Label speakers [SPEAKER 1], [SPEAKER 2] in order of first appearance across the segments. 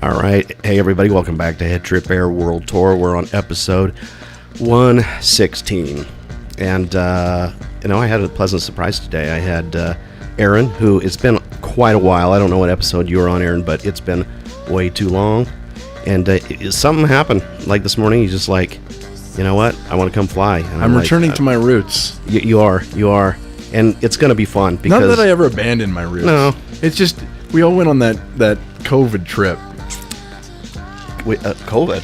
[SPEAKER 1] All right. Hey, everybody. Welcome back to HeadTrip Air World Tour. We're on episode 116. And, I had a pleasant surprise today. I had Aaron, who it's been quite a while. I don't know what episode you were on, Aaron, but it's been way too long. And something happened. Like this morning, he's just like, you know what? I want to come fly. And
[SPEAKER 2] I'm returning to my roots.
[SPEAKER 1] You are. And it's going to to be because...
[SPEAKER 2] Not that I ever abandoned my roots.
[SPEAKER 1] No.
[SPEAKER 2] It's just, we all went on that COVID trip.
[SPEAKER 1] Wait, COVID?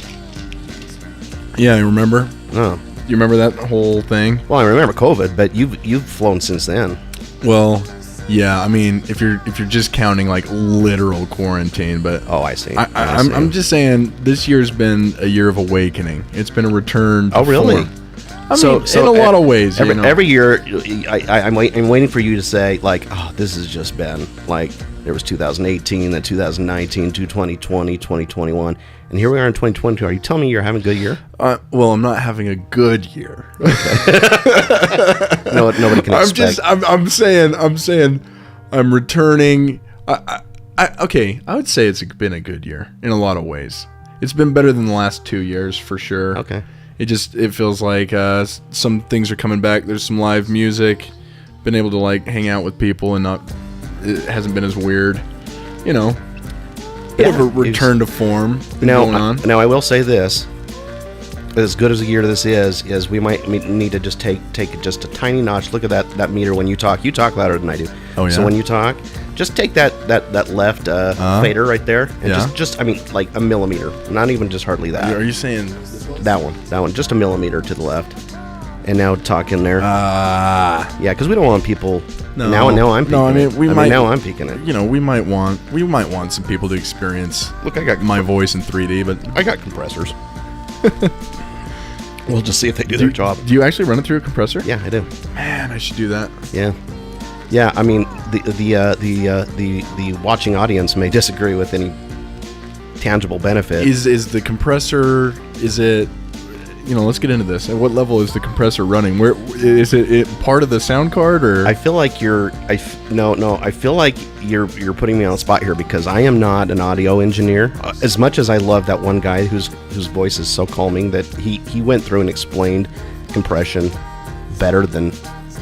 [SPEAKER 2] Yeah, you remember?
[SPEAKER 1] Oh.
[SPEAKER 2] You remember that whole thing?
[SPEAKER 1] Well, I remember COVID, but you've flown since then.
[SPEAKER 2] Well, yeah. I mean, if you're just counting like literal quarantine, but
[SPEAKER 1] oh, I see.
[SPEAKER 2] I'm just saying this year's been a year of awakening. It's been a return to
[SPEAKER 1] really?
[SPEAKER 2] form. I mean, in a lot of ways.
[SPEAKER 1] Every year, I'm waiting for you to say, like, oh, this has just been, like, there was 2018, then 2019, 2020, 2021, and here we are in 2022. Are you telling me you're having a good year?
[SPEAKER 2] Well, I'm not having a good year.
[SPEAKER 1] No, nobody can expect.
[SPEAKER 2] I'm saying, I'm returning. Okay, I would say it's been a good year in a lot of ways. It's been better than the last 2 years for sure.
[SPEAKER 1] Okay.
[SPEAKER 2] It feels like some things are coming back. There's some live music. Been able to like hang out with people and it hasn't been as weird. Bit of a return to form going on.
[SPEAKER 1] Now I will say this: as good as a year this is we might need to just take it just a tiny notch. Look at that meter when you talk. You talk louder than I do.
[SPEAKER 2] Oh yeah.
[SPEAKER 1] So when you talk, just take that left fader right there, and just like a millimeter, not even just hardly that.
[SPEAKER 2] Are you saying
[SPEAKER 1] that one, just a millimeter to the left, and now talk in there. Yeah, because we don't want people.
[SPEAKER 2] No,
[SPEAKER 1] now I'm peeking.
[SPEAKER 2] No, I mean
[SPEAKER 1] now I'm peeking it.
[SPEAKER 2] We might want some people to experience.
[SPEAKER 1] Look, I got
[SPEAKER 2] my voice in 3D, but
[SPEAKER 1] I got compressors. We'll just see if they do their job.
[SPEAKER 2] Do you actually run it through a compressor?
[SPEAKER 1] Yeah, I do.
[SPEAKER 2] Man, I should do that.
[SPEAKER 1] Yeah. I mean, the watching audience may disagree with any tangible benefit.
[SPEAKER 2] Is the compressor? Is it? Let's get into this. At what level is the compressor running? Where is it part of the sound card, or?
[SPEAKER 1] I feel like I feel like you're putting me on the spot here because I am not an audio engineer. As much as I love that one guy whose voice is so calming that he went through and explained compression better than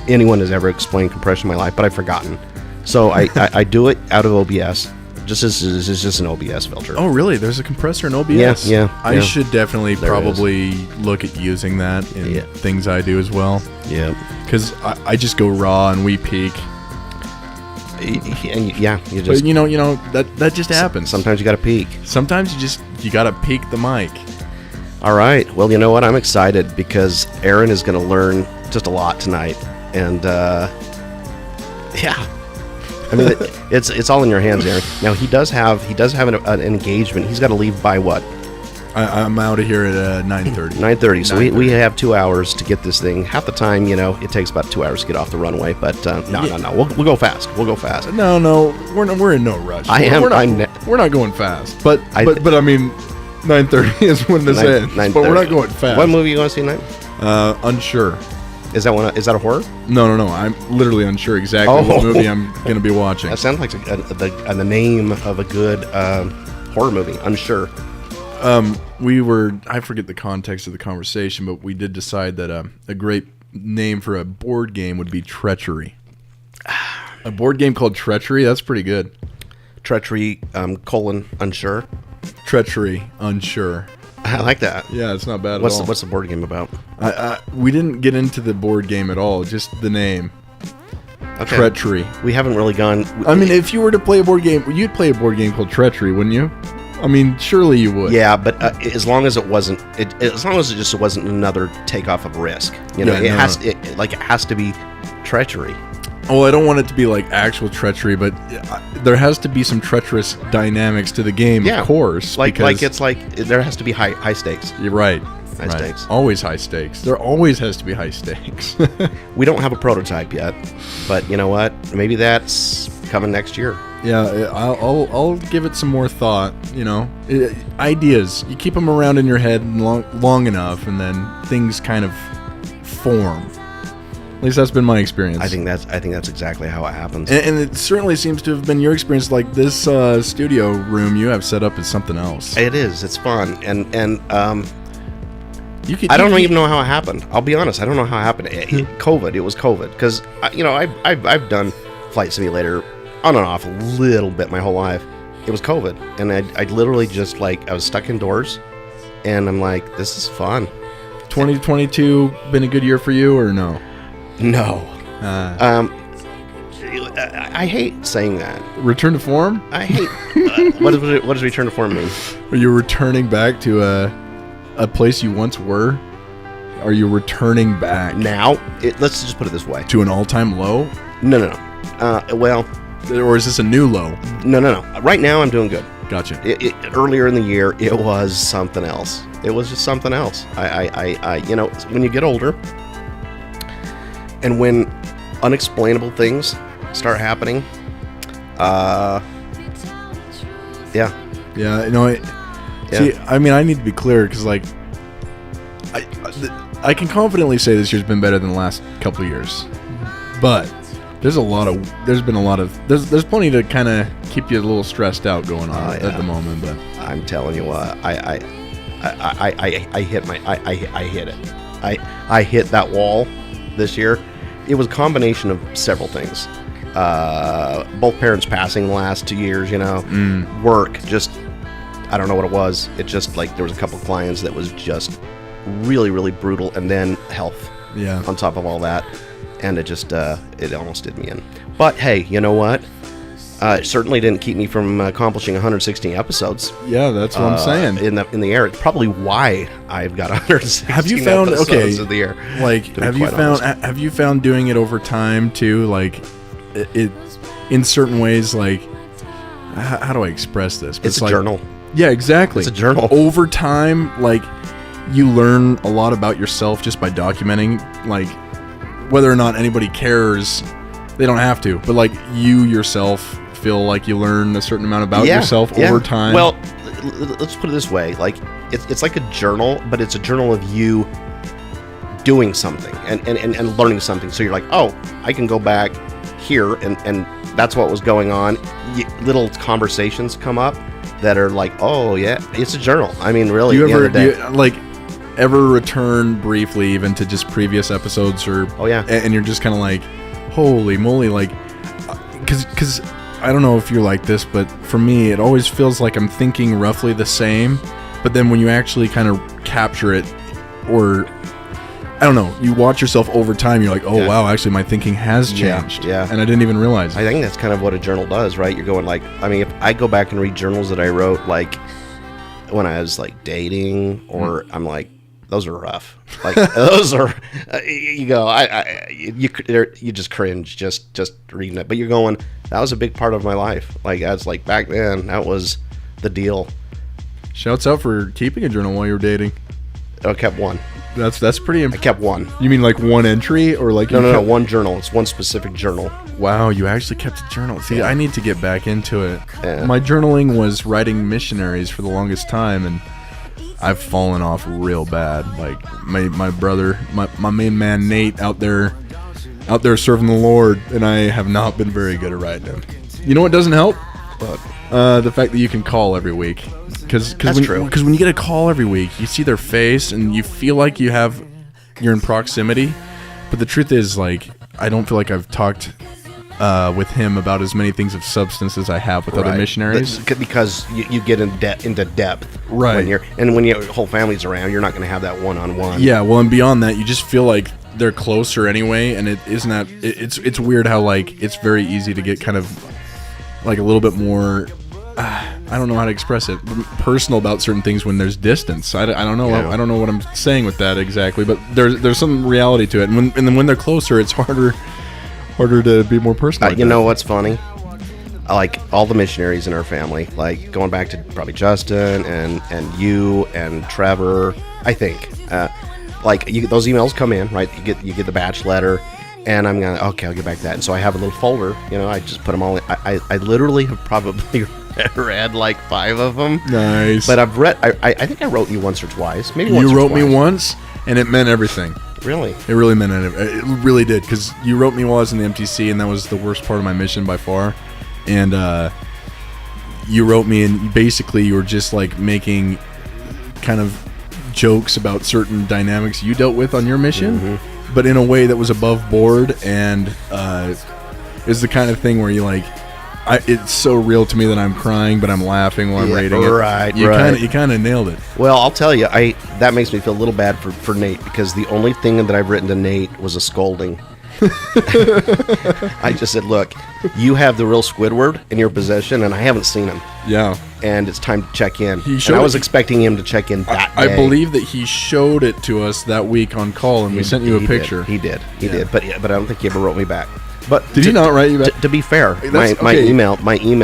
[SPEAKER 1] anyone has ever explained compression in my life, but I've forgotten. So I do it out of OBS. This is just an OBS filter.
[SPEAKER 2] Oh, really? There's a compressor in OBS?
[SPEAKER 1] Yeah.
[SPEAKER 2] I should definitely probably look at using that in things I do as well.
[SPEAKER 1] Yeah.
[SPEAKER 2] Because I just go raw and we peak.
[SPEAKER 1] And you just...
[SPEAKER 2] But that just happens.
[SPEAKER 1] Sometimes you got to peak.
[SPEAKER 2] Sometimes you got to peak the mic. All
[SPEAKER 1] right. Well, you know what? I'm excited because Aaron is going to learn just a lot tonight. And, yeah. I mean, it's all in your hands, Aaron. Now he does have an engagement. He's got to leave by what?
[SPEAKER 2] I'm out of here at 9:30.
[SPEAKER 1] 9:30. So we have 2 hours to get this thing. Half the time, it takes about 2 hours to get off the runway. But no. We'll go fast.
[SPEAKER 2] No. We're in no rush. We're not going fast. But I mean, 9:30 is when this ends. But we're not going fast.
[SPEAKER 1] What movie you going to see tonight?
[SPEAKER 2] Unsure.
[SPEAKER 1] Is that a horror?
[SPEAKER 2] No. I'm literally unsure exactly what movie I'm going to be watching.
[SPEAKER 1] That sounds like the name of a good horror movie. Unsure.
[SPEAKER 2] I forget the context of the conversation, but we did decide that a great name for a board game would be Treachery. A board game called Treachery? That's pretty good.
[SPEAKER 1] Treachery, unsure.
[SPEAKER 2] Treachery, unsure.
[SPEAKER 1] I like that.
[SPEAKER 2] Yeah, it's not bad at all.
[SPEAKER 1] What's the board game about?
[SPEAKER 2] We didn't get into the board game at all, just the name. Okay. Treachery.
[SPEAKER 1] We haven't really gone...
[SPEAKER 2] I mean, if you were to play a board game, you'd play a board game called Treachery, wouldn't you? I mean, surely you would.
[SPEAKER 1] Yeah, but as long as it wasn't another takeoff of Risk. It has to be treachery.
[SPEAKER 2] Oh, I don't want it to be like actual treachery, but there has to be some treacherous dynamics to the game, of course.
[SPEAKER 1] There has to be high stakes.
[SPEAKER 2] You're right.
[SPEAKER 1] High stakes.
[SPEAKER 2] Always high stakes. There always has to be high stakes.
[SPEAKER 1] We don't have a prototype yet, but you know what? Maybe that's coming next year.
[SPEAKER 2] Yeah, I'll give it some more thought. Ideas. You keep them around in your head long enough, and then things kind of form. At least that's been my experience.
[SPEAKER 1] I think that's exactly how it happens.
[SPEAKER 2] And it certainly seems to have been your experience. Like this studio room you have set up is something else.
[SPEAKER 1] It is. It's fun, and
[SPEAKER 2] You
[SPEAKER 1] I don't even know how it happened. I'll be honest. I don't know how it happened. COVID. It was COVID because I've done Flight Simulator on and off a little bit my whole life. It was COVID, and I literally just like I was stuck indoors, and I'm like, this is fun.
[SPEAKER 2] 2022 been a good year for you or no?
[SPEAKER 1] No. I hate saying that.
[SPEAKER 2] Return to form?
[SPEAKER 1] I hate. What does return to form mean?
[SPEAKER 2] Are you returning back to a place you once were? Are you returning back
[SPEAKER 1] Now, let's just put it this way.
[SPEAKER 2] to an all-time low?
[SPEAKER 1] No. Well,
[SPEAKER 2] Or is this a new low?
[SPEAKER 1] no. Right now, I'm doing good.
[SPEAKER 2] Gotcha.
[SPEAKER 1] Earlier in the year, it was something else. It was just something else. I when you get older, and when unexplainable things start happening, yeah.
[SPEAKER 2] Yeah, see, I mean, I need to be clear because, like, I can confidently say this year's been better than the last couple of years, but there's been a lot of there's plenty to kind of keep you a little stressed out going on at the moment. But
[SPEAKER 1] I'm telling you what, I hit it. I hit that wall this year. It was a combination of several things. Both parents passing the last 2 years, work, just, I don't know what it was. It just, like, there was a couple of clients that was just really, really brutal, and then health on top of all that. And it just, it almost did me in. But, hey, you know what? It certainly didn't keep me from accomplishing 116 episodes.
[SPEAKER 2] Yeah, that's what I'm saying.
[SPEAKER 1] In the air. It's probably why I've got 116
[SPEAKER 2] have you found,
[SPEAKER 1] episodes in the air.
[SPEAKER 2] Like, have you found doing it over time, too, like, it in certain ways, like, how do I express this?
[SPEAKER 1] It's a journal.
[SPEAKER 2] Yeah, exactly.
[SPEAKER 1] It's a journal.
[SPEAKER 2] Over time, like, you learn a lot about yourself just by documenting, like, whether or not anybody cares, they don't have to, but, like, you yourself feel like you learn a certain amount about yourself over time.
[SPEAKER 1] Well, let's put it this way, like, it's like a journal, but it's a journal of you doing something and learning something. So you're like, oh, I can go back here and that's what was going on. Little conversations come up that are like, oh yeah, it's a journal. I mean, really,
[SPEAKER 2] do you ever return briefly even to just previous episodes, or and you're just kind of like, holy moly, like, because I don't know if you're like this, but for me it always feels like I'm thinking roughly the same, but then when you actually kind of capture it, or I don't know, you watch yourself over time, you're like, oh wow, actually my thinking has changed.
[SPEAKER 1] Yeah.
[SPEAKER 2] And I didn't even realize it.
[SPEAKER 1] I think that's kind of what a journal does, right? You're going like, I mean, if I go back and read journals that I wrote, like, when I was, like, dating, or I'm like, those are rough. Like, those are, you go, you just cringe just reading it. But you're going, that was a big part of my life. Like, that's like, back then, that was the deal.
[SPEAKER 2] Shouts out for keeping a journal while you were dating.
[SPEAKER 1] I kept one.
[SPEAKER 2] That's pretty
[SPEAKER 1] I kept one.
[SPEAKER 2] You mean like one entry, or like
[SPEAKER 1] no, one journal. It's one specific journal.
[SPEAKER 2] Wow, you actually kept a journal. See, I need to get back into it.
[SPEAKER 1] Yeah.
[SPEAKER 2] My journaling was writing missionaries for the longest time, and I've fallen off real bad. Like my brother, my main man Nate out there serving the Lord, and I have not been very good at writing him. You know what doesn't help?
[SPEAKER 1] But
[SPEAKER 2] the fact that you can call every week. Because
[SPEAKER 1] true.
[SPEAKER 2] Because when you get a call every week, you see their face and you feel like you're in proximity. But the truth is, like, I don't feel like I've talked with him about as many things of substance as I have with other missionaries.
[SPEAKER 1] Because you get into depth.
[SPEAKER 2] Right.
[SPEAKER 1] When your whole family's around, you're not going to have that one-on-one.
[SPEAKER 2] Yeah, well, and beyond that, you just feel like they're closer anyway. And it's weird how, like, it's very easy to get kind of, like, a little bit more... I don't know how to express it. Personal about certain things when there's distance. I don't know.
[SPEAKER 1] Yeah.
[SPEAKER 2] I don't know what I'm saying with that exactly, but there's some reality to it. And then when they're closer, it's harder to be more personal.
[SPEAKER 1] You know what's funny? Like, all the missionaries in our family, like, going back to probably Justin and you and Trevor, I think, those emails come in, right? You get the batch letter. And I'm going, okay, I'll get back to that. And so I have a little folder, I just put them all in. I literally have probably read like 5 of them.
[SPEAKER 2] Nice.
[SPEAKER 1] But I've read, I think I wrote you once or twice. Maybe once or twice.
[SPEAKER 2] You wrote me once, and it meant everything.
[SPEAKER 1] Really?
[SPEAKER 2] It really meant it. It really did, because you wrote me while I was in the MTC, and that was the worst part of my mission by far. And you wrote me, and basically you were just like making kind of jokes about certain dynamics you dealt with on your mission, but in a way that was above board, and is the kind of thing where you like, it's so real to me that I'm crying, but I'm laughing while I'm rating it.
[SPEAKER 1] Right,
[SPEAKER 2] you kind of nailed it.
[SPEAKER 1] Well, I'll tell you, that makes me feel a little bad for Nate, because the only thing that I've written to Nate was a scolding. I just said, look, you have the real Squidward in your possession, and I haven't seen him.
[SPEAKER 2] Yeah.
[SPEAKER 1] And it's time to check in. And I was expecting him to check in that day.
[SPEAKER 2] I believe that he showed it to us that week on call, and we sent you a picture.
[SPEAKER 1] He did. But I don't think he ever wrote me back. But
[SPEAKER 2] did he not write you back?
[SPEAKER 1] To be fair, my email.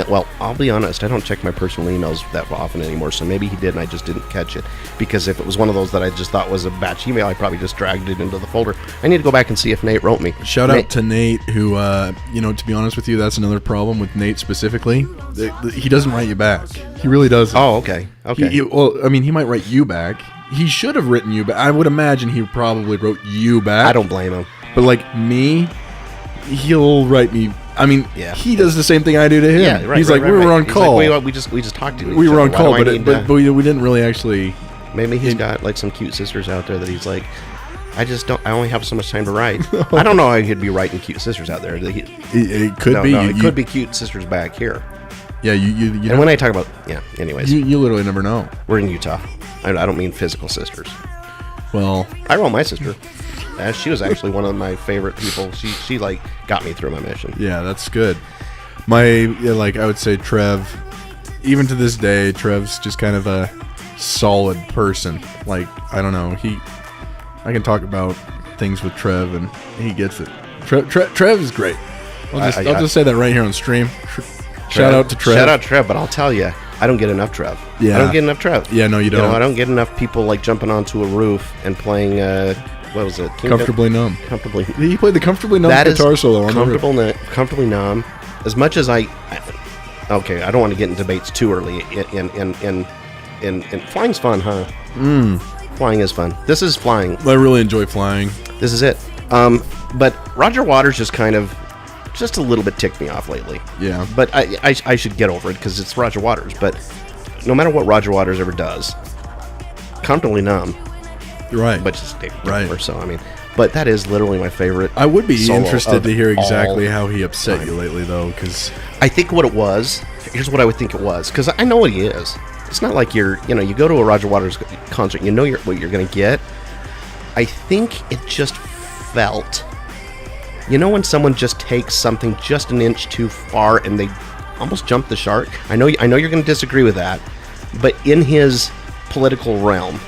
[SPEAKER 1] Well, I'll be honest. I don't check my personal emails that often anymore. So maybe he did, and I just didn't catch it. Because if it was one of those that I just thought was a batch email, I probably just dragged it into the folder. I need to go back and see if Nate wrote me.
[SPEAKER 2] Shout out to Nate, who, to be honest with you, that's another problem with Nate specifically. He doesn't write you back. He really doesn't.
[SPEAKER 1] Oh, okay. Okay.
[SPEAKER 2] He might write you back. He should have written you back. I would imagine he probably wrote you back.
[SPEAKER 1] I don't blame him.
[SPEAKER 2] But like me, he'll write me. I mean, he does the same thing I do to him.
[SPEAKER 1] Yeah, right.
[SPEAKER 2] He's like, we were on call.
[SPEAKER 1] Like, we just talked to each other.
[SPEAKER 2] We were on call, but we didn't really actually.
[SPEAKER 1] Maybe he's got like some cute sisters out there that he's like, I only have so much time to write. I don't know how he'd be writing cute sisters out there.
[SPEAKER 2] It could be.
[SPEAKER 1] It could be cute sisters back here.
[SPEAKER 2] Yeah, you
[SPEAKER 1] and when I talk about, anyways.
[SPEAKER 2] You literally never know.
[SPEAKER 1] We're in Utah. I don't mean physical sisters.
[SPEAKER 2] Well,
[SPEAKER 1] I wrote my sister. She was actually one of my favorite people. She like got me through my mission.
[SPEAKER 2] Yeah, that's good. I would say Trev, even to this day, Trev's just kind of a solid person. Like, I don't know, I can talk about things with Trev and he gets it. Trev is great. I'll just say that right here on stream. Shout out to Trev.
[SPEAKER 1] Shout out Trev, but I'll tell you, I don't get enough Trev.
[SPEAKER 2] Yeah.
[SPEAKER 1] I don't get enough Trev.
[SPEAKER 2] Yeah, no, you don't.
[SPEAKER 1] I don't get enough people like jumping onto a roof and playing, what was it?
[SPEAKER 2] Comfortably Numb. He played the Comfortably Numb guitar solo on the roof.
[SPEAKER 1] Comfortably Numb. As much as I don't want to get in debates too early. In flying's fun, huh? Flying is fun. This is flying.
[SPEAKER 2] I really enjoy flying.
[SPEAKER 1] This is it. But Roger Waters just a little bit ticked me off lately.
[SPEAKER 2] Yeah.
[SPEAKER 1] But I should get over it because it's Roger Waters. But no matter what Roger Waters ever does, Comfortably Numb.
[SPEAKER 2] Right.
[SPEAKER 1] But just
[SPEAKER 2] right.
[SPEAKER 1] So I mean, but that is literally my favorite.
[SPEAKER 2] I would be interested to hear exactly how he upset you lately, though, because
[SPEAKER 1] I think what it was. Here's what I would think it was, because I know what he is. It's not like you go to a Roger Waters concert, you know what you're going to get. I think it just felt, when someone just takes something just an inch too far and they almost jump the shark. I know you're going to disagree with that, but in his political realm,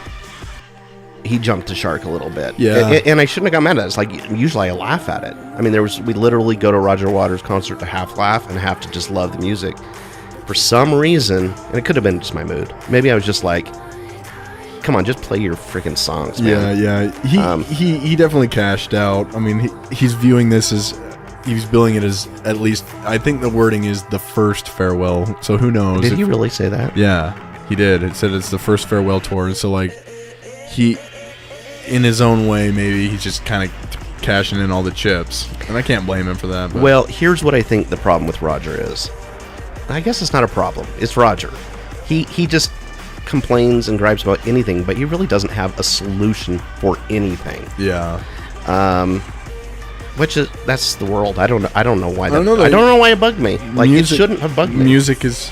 [SPEAKER 1] he jumped the shark a little bit.
[SPEAKER 2] Yeah.
[SPEAKER 1] And I shouldn't have got mad at it. It's like, usually I laugh at it. I mean, we literally go to a Roger Waters concert to half laugh and half to just love the music. For some reason, and it could have been just my mood, maybe I was just like, come on, just play your freaking songs, man.
[SPEAKER 2] Yeah. He definitely cashed out. I mean, he's viewing this as, he's billing it as, at least, I think the wording is the first farewell. So who knows?
[SPEAKER 1] Did he really say that?
[SPEAKER 2] Yeah, he did. It said it's the first farewell tour. And so, like, he, in his own way, maybe he's just kind of cashing in all the chips. And I can't blame him for that. But.
[SPEAKER 1] Well, here's what I think the problem with Roger is. I guess it's not a problem. It's Roger. He just complains and gripes about anything, but he really doesn't have a solution for anything.
[SPEAKER 2] Yeah.
[SPEAKER 1] That's the world. I don't know why. I don't know why it bugged me. Like, it shouldn't have bugged me.
[SPEAKER 2] Music is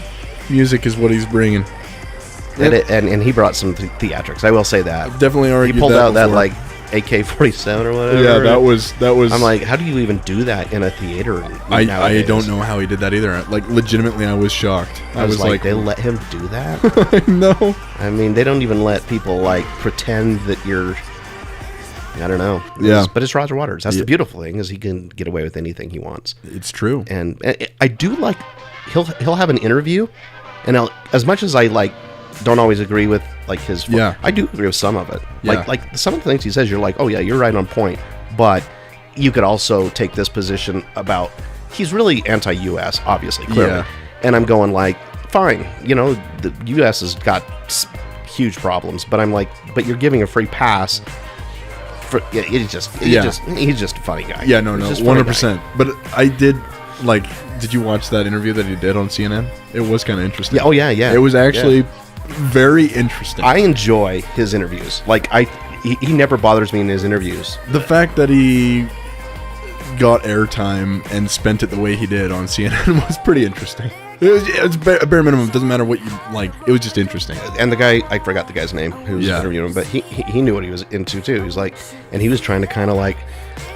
[SPEAKER 2] what he's bringing.
[SPEAKER 1] And he brought some theatrics. I will say that.
[SPEAKER 2] I've definitely argued.
[SPEAKER 1] He pulled out
[SPEAKER 2] before.
[SPEAKER 1] that like AK-47 or whatever.
[SPEAKER 2] Yeah, that was.
[SPEAKER 1] I'm like, how do you even do that in a theater?
[SPEAKER 2] I don't know how he did that either. Like, legitimately, I was shocked.
[SPEAKER 1] I was like, they let him do that?
[SPEAKER 2] I know.
[SPEAKER 1] I mean, they don't even let people like pretend that you're. I don't know.
[SPEAKER 2] Yeah.
[SPEAKER 1] But it's Roger Waters. That's the beautiful thing, is he can get away with anything he wants.
[SPEAKER 2] It's true.
[SPEAKER 1] And I do like, he'll have an interview, and as much as I like, don't always agree with like his.
[SPEAKER 2] Yeah.
[SPEAKER 1] I do agree with some of it.
[SPEAKER 2] Yeah.
[SPEAKER 1] Like some of the things he says, you're like, oh yeah, you're right on point. But you could also take this position about, he's really anti-U.S. obviously, clearly.
[SPEAKER 2] Yeah.
[SPEAKER 1] And I'm going like, fine, the U.S. has got huge problems, but I'm like, but you're giving a free pass he's just a funny guy.
[SPEAKER 2] Yeah, no,
[SPEAKER 1] He's just a
[SPEAKER 2] 100%. But I did did you watch that interview that he did on CNN? It was kind of interesting.
[SPEAKER 1] Yeah, oh yeah.
[SPEAKER 2] It was actually very interesting.
[SPEAKER 1] I enjoy his interviews. He never bothers me in his interviews.
[SPEAKER 2] The fact that he got airtime and spent it the way he did on CNN was pretty interesting. It's a bare minimum. It doesn't matter what you like. It was just interesting.
[SPEAKER 1] And the guy, I forgot the guy's name who was interviewing him, but he knew what he was into too. He was like, and he was trying to kind of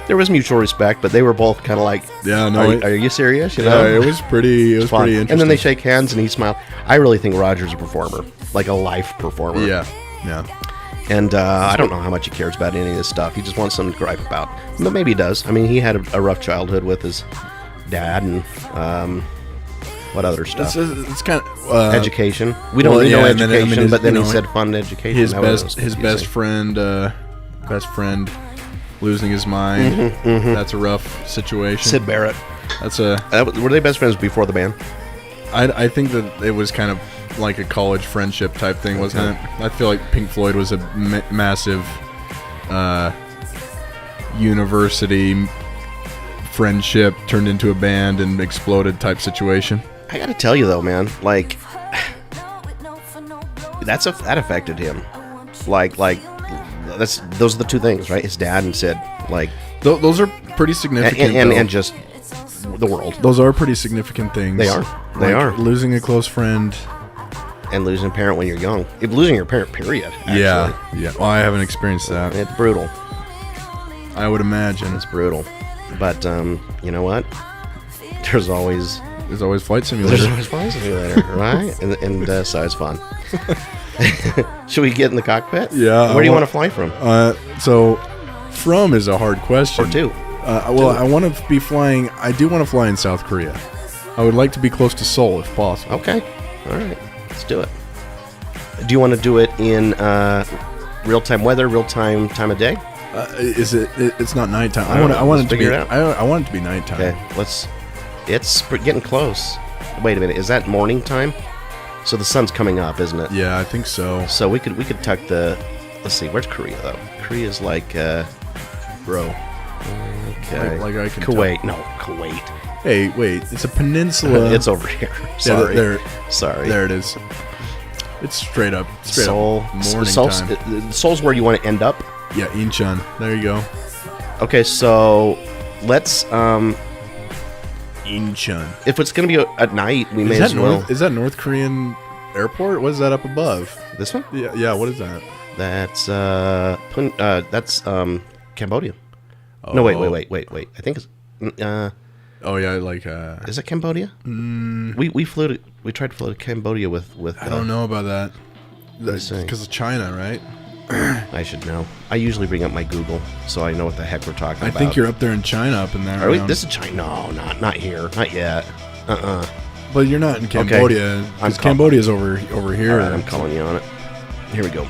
[SPEAKER 1] there was mutual respect, but they were both kind of like,
[SPEAKER 2] yeah, no,
[SPEAKER 1] are you serious? You
[SPEAKER 2] yeah,
[SPEAKER 1] know?
[SPEAKER 2] it was pretty interesting.
[SPEAKER 1] And then they shake hands and he smiled. I really think Roger's a performer, like a life performer.
[SPEAKER 2] Yeah.
[SPEAKER 1] And I don't know how much he cares about any of this stuff. He just wants something to gripe about. But maybe he does. I mean, he had a rough childhood with his dad and what other stuff?
[SPEAKER 2] It's kind of
[SPEAKER 1] education. We don't know education, but then he said fun education.
[SPEAKER 2] His best friend losing his mind.
[SPEAKER 1] Mm-hmm.
[SPEAKER 2] That's a rough situation.
[SPEAKER 1] Sid Barrett. Were they best friends before the band?
[SPEAKER 2] I think that it was kind of like a college friendship type thing, wasn't it? I feel like Pink Floyd was a massive university friendship turned into a band and exploded type situation.
[SPEAKER 1] I gotta tell you though, man, that affected him. Those are the two things, right? His dad and Sid,
[SPEAKER 2] those are pretty significant,
[SPEAKER 1] and just the world.
[SPEAKER 2] Those are pretty significant things.
[SPEAKER 1] They are. They are.
[SPEAKER 2] Losing a close friend.
[SPEAKER 1] And losing a parent when you're young. Losing your parent, period. Actually.
[SPEAKER 2] Yeah. Well, I haven't experienced that.
[SPEAKER 1] It's brutal.
[SPEAKER 2] I would imagine.
[SPEAKER 1] It's brutal. But, you know what? There's always
[SPEAKER 2] Flight Simulator.
[SPEAKER 1] Right? And so it's fun. Should we get in the cockpit?
[SPEAKER 2] Yeah.
[SPEAKER 1] Where do you want to fly from?
[SPEAKER 2] So, from is a hard question.
[SPEAKER 1] Or to?
[SPEAKER 2] I want to be flying. I do want to fly in South Korea. I would like to be close to Seoul if possible.
[SPEAKER 1] Okay. All right. Let's do it. Do you want to do it in real-time weather, real-time time of day?
[SPEAKER 2] It's not nighttime. I want it to be nighttime.
[SPEAKER 1] Okay. It's getting close. Wait a minute. Is that morning time? So the sun's coming up, isn't it?
[SPEAKER 2] Yeah, I think so.
[SPEAKER 1] So we could tuck the. Let's see. Where's Korea though? Korea's
[SPEAKER 2] bro.
[SPEAKER 1] Okay.
[SPEAKER 2] I can
[SPEAKER 1] Kuwait.
[SPEAKER 2] tell.
[SPEAKER 1] No, Kuwait.
[SPEAKER 2] Hey, wait. It's a peninsula.
[SPEAKER 1] It's over here. Sorry. Sorry.
[SPEAKER 2] There it is. It's straight up.
[SPEAKER 1] Seoul.
[SPEAKER 2] Morning time.
[SPEAKER 1] Seoul's where you want to end up.
[SPEAKER 2] Yeah, Incheon. There you go.
[SPEAKER 1] Okay, so let's.
[SPEAKER 2] Incheon.
[SPEAKER 1] If it's going to be at night, we may as well.
[SPEAKER 2] Is that North Korean airport? What is that up above?
[SPEAKER 1] This one?
[SPEAKER 2] Yeah. What is that?
[SPEAKER 1] That's Cambodia. Oh. No, wait. I think it's.
[SPEAKER 2] Oh yeah,
[SPEAKER 1] is it Cambodia? We tried to fly to Cambodia with.
[SPEAKER 2] I don't know about that. Because of China, right?
[SPEAKER 1] I should know. I usually bring up my Google, so I know what the heck we're talking about.
[SPEAKER 2] I think you're up there in China, up in there.
[SPEAKER 1] Are we? This is China. No, not here. Not yet.
[SPEAKER 2] But you're not in Cambodia. Because Cambodia's over here.
[SPEAKER 1] All right, I'm calling you on it. Here we go.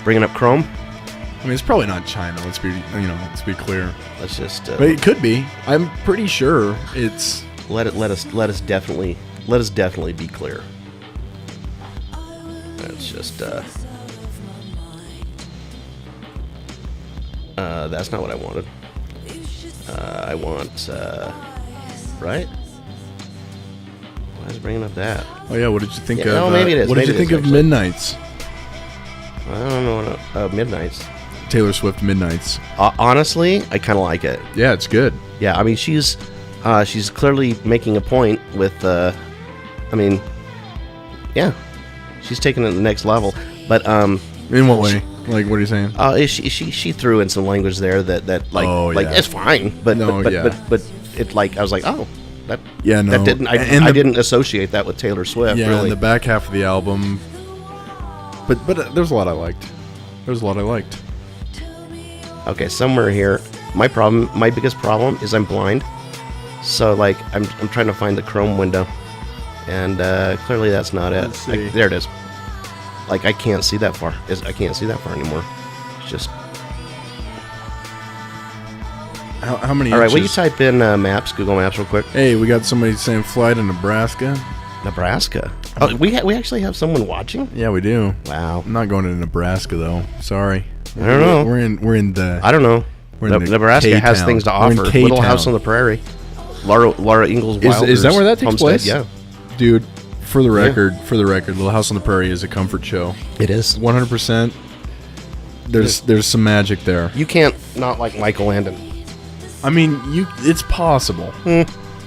[SPEAKER 1] Bringing up Chrome.
[SPEAKER 2] I mean, it's probably not China. Let's be clear.
[SPEAKER 1] Let's just.
[SPEAKER 2] But it could be. I'm pretty sure it's.
[SPEAKER 1] Let us definitely be clear. Let's just. That's not what I wanted. I want. Right. Why is it bringing up that?
[SPEAKER 2] Oh yeah. What did you think of?
[SPEAKER 1] No, maybe it is.
[SPEAKER 2] What did you think of Midnights?
[SPEAKER 1] I don't know. Midnights.
[SPEAKER 2] Taylor Swift Midnights.
[SPEAKER 1] Honestly, I kind of like it.
[SPEAKER 2] Yeah, it's good.
[SPEAKER 1] Yeah, I mean, she's clearly making a point with. Yeah, she's taking it to the next level. But
[SPEAKER 2] in what way? What are you saying?
[SPEAKER 1] She threw in some language there that it's fine, but it I was like, oh, that didn't I didn't associate that with Taylor Swift.
[SPEAKER 2] Yeah,
[SPEAKER 1] really.
[SPEAKER 2] in the back half of the album. But there's a lot I liked.
[SPEAKER 1] Okay, somewhere here, my biggest problem is I'm blind, so I'm trying to find the Chrome window, and clearly that's not it.
[SPEAKER 2] Let's see.
[SPEAKER 1] There it is. I can't see that far. I can't see that far anymore. It's just.
[SPEAKER 2] How many?
[SPEAKER 1] All right,
[SPEAKER 2] inches?
[SPEAKER 1] will you type in Google Maps, real quick?
[SPEAKER 2] Hey, we got somebody saying fly to Nebraska.
[SPEAKER 1] Nebraska. Oh, we actually have someone watching.
[SPEAKER 2] Yeah, we do.
[SPEAKER 1] Wow.
[SPEAKER 2] I'm not going to Nebraska though. Sorry.
[SPEAKER 1] I don't know.
[SPEAKER 2] We're in the.
[SPEAKER 1] I don't know.
[SPEAKER 2] We're in the
[SPEAKER 1] Nebraska has
[SPEAKER 2] K-town.
[SPEAKER 1] things to
[SPEAKER 2] We're in
[SPEAKER 1] offer.
[SPEAKER 2] K-town.
[SPEAKER 1] Little House on the Prairie. Laura Ingalls Wilder's
[SPEAKER 2] Is that where that takes
[SPEAKER 1] homestead.
[SPEAKER 2] place?
[SPEAKER 1] Yeah,
[SPEAKER 2] Dude, for the record, Little House on the Prairie is a comfort show.
[SPEAKER 1] it is.
[SPEAKER 2] 100%. There's some magic there.
[SPEAKER 1] You can't not like Michael Landon.
[SPEAKER 2] I mean, it's possible.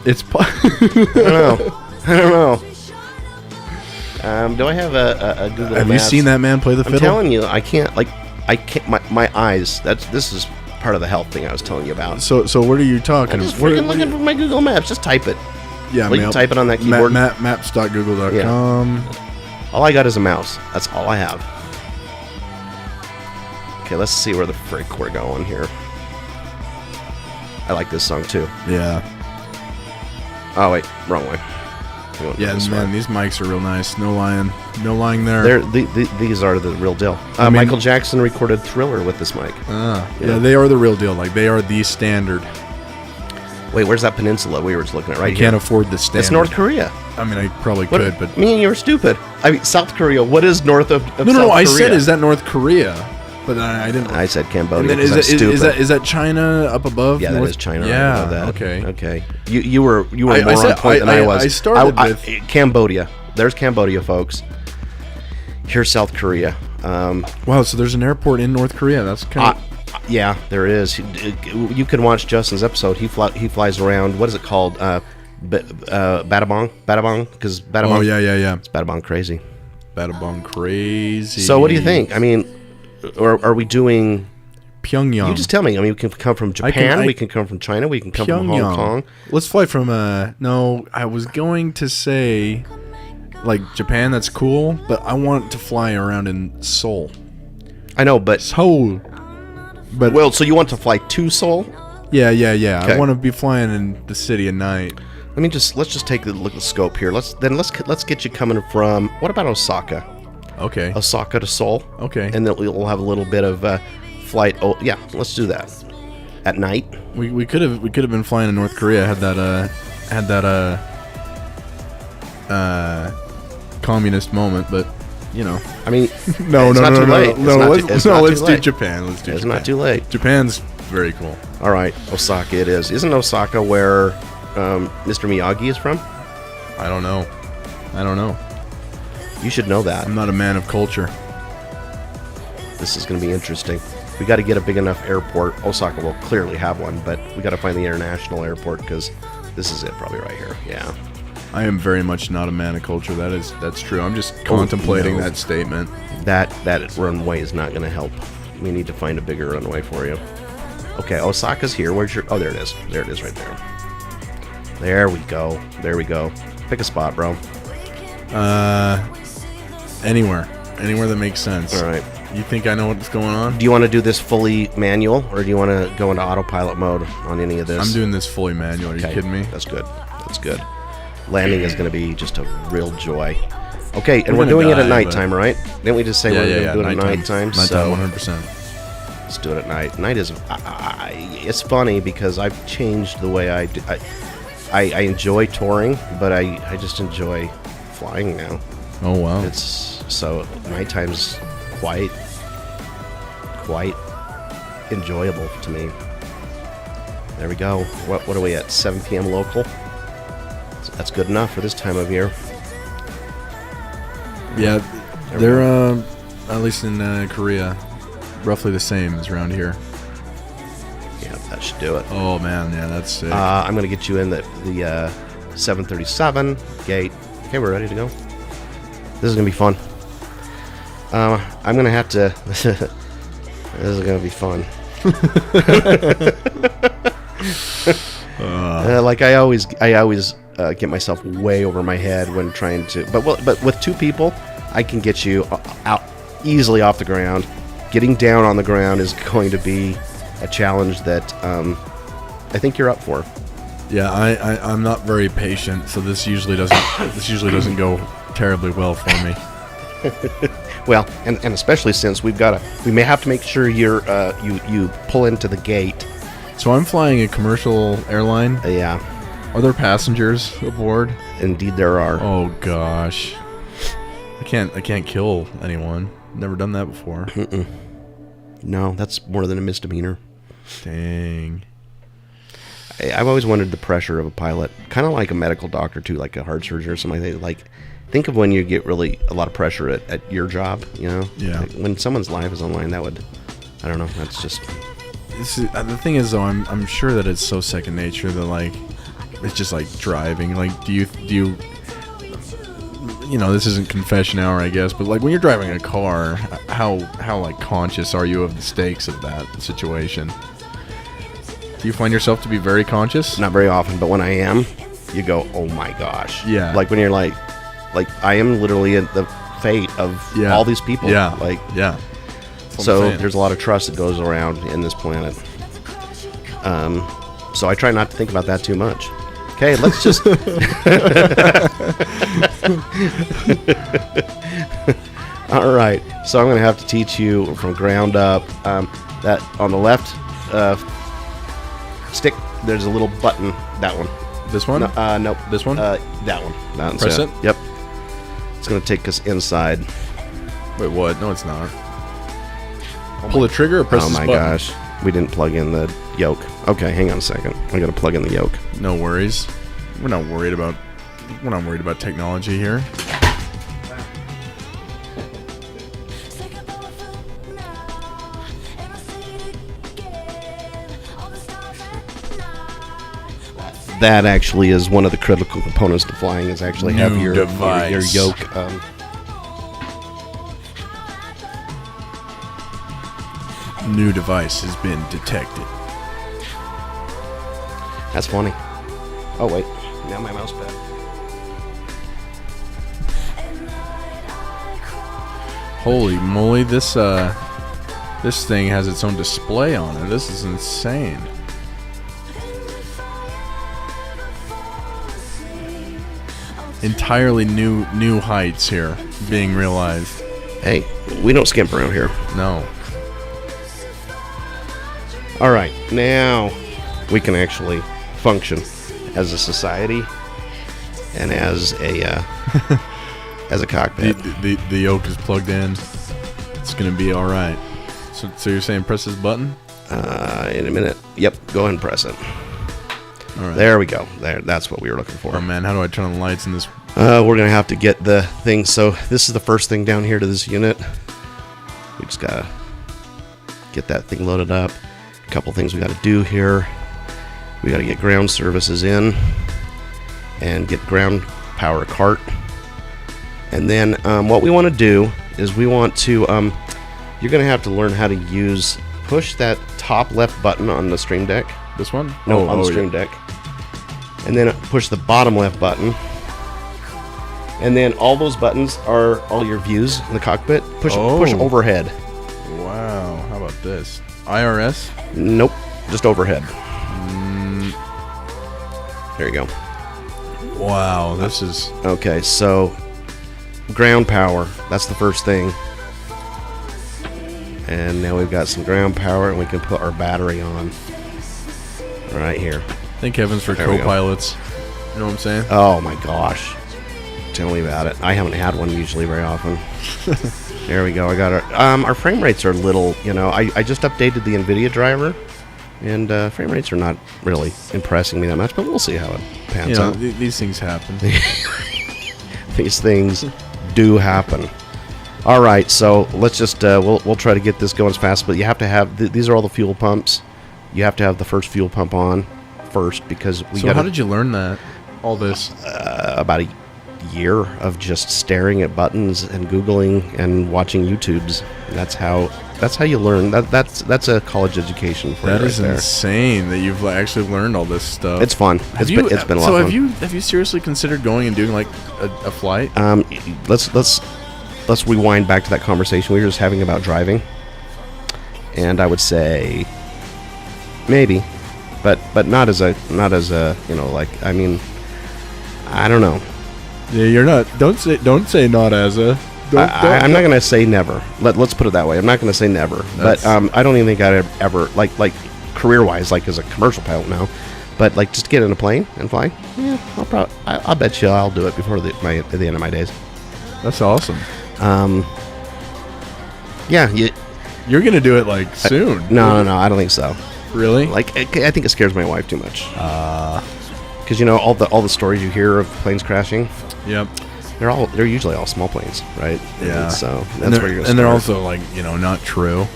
[SPEAKER 2] It's
[SPEAKER 1] I don't know. Do I have a Google
[SPEAKER 2] Have you
[SPEAKER 1] Maps?
[SPEAKER 2] seen that man play the
[SPEAKER 1] I'm
[SPEAKER 2] fiddle?
[SPEAKER 1] telling you, I can't. My eyes. This is part of the health thing I was telling you about.
[SPEAKER 2] So what are you talking?
[SPEAKER 1] I'm just
[SPEAKER 2] What-
[SPEAKER 1] freaking looking for my Google Maps. Just type it.
[SPEAKER 2] Yeah,
[SPEAKER 1] Well, you can type it on that keyboard.
[SPEAKER 2] Maps.google.com.
[SPEAKER 1] All I got is a mouse. That's all I have. Okay, let's see where the frick we're going here. I like this song too.
[SPEAKER 2] Yeah.
[SPEAKER 1] Oh wait, wrong way. Going
[SPEAKER 2] Yeah,
[SPEAKER 1] this
[SPEAKER 2] man,
[SPEAKER 1] way.
[SPEAKER 2] these mics are real nice. No lying there.
[SPEAKER 1] These are the real deal.
[SPEAKER 2] mean-
[SPEAKER 1] Michael Jackson recorded Thriller with this mic.
[SPEAKER 2] Yeah, they are the real deal. Like, they are the standard.
[SPEAKER 1] Wait, where's that peninsula we were just looking at? Right
[SPEAKER 2] I
[SPEAKER 1] here.
[SPEAKER 2] can't afford the standard.
[SPEAKER 1] It's North Korea.
[SPEAKER 2] I mean, I probably
[SPEAKER 1] What,
[SPEAKER 2] could, but
[SPEAKER 1] me and you are stupid. I mean, South Korea. What is north of South
[SPEAKER 2] no. I
[SPEAKER 1] Korea?
[SPEAKER 2] said, is that North Korea? But I didn't.
[SPEAKER 1] I said
[SPEAKER 2] And
[SPEAKER 1] Cambodia.
[SPEAKER 2] then
[SPEAKER 1] 'Cause I'm stupid.
[SPEAKER 2] is that China up above?
[SPEAKER 1] Yeah, that
[SPEAKER 2] North?
[SPEAKER 1] is China.
[SPEAKER 2] Yeah.
[SPEAKER 1] Right above that.
[SPEAKER 2] Okay.
[SPEAKER 1] Okay. You were more
[SPEAKER 2] I
[SPEAKER 1] on
[SPEAKER 2] said-
[SPEAKER 1] point than I was.
[SPEAKER 2] I started with-
[SPEAKER 1] Cambodia. There's Cambodia, folks. Here's South Korea.
[SPEAKER 2] Wow. So there's an airport in North Korea. That's kind of.
[SPEAKER 1] Yeah, there is. You can watch Justin's episode. He flies around. What is it called? Battambang, because Battambang.
[SPEAKER 2] Oh yeah.
[SPEAKER 1] It's Battambang crazy.
[SPEAKER 2] Battambang crazy.
[SPEAKER 1] So what do you think? I mean, or are we doing?
[SPEAKER 2] Pyongyang.
[SPEAKER 1] You just tell me. I mean, we can come from Japan.
[SPEAKER 2] I-
[SPEAKER 1] we can come from China. We can come from
[SPEAKER 2] Pyongyang.
[SPEAKER 1] Hong Kong.
[SPEAKER 2] Let's fly from no, I was going to say like Japan, that's cool, but I want to fly around in Seoul.
[SPEAKER 1] I know, but
[SPEAKER 2] Seoul. But
[SPEAKER 1] well, so you want to fly to Seoul?
[SPEAKER 2] yeah.
[SPEAKER 1] Okay.
[SPEAKER 2] I want to be flying in the city at night.
[SPEAKER 1] Let's just take a look at the scope here. Let's get you coming from, what about Osaka?
[SPEAKER 2] Okay.
[SPEAKER 1] Osaka to Seoul.
[SPEAKER 2] Okay.
[SPEAKER 1] And then we'll have a little bit of flight. Oh yeah, let's do that. At night.
[SPEAKER 2] We could have been flying to North Korea had that communist moment, but you know.
[SPEAKER 1] I mean,
[SPEAKER 2] No,
[SPEAKER 1] it's not too late.
[SPEAKER 2] Let's
[SPEAKER 1] not
[SPEAKER 2] do
[SPEAKER 1] too late.
[SPEAKER 2] Japan. Let's do
[SPEAKER 1] It's
[SPEAKER 2] Japan.
[SPEAKER 1] not too late.
[SPEAKER 2] Japan's very cool.
[SPEAKER 1] All right, Osaka it is. Isn't Osaka where Mr. Miyagi is from?
[SPEAKER 2] I don't know.
[SPEAKER 1] You should know that.
[SPEAKER 2] I'm not a man of culture.
[SPEAKER 1] This is going to be interesting. We got to get a big enough airport. Osaka will clearly have one, but we got to find the international airport because this is it, probably right here. Yeah.
[SPEAKER 2] I am very much not a man of culture. That's true. I'm just contemplating
[SPEAKER 1] no.
[SPEAKER 2] that statement.
[SPEAKER 1] That runway is not going to help. We need to find a bigger runway for you. Okay, Osaka's here. Where's your? Oh, there it is. There it is, right there. There we go. There we go. Pick a spot, bro.
[SPEAKER 2] Anywhere that makes sense.
[SPEAKER 1] All right.
[SPEAKER 2] You think I know what's going on?
[SPEAKER 1] Do you want to do this fully manual, or do you want to go into autopilot mode on any of this?
[SPEAKER 2] I'm doing this fully manual. Are you kidding me?
[SPEAKER 1] That's good. That's good. Landing is going to be just a real joy. Okay, and
[SPEAKER 2] We're
[SPEAKER 1] we're
[SPEAKER 2] gonna
[SPEAKER 1] doing it
[SPEAKER 2] die,
[SPEAKER 1] at nighttime, right? Didn't we just say we're going to do it at nighttime? So
[SPEAKER 2] 100%.
[SPEAKER 1] let's do it at night. Night is it's funny because I've changed the way I do. I enjoy touring, but I just enjoy flying now.
[SPEAKER 2] Oh wow.
[SPEAKER 1] It's so nighttime's quite enjoyable to me. There we go. What are we at? 7 p.m. local. So that's good enough for this time of year.
[SPEAKER 2] Yeah, they're at least in Korea, roughly the same as around here.
[SPEAKER 1] Yeah, that should do it.
[SPEAKER 2] Oh man, yeah, that's sick.
[SPEAKER 1] I'm gonna get you in the 737 gate. Okay, we're ready to go. This is gonna be fun. I'm gonna have to. This is gonna be fun. Like I always get myself way over my head when trying to. But with two people, I can get you out easily off the ground. Getting down on the ground is going to be a challenge that I think you're up for.
[SPEAKER 2] Yeah, I'm not very patient, so this usually doesn't go terribly well for me.
[SPEAKER 1] Well, and especially since we may have to make sure you pull into the gate.
[SPEAKER 2] So I'm flying a commercial airline.
[SPEAKER 1] Yeah,
[SPEAKER 2] Are there passengers aboard?
[SPEAKER 1] indeed there are.
[SPEAKER 2] Oh gosh, I can't kill anyone. Never done that before.
[SPEAKER 1] No, that's more than a misdemeanor.
[SPEAKER 2] Dang.
[SPEAKER 1] I've always wondered the pressure of a pilot, kind of like a medical doctor too, like a heart surgeon or something like that. Like, think of when you get really a lot of pressure at your job, you know?
[SPEAKER 2] Yeah.
[SPEAKER 1] Like when someone's life is on the line, that would, I don't know, that's just...
[SPEAKER 2] The thing is, though, I'm sure that it's so second nature that, like, it's just like driving. Like, do you you know, this isn't confession hour, I guess, but like when you're driving a car, how like conscious are you of the stakes of that situation? Do you find yourself to be very conscious?
[SPEAKER 1] Not very often, but when I am, you go, oh my gosh.
[SPEAKER 2] Yeah.
[SPEAKER 1] Like when you're like I am literally at the fate of all these people.
[SPEAKER 2] Yeah.
[SPEAKER 1] Like,
[SPEAKER 2] yeah.
[SPEAKER 1] So there's a lot of trust that goes around in this planet. So I try not to think about that too much. Okay, let's just... All right, so I'm going to have to teach you from ground up that on the left stick, there's a little button, that one.
[SPEAKER 2] This one?
[SPEAKER 1] Nope.
[SPEAKER 2] This one?
[SPEAKER 1] That one.
[SPEAKER 2] Press it?
[SPEAKER 1] Yep. It's going to take us inside.
[SPEAKER 2] Wait, what? No, it's not. Pull the trigger or press this button?
[SPEAKER 1] Oh my gosh. We didn't plug in the yoke. Okay, hang on a second. I got to plug in the yoke.
[SPEAKER 2] No worries. We're not worried about technology here.
[SPEAKER 1] That actually is one of the critical components to flying, is actually have your yoke.
[SPEAKER 2] New device has been detected.
[SPEAKER 1] That's funny. Oh wait, now my mouse pad.
[SPEAKER 2] Holy moly! This thing has its own display on it. This is insane. Entirely new heights here being realized.
[SPEAKER 1] Hey, we don't skimp around here.
[SPEAKER 2] No.
[SPEAKER 1] All right, now we can actually function as a society and as a as a cockpit.
[SPEAKER 2] The yoke is plugged in. It's gonna be all right. So you're saying press this button?
[SPEAKER 1] In a minute. Yep. Go ahead and press it.
[SPEAKER 2] All right.
[SPEAKER 1] There we go. There. That's what we were looking for.
[SPEAKER 2] Oh man, how do I turn on the lights in this?
[SPEAKER 1] We're gonna have to get the thing. So this is the first thing down here to this unit. We just gotta get that thing loaded up. A couple things we gotta do here. We gotta get ground services in and get ground power cart. And then what we want to do is we want to. You're gonna have to learn how to push that top left button on the Stream Deck.
[SPEAKER 2] This one?
[SPEAKER 1] No, on the Stream Deck. And then push the bottom left button. And then all those buttons are all your views in the cockpit. Push overhead.
[SPEAKER 2] Wow, how about this? IRS?
[SPEAKER 1] Nope, just overhead. There you go.
[SPEAKER 2] Wow, this is...
[SPEAKER 1] Okay, so ground power, that's the first thing. And now we've got some ground power and we can put our battery on. Right here.
[SPEAKER 2] Thank heavens for co-pilots. You know what I'm saying?
[SPEAKER 1] Oh my gosh. Tell me about it. I haven't had one usually very often. There we go. I got our frame rates are little, you know. I just updated the NVIDIA driver, and frame rates are not really impressing me that much, but we'll see how it pans out.
[SPEAKER 2] These things happen.
[SPEAKER 1] These things do happen. All right, so let's just we'll try to get this going as fast, but you have to have these are all the fuel pumps. You have to have the first fuel pump on first because we.
[SPEAKER 2] So how did you learn that? All this?
[SPEAKER 1] About a year of just staring at buttons and Googling and watching YouTubes. That's how you learn. That's a college education for you. That is
[SPEAKER 2] insane that you've actually learned all this stuff.
[SPEAKER 1] It's fun. It's been a lot of fun.
[SPEAKER 2] Have you seriously considered going and doing like a flight?
[SPEAKER 1] Let's rewind back to that conversation we were just having about driving. And I would say maybe, but not as a like, I mean, I don't know.
[SPEAKER 2] Yeah, you're not. Don't say not as a.
[SPEAKER 1] I'm not gonna say never. Let's put it that way. I'm not gonna say never. But I don't even think I'd ever like career wise, like as a commercial pilot now. But like just get in a plane and fly. Yeah, I'll bet you I'll do it before the end of my days.
[SPEAKER 2] That's awesome.
[SPEAKER 1] Yeah,
[SPEAKER 2] You're gonna do it like soon.
[SPEAKER 1] No, I don't think so.
[SPEAKER 2] Really?
[SPEAKER 1] Like, I think it scares my wife too much. Because you know all the stories you hear of planes crashing.
[SPEAKER 2] Yep.
[SPEAKER 1] They're usually all small planes, right?
[SPEAKER 2] Yeah.
[SPEAKER 1] And so that's
[SPEAKER 2] And
[SPEAKER 1] where you're gonna.
[SPEAKER 2] and they're
[SPEAKER 1] start.
[SPEAKER 2] also like not true.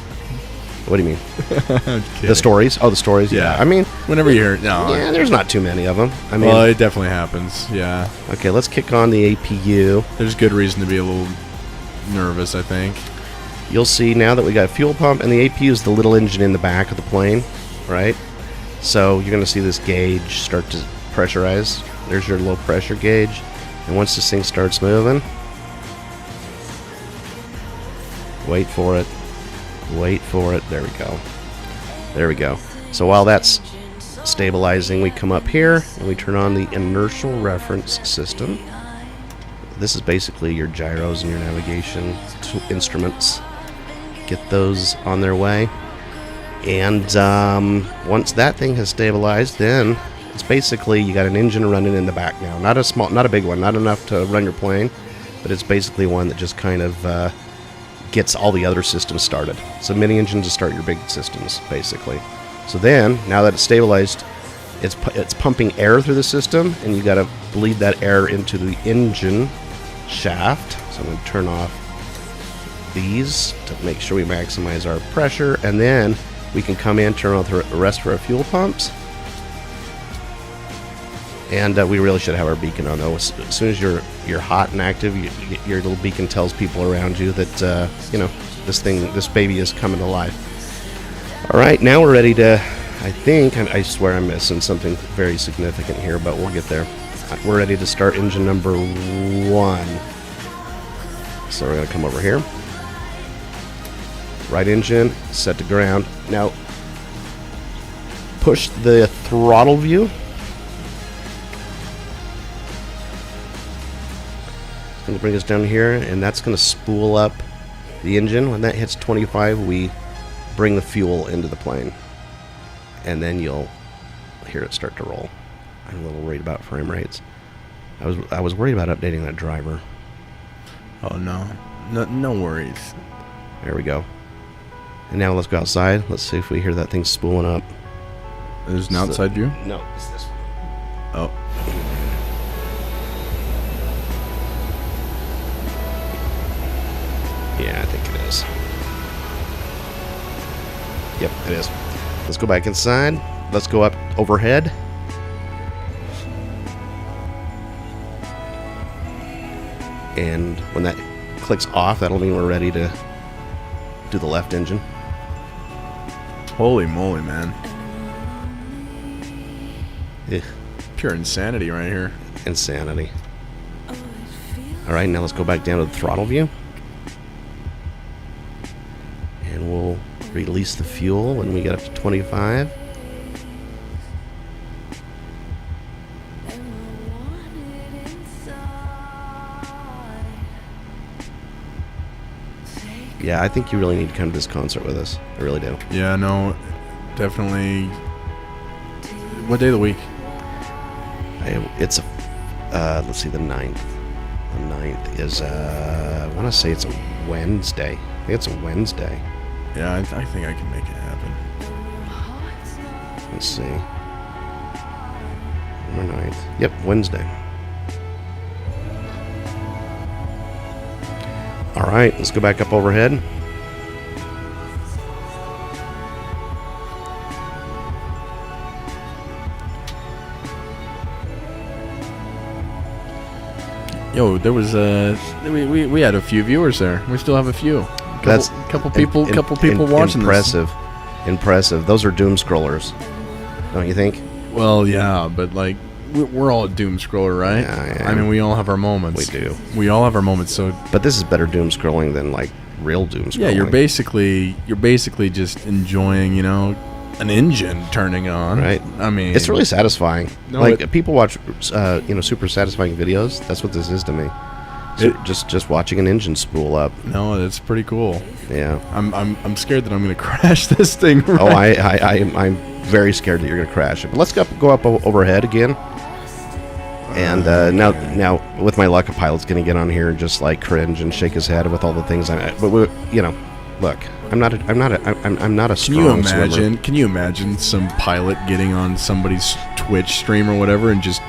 [SPEAKER 1] What do you mean?
[SPEAKER 2] I'm
[SPEAKER 1] The
[SPEAKER 2] kidding.
[SPEAKER 1] stories? Oh, the stories.
[SPEAKER 2] Yeah.
[SPEAKER 1] I mean,
[SPEAKER 2] Whenever you hear no.
[SPEAKER 1] yeah, there's not too many of them. I mean,
[SPEAKER 2] Well, it definitely happens. Yeah.
[SPEAKER 1] okay, let's kick on the APU.
[SPEAKER 2] There's good reason to be a little nervous, I think.
[SPEAKER 1] You'll see now that we got a fuel pump, and the APU is the little engine in the back of the plane, right? So you're going to see this gauge start to pressurize. There's your low pressure gauge, and once this thing starts moving, wait for it. Wait for it. There we go. There we go. So while that's stabilizing, we come up here and we turn on the inertial reference system. This is basically your gyros and your navigation instruments. Get those on their way. And once that thing has stabilized, then it's basically you got an engine running in the back now. Not a big one, not enough to run your plane, but it's basically one that just kind of gets all the other systems started. So mini engines to start your big systems, basically. So then, now that it's stabilized, it's pumping air through the system, and you got to bleed that air into the engine shaft. So I'm going to turn off these to make sure we maximize our pressure, and then we can come in, turn on the rest of our fuel pumps. And we really should have our beacon on, though. As soon as you're hot and active, your little beacon tells people around you that this baby is coming to life. All right, now we're ready to. I swear I'm missing something very significant here, but we'll get there. We're ready to start engine number 1. So we're gonna come over here. Right engine, set to ground. Now push the throttle view. It's going to bring us down here, and that's going to spool up the engine. When that hits 25, we bring the fuel into the plane, and then you'll hear it start to roll. I'm a little worried about frame rates. I was worried about updating that driver.
[SPEAKER 2] Oh no worries.
[SPEAKER 1] There we go. And now let's go outside. Let's see if we hear that thing spooling up.
[SPEAKER 2] There's an outside view.
[SPEAKER 1] No, it's this one.
[SPEAKER 2] Oh.
[SPEAKER 1] Yeah, I think it is. Yep, it is. Let's go back inside. Let's go up overhead. And when that clicks off, that'll mean we're ready to do the left engine.
[SPEAKER 2] Holy moly, man.
[SPEAKER 1] Ugh,
[SPEAKER 2] Pure insanity right here.
[SPEAKER 1] insanity. Alright, now let's go back down to the throttle view. And we'll release the fuel when we get up to 25. Yeah, I think you really need to come to this concert with us. I really do.
[SPEAKER 2] Yeah, no, definitely. What day of the week?
[SPEAKER 1] It's let's see, the 9th. The 9th is, I want to say it's a Wednesday. I think it's a Wednesday.
[SPEAKER 2] Yeah, I think I can make it happen.
[SPEAKER 1] Let's see. November 9th. Yep, Wednesday. All right, let's go back up overhead.
[SPEAKER 2] Yo, there was we had a few viewers there. We still have a few. Couple people watching
[SPEAKER 1] impressive. Impressive. Those are doom scrollers, don't you think?
[SPEAKER 2] this. Well, yeah, but like we're all a doom scroller, right?
[SPEAKER 1] Yeah,
[SPEAKER 2] I mean, we all have our moments.
[SPEAKER 1] We do.
[SPEAKER 2] We all have our moments. So
[SPEAKER 1] But this is better doom scrolling than like real doom scrolling.
[SPEAKER 2] yeah, you're basically just enjoying, an engine turning on.
[SPEAKER 1] Right.
[SPEAKER 2] I mean,
[SPEAKER 1] It's really satisfying.
[SPEAKER 2] No,
[SPEAKER 1] like people watch, super satisfying videos. That's what this is to me. So just watching an engine spool up.
[SPEAKER 2] No, it's pretty cool.
[SPEAKER 1] Yeah.
[SPEAKER 2] I'm scared that I'm gonna crash this thing. Right?
[SPEAKER 1] Oh, I'm very scared that you're gonna crash it. But let's go up overhead again. And now with my luck, a pilot's gonna get on here and just like cringe and shake his head with all the things but look, I'm not a
[SPEAKER 2] Can you
[SPEAKER 1] strong swimmer.
[SPEAKER 2] imagine? Can you imagine some pilot getting on somebody's Twitch stream or whatever and just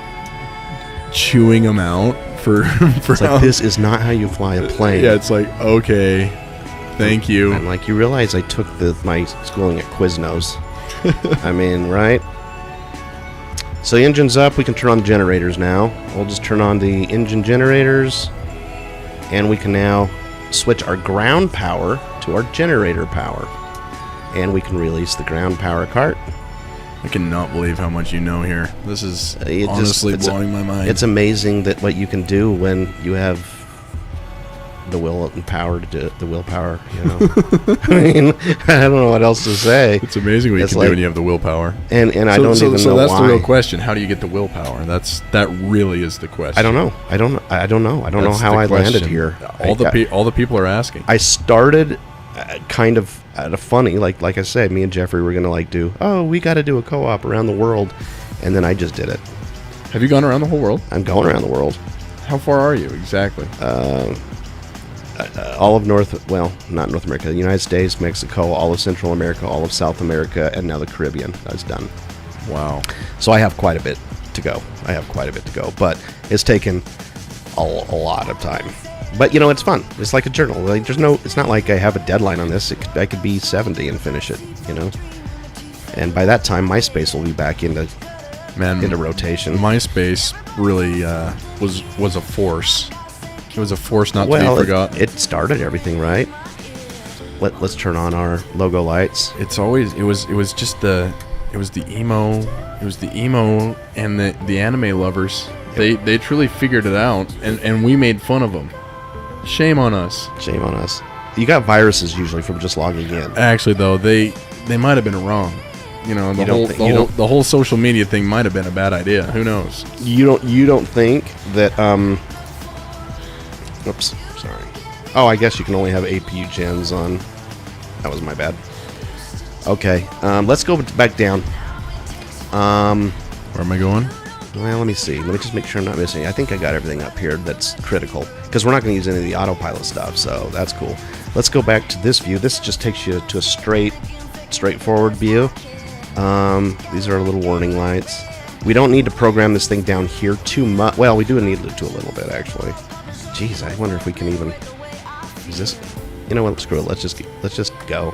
[SPEAKER 2] chewing them out for
[SPEAKER 1] It's like, this is not how you fly a plane.
[SPEAKER 2] Yeah, it's like, okay, thank you.
[SPEAKER 1] I'm like, you realize I took my schooling at Quiznos. I mean, right? So the engine's up. We can turn on the generators now. We'll just turn on the engine generators, and we can now switch our ground power to our generator power, and we can release the ground power cart.
[SPEAKER 2] I cannot believe how much you know here. This is honestly blowing my mind.
[SPEAKER 1] It's amazing that what you can do when you have the will and power to do it, the willpower, you know. I mean, I don't know what else to say.
[SPEAKER 2] It's amazing what you can do when you have the willpower.
[SPEAKER 1] And I don't even know why.
[SPEAKER 2] So that's the real question. How do you get the willpower? That really is the question.
[SPEAKER 1] I don't know. I don't know how I landed here.
[SPEAKER 2] All the people are asking.
[SPEAKER 1] I started kind of at a funny, like I said, me and Jeffrey were gonna we got to do a co-op around the world, and then I just did it.
[SPEAKER 2] Have you gone around the whole world?
[SPEAKER 1] I'm going around the world.
[SPEAKER 2] How far are you exactly?
[SPEAKER 1] All of not North America, the United States, Mexico, all of Central America, all of South America, and now the Caribbean. That's done.
[SPEAKER 2] Wow.
[SPEAKER 1] So I have quite a bit to go. But it's taken a lot of time. But it's fun. It's like a journal. Like it's not like I have a deadline on this. I could be 70 and finish it. And by that time, MySpace will be back into rotation.
[SPEAKER 2] MySpace really was a force. It was a force not to be forgotten.
[SPEAKER 1] It started everything, right? Let's turn on our logo lights.
[SPEAKER 2] It was the emo and the anime lovers. Yep. They truly figured it out, and we made fun of them. Shame on us.
[SPEAKER 1] You got viruses usually from just logging in.
[SPEAKER 2] Actually, though, they might have been wrong. The whole social media thing might have been a bad idea. Who knows?
[SPEAKER 1] You don't think that Oops, sorry. Oh, I guess you can only have APU gens on. That was my bad. Okay, let's go back down.
[SPEAKER 2] Where am I going?
[SPEAKER 1] Well, let me see. Let me just make sure I'm not missing. I think I got everything up here that's critical, because we're not going to use any of the autopilot stuff, so that's cool. Let's go back to this view. This just takes you to a straightforward view. These are our little warning lights. We don't need to program this thing down here too much. Well, we do need to do a little bit, actually. Jeez, I wonder if we can even... Is this... You know what? Screw it. Let's just go.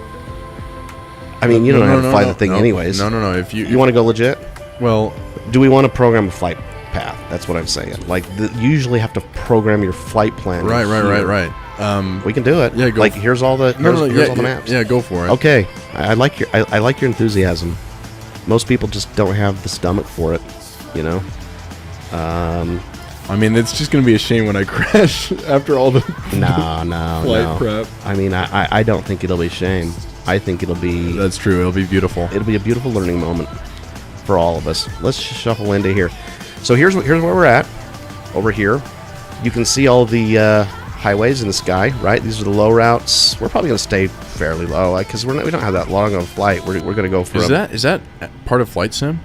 [SPEAKER 1] I mean, you don't know how to fly the thing anyways.
[SPEAKER 2] No. If you
[SPEAKER 1] want to go legit?
[SPEAKER 2] Well...
[SPEAKER 1] Do we want to program a flight path? That's what I'm saying. Like, you usually have to program your flight plan.
[SPEAKER 2] Right.
[SPEAKER 1] We can do it.
[SPEAKER 2] Yeah, go.
[SPEAKER 1] Like, here's all the all the maps.
[SPEAKER 2] Yeah, go for it.
[SPEAKER 1] Okay. I like your enthusiasm. Most people just don't have the stomach for it,
[SPEAKER 2] I mean, it's just going to be a shame when I crash after all the
[SPEAKER 1] flight
[SPEAKER 2] prep.
[SPEAKER 1] I mean, I don't think it'll be a shame. I think it'll be...
[SPEAKER 2] That's true. It'll be beautiful.
[SPEAKER 1] It'll be a beautiful learning moment for all of us. Let's shuffle into here. So here's where we're at. Over here, you can see all the highways in the sky, right? These are the low routes. We're probably going to stay fairly low because we don't have that long of a flight. We're going to go for...
[SPEAKER 2] Is that part of Flight Sim?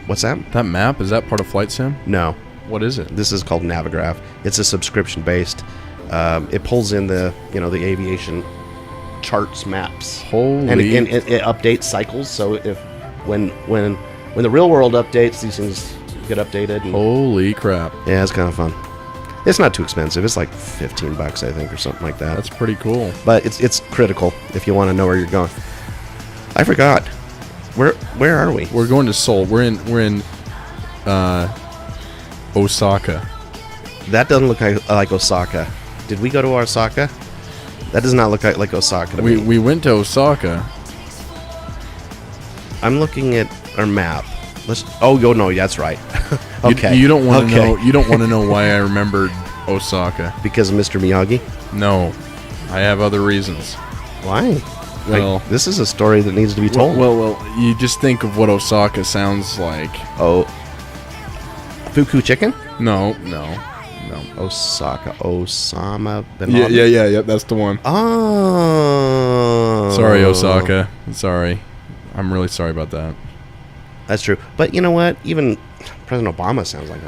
[SPEAKER 1] What's that?
[SPEAKER 2] That map, is that part of Flight Sim?
[SPEAKER 1] No.
[SPEAKER 2] What is it?
[SPEAKER 1] This is called Navigraph. It's a subscription-based. It pulls in the the aviation charts maps.
[SPEAKER 2] Holy!
[SPEAKER 1] And it updates cycles. So if when the real world updates, these things get updated.
[SPEAKER 2] Holy crap!
[SPEAKER 1] Yeah, it's kind of fun. It's not too expensive. It's like $15, I think, or something like that.
[SPEAKER 2] That's pretty cool.
[SPEAKER 1] But it's critical if you want to know where you're going. I forgot. Where are we?
[SPEAKER 2] We're going to Seoul. We're in Osaka.
[SPEAKER 1] That doesn't look like Osaka. Did we go to Osaka? That does not look like Osaka to me.
[SPEAKER 2] We went to Osaka.
[SPEAKER 1] I'm looking at our map. No, that's right. Okay.
[SPEAKER 2] You don't want to know. You don't want to know why I remembered Osaka.
[SPEAKER 1] Because of Mr. Miyagi?
[SPEAKER 2] No, I have other reasons.
[SPEAKER 1] Why?
[SPEAKER 2] Well,
[SPEAKER 1] this is a story that needs to be told.
[SPEAKER 2] Well, you just think of what Osaka sounds like.
[SPEAKER 1] Oh, Fuku chicken?
[SPEAKER 2] No.
[SPEAKER 1] Osama bin
[SPEAKER 2] Laden? Yeah, that's the one.
[SPEAKER 1] Oh.
[SPEAKER 2] Sorry, Osaka. Sorry. I'm really sorry about that.
[SPEAKER 1] That's true. But you know what? Even President Obama sounds like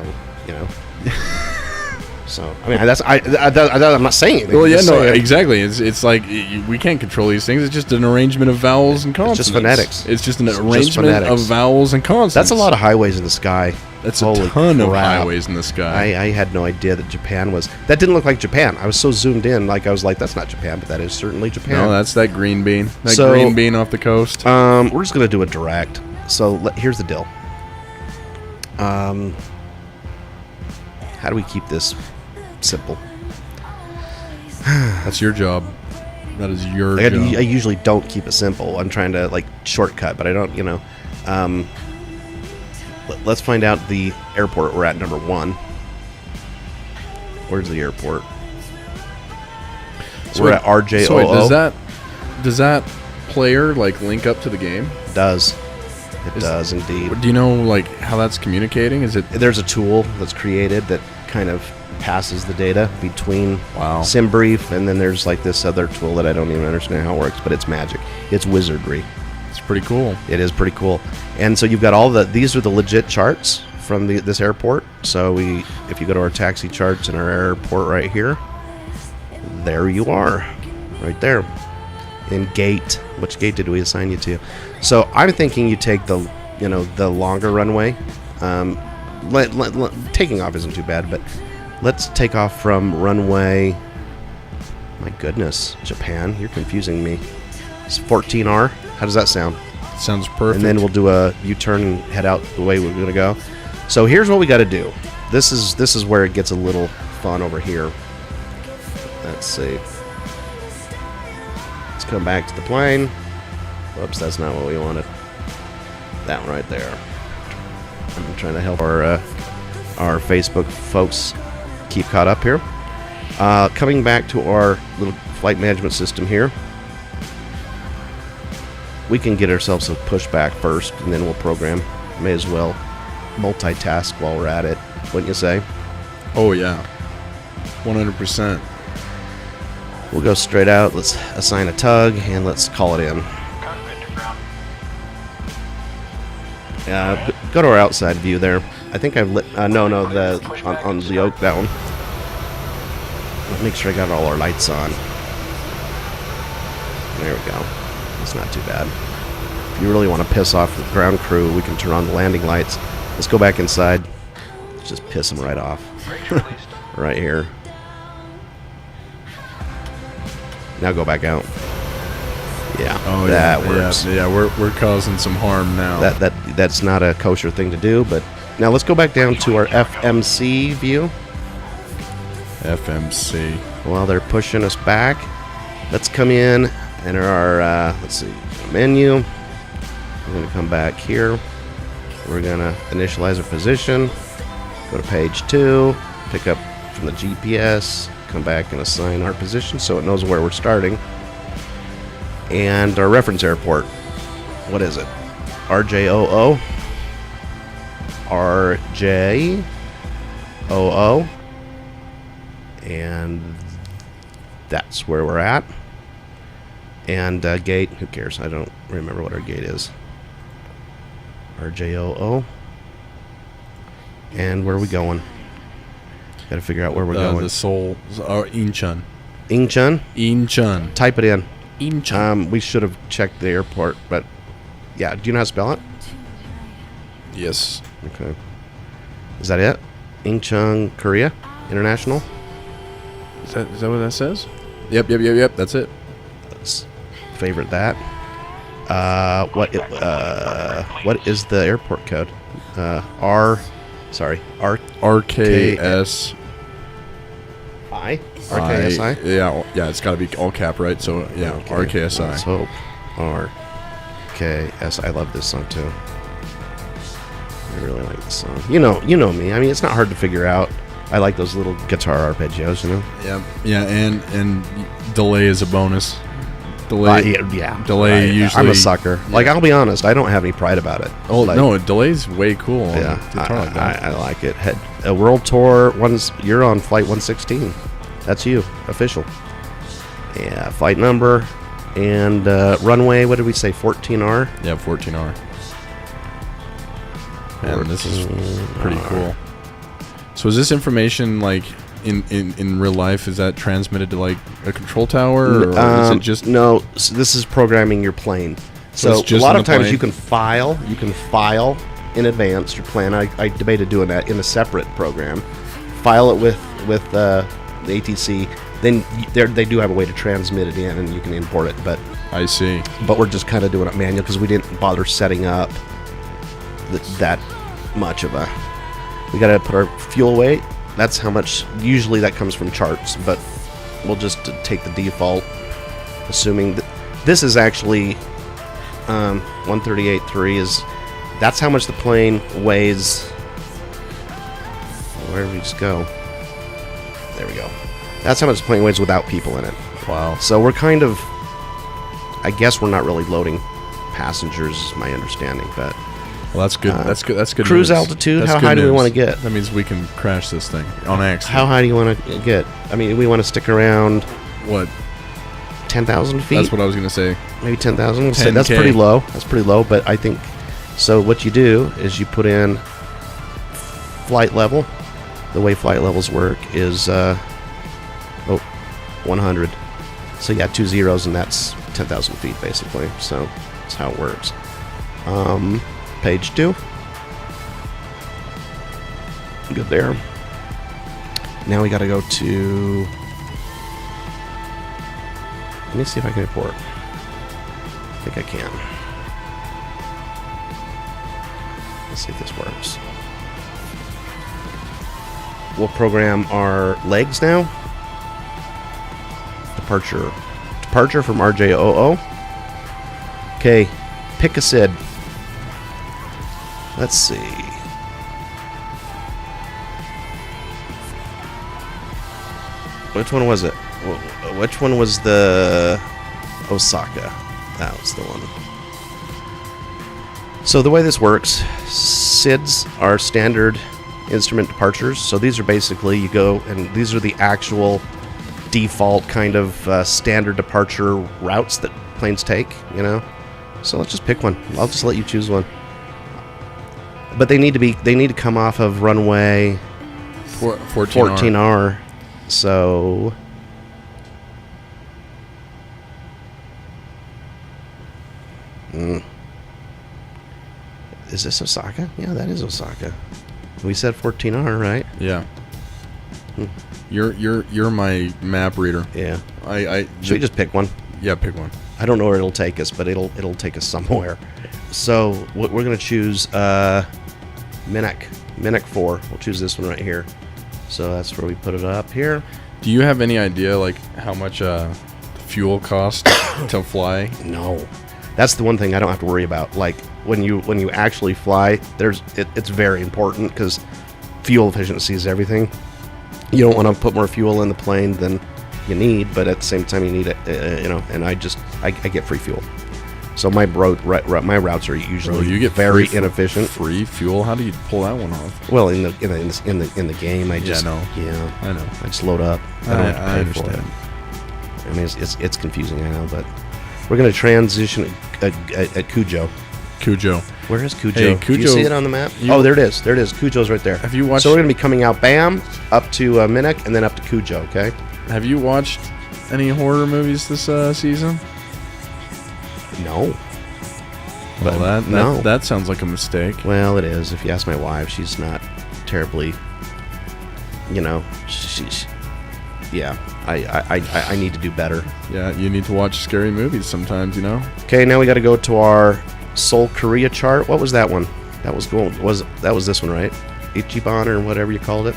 [SPEAKER 1] So I mean, I'm not saying anything.
[SPEAKER 2] Well,
[SPEAKER 1] I'm
[SPEAKER 2] yeah,
[SPEAKER 1] just
[SPEAKER 2] no,
[SPEAKER 1] saying.
[SPEAKER 2] exactly. It's like we can't control these things. It's just an arrangement of vowels and consonants.
[SPEAKER 1] just phonetics.
[SPEAKER 2] It's just an
[SPEAKER 1] It's just
[SPEAKER 2] arrangement of
[SPEAKER 1] phonetics.
[SPEAKER 2] vowels and consonants.
[SPEAKER 1] That's a lot of highways in the sky.
[SPEAKER 2] That's
[SPEAKER 1] Holy
[SPEAKER 2] a ton of
[SPEAKER 1] crap.
[SPEAKER 2] highways in the sky.
[SPEAKER 1] I had no idea that Japan was. That didn't look like Japan. I was so zoomed in, like I was like, that's not Japan, but that is certainly Japan.
[SPEAKER 2] No, that's that green bean. That
[SPEAKER 1] So,
[SPEAKER 2] green bean off the coast.
[SPEAKER 1] We're just gonna do a direct. So here's the deal. How do we keep this simple?
[SPEAKER 2] That's your job. That is your
[SPEAKER 1] I
[SPEAKER 2] job.
[SPEAKER 1] usually don't keep it simple. I'm trying to like shortcut, but I don't. Let's find out the airport we're at. Number 1. Where's the airport? We're at RJOO.
[SPEAKER 2] So wait, does that player like link up to the game?
[SPEAKER 1] It does. It does indeed.
[SPEAKER 2] Do you know like how that's communicating? Is it
[SPEAKER 1] There's a tool that's created that kind of passes the data between
[SPEAKER 2] Wow.
[SPEAKER 1] SimBrief, and then there's like this other tool that I don't even understand how it works, but it's magic. It's wizardry.
[SPEAKER 2] It's pretty cool.
[SPEAKER 1] It is pretty cool. And so you've got these are the legit charts from this airport. So if you go to our taxi charts in our airport right here, there you are, right there. In gate, which gate did we assign you to? So I'm thinking you take the longer runway. Taking off isn't too bad, but let's take off from runway. My goodness, Japan, you're confusing me. It's 14R. How does that sound?
[SPEAKER 2] Sounds perfect.
[SPEAKER 1] And then we'll do a U-turn and head out the way we're going to go. So here's what we got to do. This is where it gets a little fun over here. Let's see. Let's come back to the plane. Whoops, that's not what we wanted. That one right there. I'm trying to help our Facebook folks keep caught up here. Coming back to our little flight management system here. We can get ourselves a pushback first, and then we'll program. May as well multitask while we're at it, wouldn't you say?
[SPEAKER 2] Oh yeah, 100%.
[SPEAKER 1] We'll go straight out. Let's assign a tug, and let's call it in. Go to our outside view there. I think I've lit. On the oak, that one. Let's make sure I got all our lights on. There we go. It's not too bad. If you really want to piss off the ground crew, we can turn on the landing lights. Let's go back inside. Let's just piss them right off. Right here. Now go back out. Yeah,
[SPEAKER 2] Oh
[SPEAKER 1] that
[SPEAKER 2] yeah,
[SPEAKER 1] works.
[SPEAKER 2] Yeah, we're causing some harm now.
[SPEAKER 1] That's not a kosher thing to do, but now let's go back down to our FMC view.
[SPEAKER 2] FMC.
[SPEAKER 1] While they're pushing us back, let's come in and our let's see, menu. We're gonna come back here. We're gonna initialize our position. Go to page 2. Pick up from the GPS. Come back and assign our position so it knows where we're starting. And our reference airport. What is it? RJOO. RJOO. And that's where we're at. And gate, who cares? I don't remember what our gate is. RJOO. And where are we going? Got to figure out where we're going.
[SPEAKER 2] The Seoul, Incheon.
[SPEAKER 1] Incheon?
[SPEAKER 2] Incheon.
[SPEAKER 1] Type it in.
[SPEAKER 2] Incheon.
[SPEAKER 1] We should have checked the airport, but yeah. Do you know how to spell it?
[SPEAKER 2] Yes.
[SPEAKER 1] Okay. Is that it? Incheon, Korea International.
[SPEAKER 2] Is that what that says? Yep. That's it.
[SPEAKER 1] Let's favorite that. What is the airport code? RKSI.
[SPEAKER 2] RKS.
[SPEAKER 1] RKSI.
[SPEAKER 2] Yeah. It's got to be all cap, right? So yeah,
[SPEAKER 1] Okay,
[SPEAKER 2] RKSI.
[SPEAKER 1] Let's hope. RKSI. I love this song too. I really like this song. You know me. I mean, it's not hard to figure out. I like those little guitar arpeggios, you know.
[SPEAKER 2] Yeah, and delay is a bonus. Delay.
[SPEAKER 1] Yeah.
[SPEAKER 2] Delay
[SPEAKER 1] Right.
[SPEAKER 2] usually.
[SPEAKER 1] I'm a sucker.
[SPEAKER 2] Yeah.
[SPEAKER 1] Like, I'll be honest. I don't have any pride about it.
[SPEAKER 2] Oh
[SPEAKER 1] Like,
[SPEAKER 2] no, delay's way cool. On
[SPEAKER 1] Yeah,
[SPEAKER 2] guitar like that.
[SPEAKER 1] I like it. A world tour. You're on flight 116. That's you, official. Yeah, flight number and runway. What did we say? 14R.
[SPEAKER 2] Yeah, 14R. And this is pretty
[SPEAKER 1] 14R.
[SPEAKER 2] cool. So is this information like in real life, is that transmitted to like a control tower, or is it just
[SPEAKER 1] no? So this is programming your plane.
[SPEAKER 2] So it's
[SPEAKER 1] a
[SPEAKER 2] just
[SPEAKER 1] lot
[SPEAKER 2] on
[SPEAKER 1] of
[SPEAKER 2] the
[SPEAKER 1] times
[SPEAKER 2] plane?
[SPEAKER 1] you can file in advance your plan. I debated doing that in a separate program. File it with the ATC. Then they do have a way to transmit it in, and you can import it. But
[SPEAKER 2] I see.
[SPEAKER 1] we're just kind of doing it manual because we didn't bother setting up that much of a. We got to put our fuel weight. That's how much. Usually that comes from charts, but we'll just take the default, assuming that this is actually 138.3 is. That's how much the plane weighs. Where did we just go? There we go. That's how much the plane weighs without people in it.
[SPEAKER 2] Wow.
[SPEAKER 1] So we're kind of. I guess we're not really loading passengers, is my understanding, but.
[SPEAKER 2] Well, that's good. That's good. That's good.
[SPEAKER 1] Cruise
[SPEAKER 2] news.
[SPEAKER 1] altitude.
[SPEAKER 2] That's
[SPEAKER 1] How
[SPEAKER 2] good
[SPEAKER 1] high do we
[SPEAKER 2] news.
[SPEAKER 1] want to get?
[SPEAKER 2] That means we can crash this thing on accident.
[SPEAKER 1] How high do you want to get? I mean, we want to stick around
[SPEAKER 2] What?
[SPEAKER 1] 10,000 feet.
[SPEAKER 2] That's what I was gonna say.
[SPEAKER 1] Maybe 10,000.
[SPEAKER 2] 10K.
[SPEAKER 1] That's pretty low. That's pretty low. But I think so. What you do is you put in flight level. The way flight levels work is 100. So yeah, 2 zeros, and that's 10,000 feet basically. So that's how it works. Page 2. Good there. Now we got to go to. Let me see if I can import. I think I can. Let's see if this works. We'll program our legs now. Departure from RJOO. Okay, pick a SID. Let's see. Which one was it? Which one was the Osaka? That was the one. So the way this works, SIDs are standard instrument departures. So these are basically, you go, and these are the actual default kind of standard departure routes that planes take, you know? So let's just pick one. I'll just let you choose one. But they need to come off of runway 14R. So is this Osaka? Yeah, that is Osaka. We said 14R, right?
[SPEAKER 2] Yeah. You're my map reader.
[SPEAKER 1] Yeah.
[SPEAKER 2] I
[SPEAKER 1] Should we just pick one?
[SPEAKER 2] Yeah, pick one.
[SPEAKER 1] I don't know where it'll take us, but it'll take us somewhere. So we're going to choose Minnock 4. We'll choose this one right here. So that's where we put it up here.
[SPEAKER 2] Do you have any idea like how much fuel costs to fly?
[SPEAKER 1] No, that's the one thing I don't have to worry about. Like when you actually fly, it's very important because fuel efficiency is everything. You don't want to put more fuel in the plane than you need, but at the same time you need it, And I get free fuel. So my routes are usually
[SPEAKER 2] you get
[SPEAKER 1] very
[SPEAKER 2] free
[SPEAKER 1] inefficient.
[SPEAKER 2] Free fuel? How do you pull that one off?
[SPEAKER 1] Well, in the game, I just
[SPEAKER 2] I know.
[SPEAKER 1] I just load up. I don't have to pay
[SPEAKER 2] understand.
[SPEAKER 1] for it. I mean, it's confusing, I know, but we're gonna transition at Cujo.
[SPEAKER 2] Cujo.
[SPEAKER 1] Where is Cujo?
[SPEAKER 2] Hey,
[SPEAKER 1] Do you
[SPEAKER 2] Cujo-
[SPEAKER 1] see it on the map? Oh, there it is. There it is. Cujo's right there.
[SPEAKER 2] Have you watched?
[SPEAKER 1] So we're gonna be coming out, bam, up to Minnock, and then up to Cujo. Okay.
[SPEAKER 2] Have you watched any horror movies this season?
[SPEAKER 1] No.
[SPEAKER 2] Well,
[SPEAKER 1] no.
[SPEAKER 2] that sounds like a mistake.
[SPEAKER 1] Well, it is. If you ask my wife, she's not terribly. She's. Yeah. I need to do better.
[SPEAKER 2] Yeah, you need to watch scary movies sometimes, you know?
[SPEAKER 1] Okay, now we got to go to our Seoul, Korea chart. What was that one? That was this one, right? Ichiban or whatever you called it.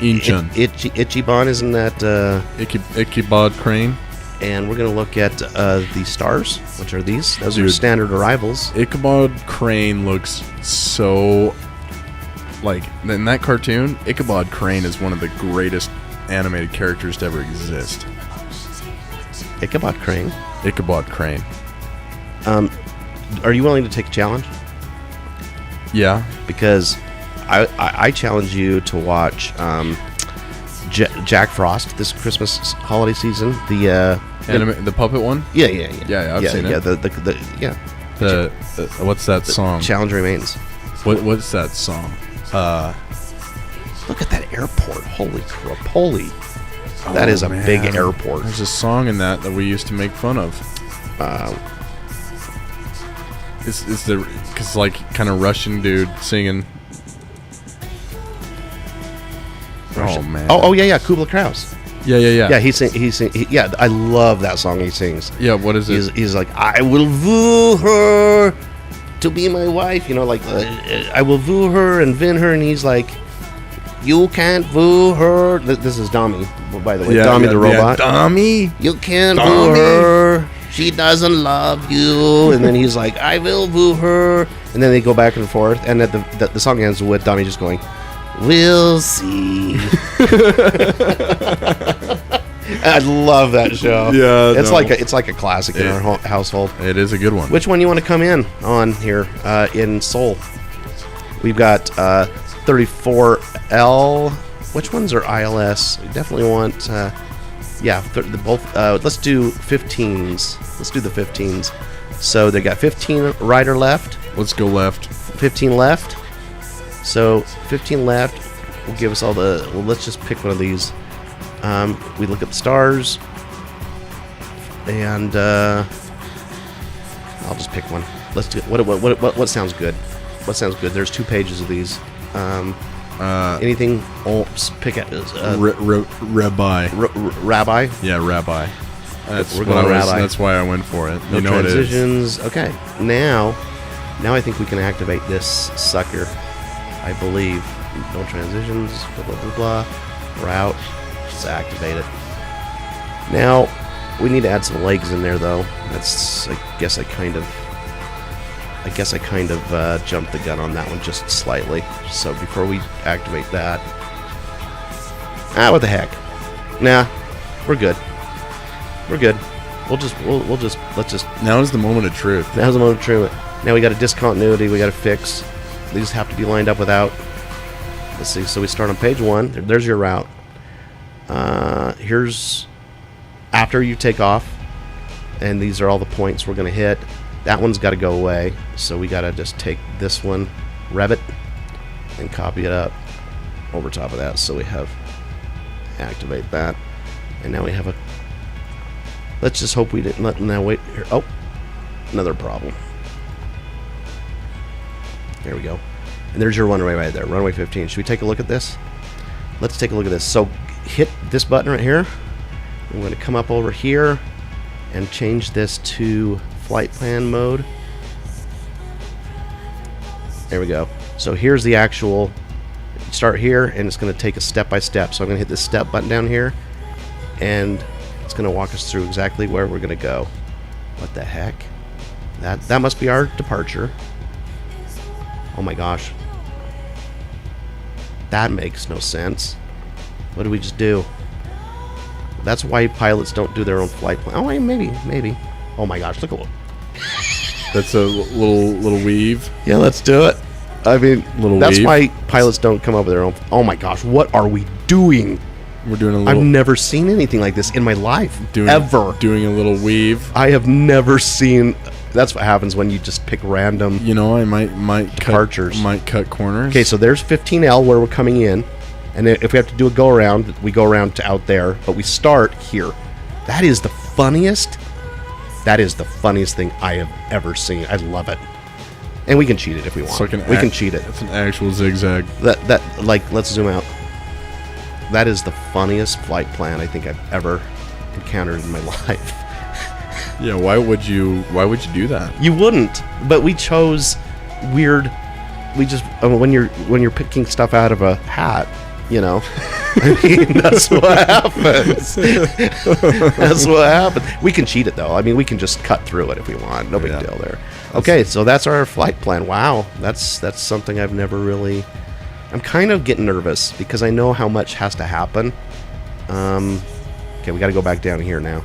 [SPEAKER 2] Incheon.
[SPEAKER 1] Ichiban, isn't that?
[SPEAKER 2] Ikebod Crane.
[SPEAKER 1] And we're gonna look at the stars, which are these. Those are
[SPEAKER 2] Dude.
[SPEAKER 1] standard arrivals.
[SPEAKER 2] Ichabod Crane looks so like in that cartoon. Ichabod Crane is one of the greatest animated characters to ever exist.
[SPEAKER 1] Ichabod Crane.
[SPEAKER 2] Ichabod Crane.
[SPEAKER 1] Are you willing to take a challenge?
[SPEAKER 2] Yeah.
[SPEAKER 1] Because I challenge you to watch Jack Frost this Christmas holiday season.
[SPEAKER 2] The puppet one.
[SPEAKER 1] Yeah.
[SPEAKER 2] Yeah, I've seen it.
[SPEAKER 1] The
[SPEAKER 2] What's that song?
[SPEAKER 1] challenge remains.
[SPEAKER 2] What's that song?
[SPEAKER 1] Look at that airport. Holy crapoly. That is a big airport.
[SPEAKER 2] There's a song in that we used to make fun of. It's the because like kind of Russian dude singing.
[SPEAKER 1] Russian.
[SPEAKER 2] Oh man.
[SPEAKER 1] Oh yeah, Kubla Kraus.
[SPEAKER 2] Yeah.
[SPEAKER 1] Yeah, yeah, I love that song he sings.
[SPEAKER 2] Yeah, what is it?
[SPEAKER 1] He's like, I will woo her to be my wife. You know, like, I will woo her and win her. And he's like, you can't woo her. This is Dami, by the way. Dami the robot.
[SPEAKER 2] Dami.
[SPEAKER 1] You can't woo her. She doesn't love you. And then he's like, I will woo her. And then they go back and forth. And the song ends with Dami just going, we'll see. I love that show.
[SPEAKER 2] Yeah,
[SPEAKER 1] it's like a classic in our household.
[SPEAKER 2] It is a good one.
[SPEAKER 1] Which one you want to come in on here in Seoul? We've got 34L. Which ones are ILS? We definitely want both. Let's do 15s. Let's do the 15s. So they got 15 right or left.
[SPEAKER 2] Let's go left.
[SPEAKER 1] 15 left. So 15 left will give us all the. Well, let's just pick one of these. We look at the stars, and I'll just pick one. Let's do what sounds good. What sounds good? There's 2 pages of these. Anything? Pick it.
[SPEAKER 2] Rabbi.
[SPEAKER 1] Rabbi.
[SPEAKER 2] Yeah, rabbi.
[SPEAKER 1] We're going rabbi.
[SPEAKER 2] That's why I went for it.
[SPEAKER 1] No
[SPEAKER 2] you know
[SPEAKER 1] transitions. It is. Okay. Now I think we can activate this sucker. I believe. No transitions. Blah blah blah blah. Route. Just activate it. Now we need to add some legs in there, though. That's. I guess I kind of jumped the gun on that one just slightly. So before we activate that, what the heck? Nah, we're good. We're good. Let's just.
[SPEAKER 2] Now is the moment of truth.
[SPEAKER 1] Now's the moment of truth. Now we got a discontinuity. We got to fix. These have to be lined up without. Let's see. So we start on page 1. There's your route. Here's after you take off, and these are all the points we're going to hit. That one's got to go away, so we got to just take this one, rev it, and copy it up over top of that. So we have activate that, and now we have a. Let's just hope we didn't. Now wait here. Oh, another problem. There we go. And there's your runway right there, runway 15. Should we take a look at this? Let's take a look at this. So hit this button right here. I'm going to come up over here and change this to flight plan mode. There we go. So here's the actual. Start here, and it's going to take us step by step. So I'm going to hit this step button down here, and it's going to walk us through exactly where we're going to go. What the heck? That must be our departure. Oh my gosh. That makes no sense. What did we just do? That's why pilots don't do their own flight plan. Oh, wait, maybe. Oh my gosh, look at.
[SPEAKER 2] That's a little weave.
[SPEAKER 1] Yeah, let's do it. I mean, that's
[SPEAKER 2] weave.
[SPEAKER 1] why pilots don't come up with their own. Oh my gosh, what are we doing?
[SPEAKER 2] We're doing a little.
[SPEAKER 1] I've never seen anything like this in my life. Ever.
[SPEAKER 2] Doing a little weave.
[SPEAKER 1] I have never seen. That's what happens when you just pick random.
[SPEAKER 2] You know, I might
[SPEAKER 1] departures.
[SPEAKER 2] Might cut corners.
[SPEAKER 1] Okay, so there's 15L where we're coming in, and if we have to do a go around, we go around to out there, but we start here. That is the funniest. That is the funniest thing I have ever seen. I love it. And we can cheat it if we want.
[SPEAKER 2] So
[SPEAKER 1] we can cheat it.
[SPEAKER 2] It's an actual zigzag.
[SPEAKER 1] Let's zoom out. That is the funniest flight plan I think I've ever encountered in my life.
[SPEAKER 2] Yeah, why would you do that?
[SPEAKER 1] You wouldn't, but we chose weird. We just when you're picking stuff out of a hat, you know. I mean, that's what happens. That's what happens. We can cheat it though. I mean, we can just cut through it if we want. No big deal there. Okay, so that's our flight plan. Wow, that's something I've never really. I'm kind of getting nervous because I know how much has to happen. Okay, we got to go back down here now.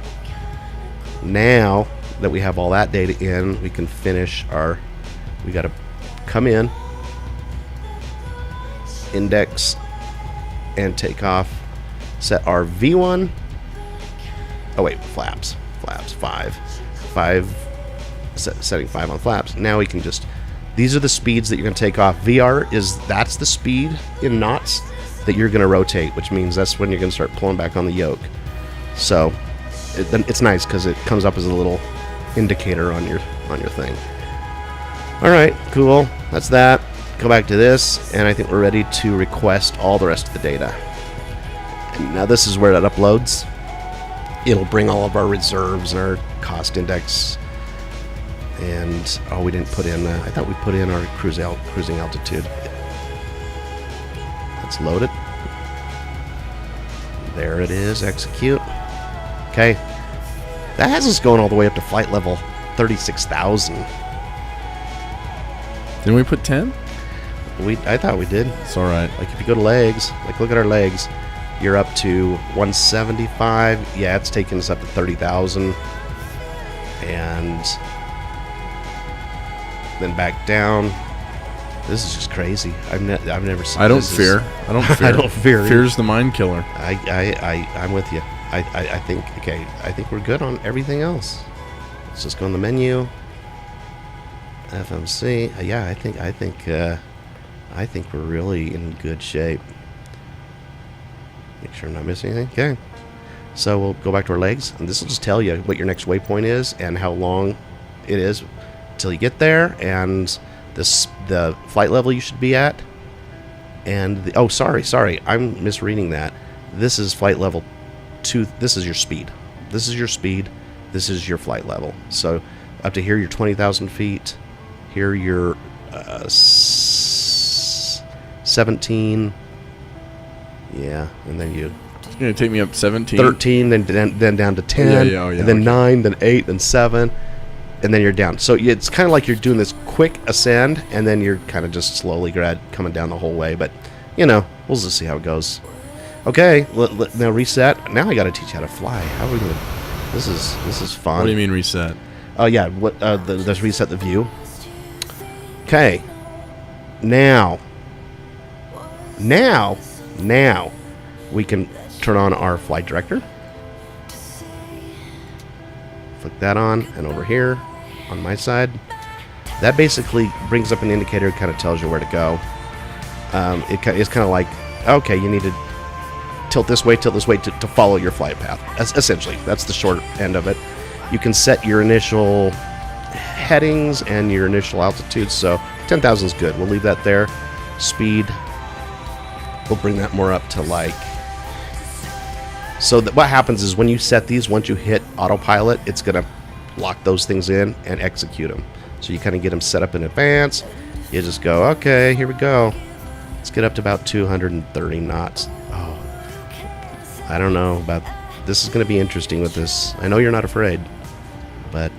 [SPEAKER 1] Now that we have all that data in, we can finish our. We got to come in, index, and take off. Set our V1. Oh wait, flaps 5. Setting 5 on flaps. Now we can just. These are the speeds that you're going to take off. VR that's the speed in knots that you're going to rotate, which means that's when you're going to start pulling back on the yoke. So it's nice because it comes up as a little indicator on your thing. All right, cool. That's that. Go back to this, and I think we're ready to request all the rest of the data. And now this is where it uploads. It'll bring all of our reserves and our cost index. And we didn't put in. I thought we put in our cruising altitude. Let's load it. There it is. Execute. Okay. That has us going all the way up to flight level 36,000.
[SPEAKER 2] Didn't we put 10?
[SPEAKER 1] I thought we did.
[SPEAKER 2] It's all right.
[SPEAKER 1] Like if you go to legs, like look at our legs, you're up to 175. Yeah, it's taking us up to 30,000, and then back down. This is just crazy. I've never seen.
[SPEAKER 2] I don't fear. I don't fear.
[SPEAKER 1] I don't fear.
[SPEAKER 2] Fear's the mind killer.
[SPEAKER 1] I'm with you. I think okay. I think we're good on everything else. Let's just go in the menu. FMC. Yeah, I think we're really in good shape. Make sure I'm not missing anything. Okay. So we'll go back to our legs, and this will just tell you what your next waypoint is and how long it is till you get there, and the flight level you should be at. And sorry, I'm misreading that. This is flight level 2. This is your speed. This is your speed. This is your flight level. So up to here, you're 20,000 feet. Here, you're 17. Yeah, and then you.
[SPEAKER 2] It's gonna take me up 17.
[SPEAKER 1] 13, then down to 10, and then 9, then 8, then 7, and then you're down. So it's kind of like you're doing this quick ascend, and then you're kind of just slowly coming down the whole way. But we'll just see how it goes. Okay, now reset. Now I got to teach you how to fly. How are we gonna? This is fun.
[SPEAKER 2] What do you mean reset?
[SPEAKER 1] Oh yeah, let's reset the view. Okay. Now we can turn on our flight director. Flick that on, and over here on my side, that basically brings up an indicator. Kind of tells you where to go. It's kind of like, okay, you need to tilt this way to follow your flight path. Essentially, that's the short end of it. You can set your initial headings and your initial altitude. So 10,000 is good. We'll leave that there. Speed, we'll bring that more up to like. So what happens is when you set these, once you hit autopilot, it's gonna lock those things in and execute them. So you kind of get them set up in advance. You just go, okay, here we go. Let's get up to about 230 knots. Oh, I don't know about. This is gonna be interesting with this. I know you're not afraid, but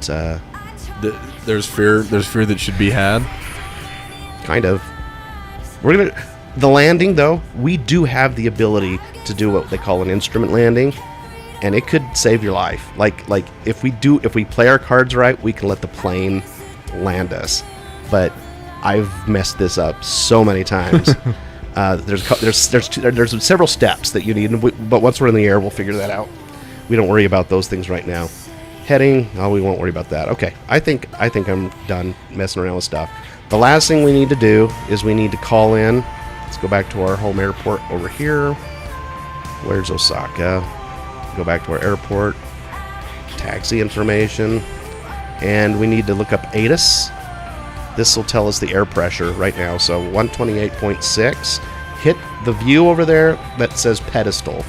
[SPEAKER 2] there's fear. There's fear that should be had.
[SPEAKER 1] Kind of. The landing, though, we do have the ability to do what they call an instrument landing, and it could save your life. Like if we play our cards right, we can let the plane land us. But I've messed this up so many times. There's several steps that you need, but once we're in the air, we'll figure that out. We don't worry about those things right now. Heading, we won't worry about that. Okay, I think I'm done messing around with stuff. The last thing we need to do is we need to call in. Let's go back to our home airport over here. Where's Osaka? Go back to our airport. Taxi information. And we need to look up ATIS. This will tell us the air pressure right now. So 128.6. Hit the view over there that says pedestal.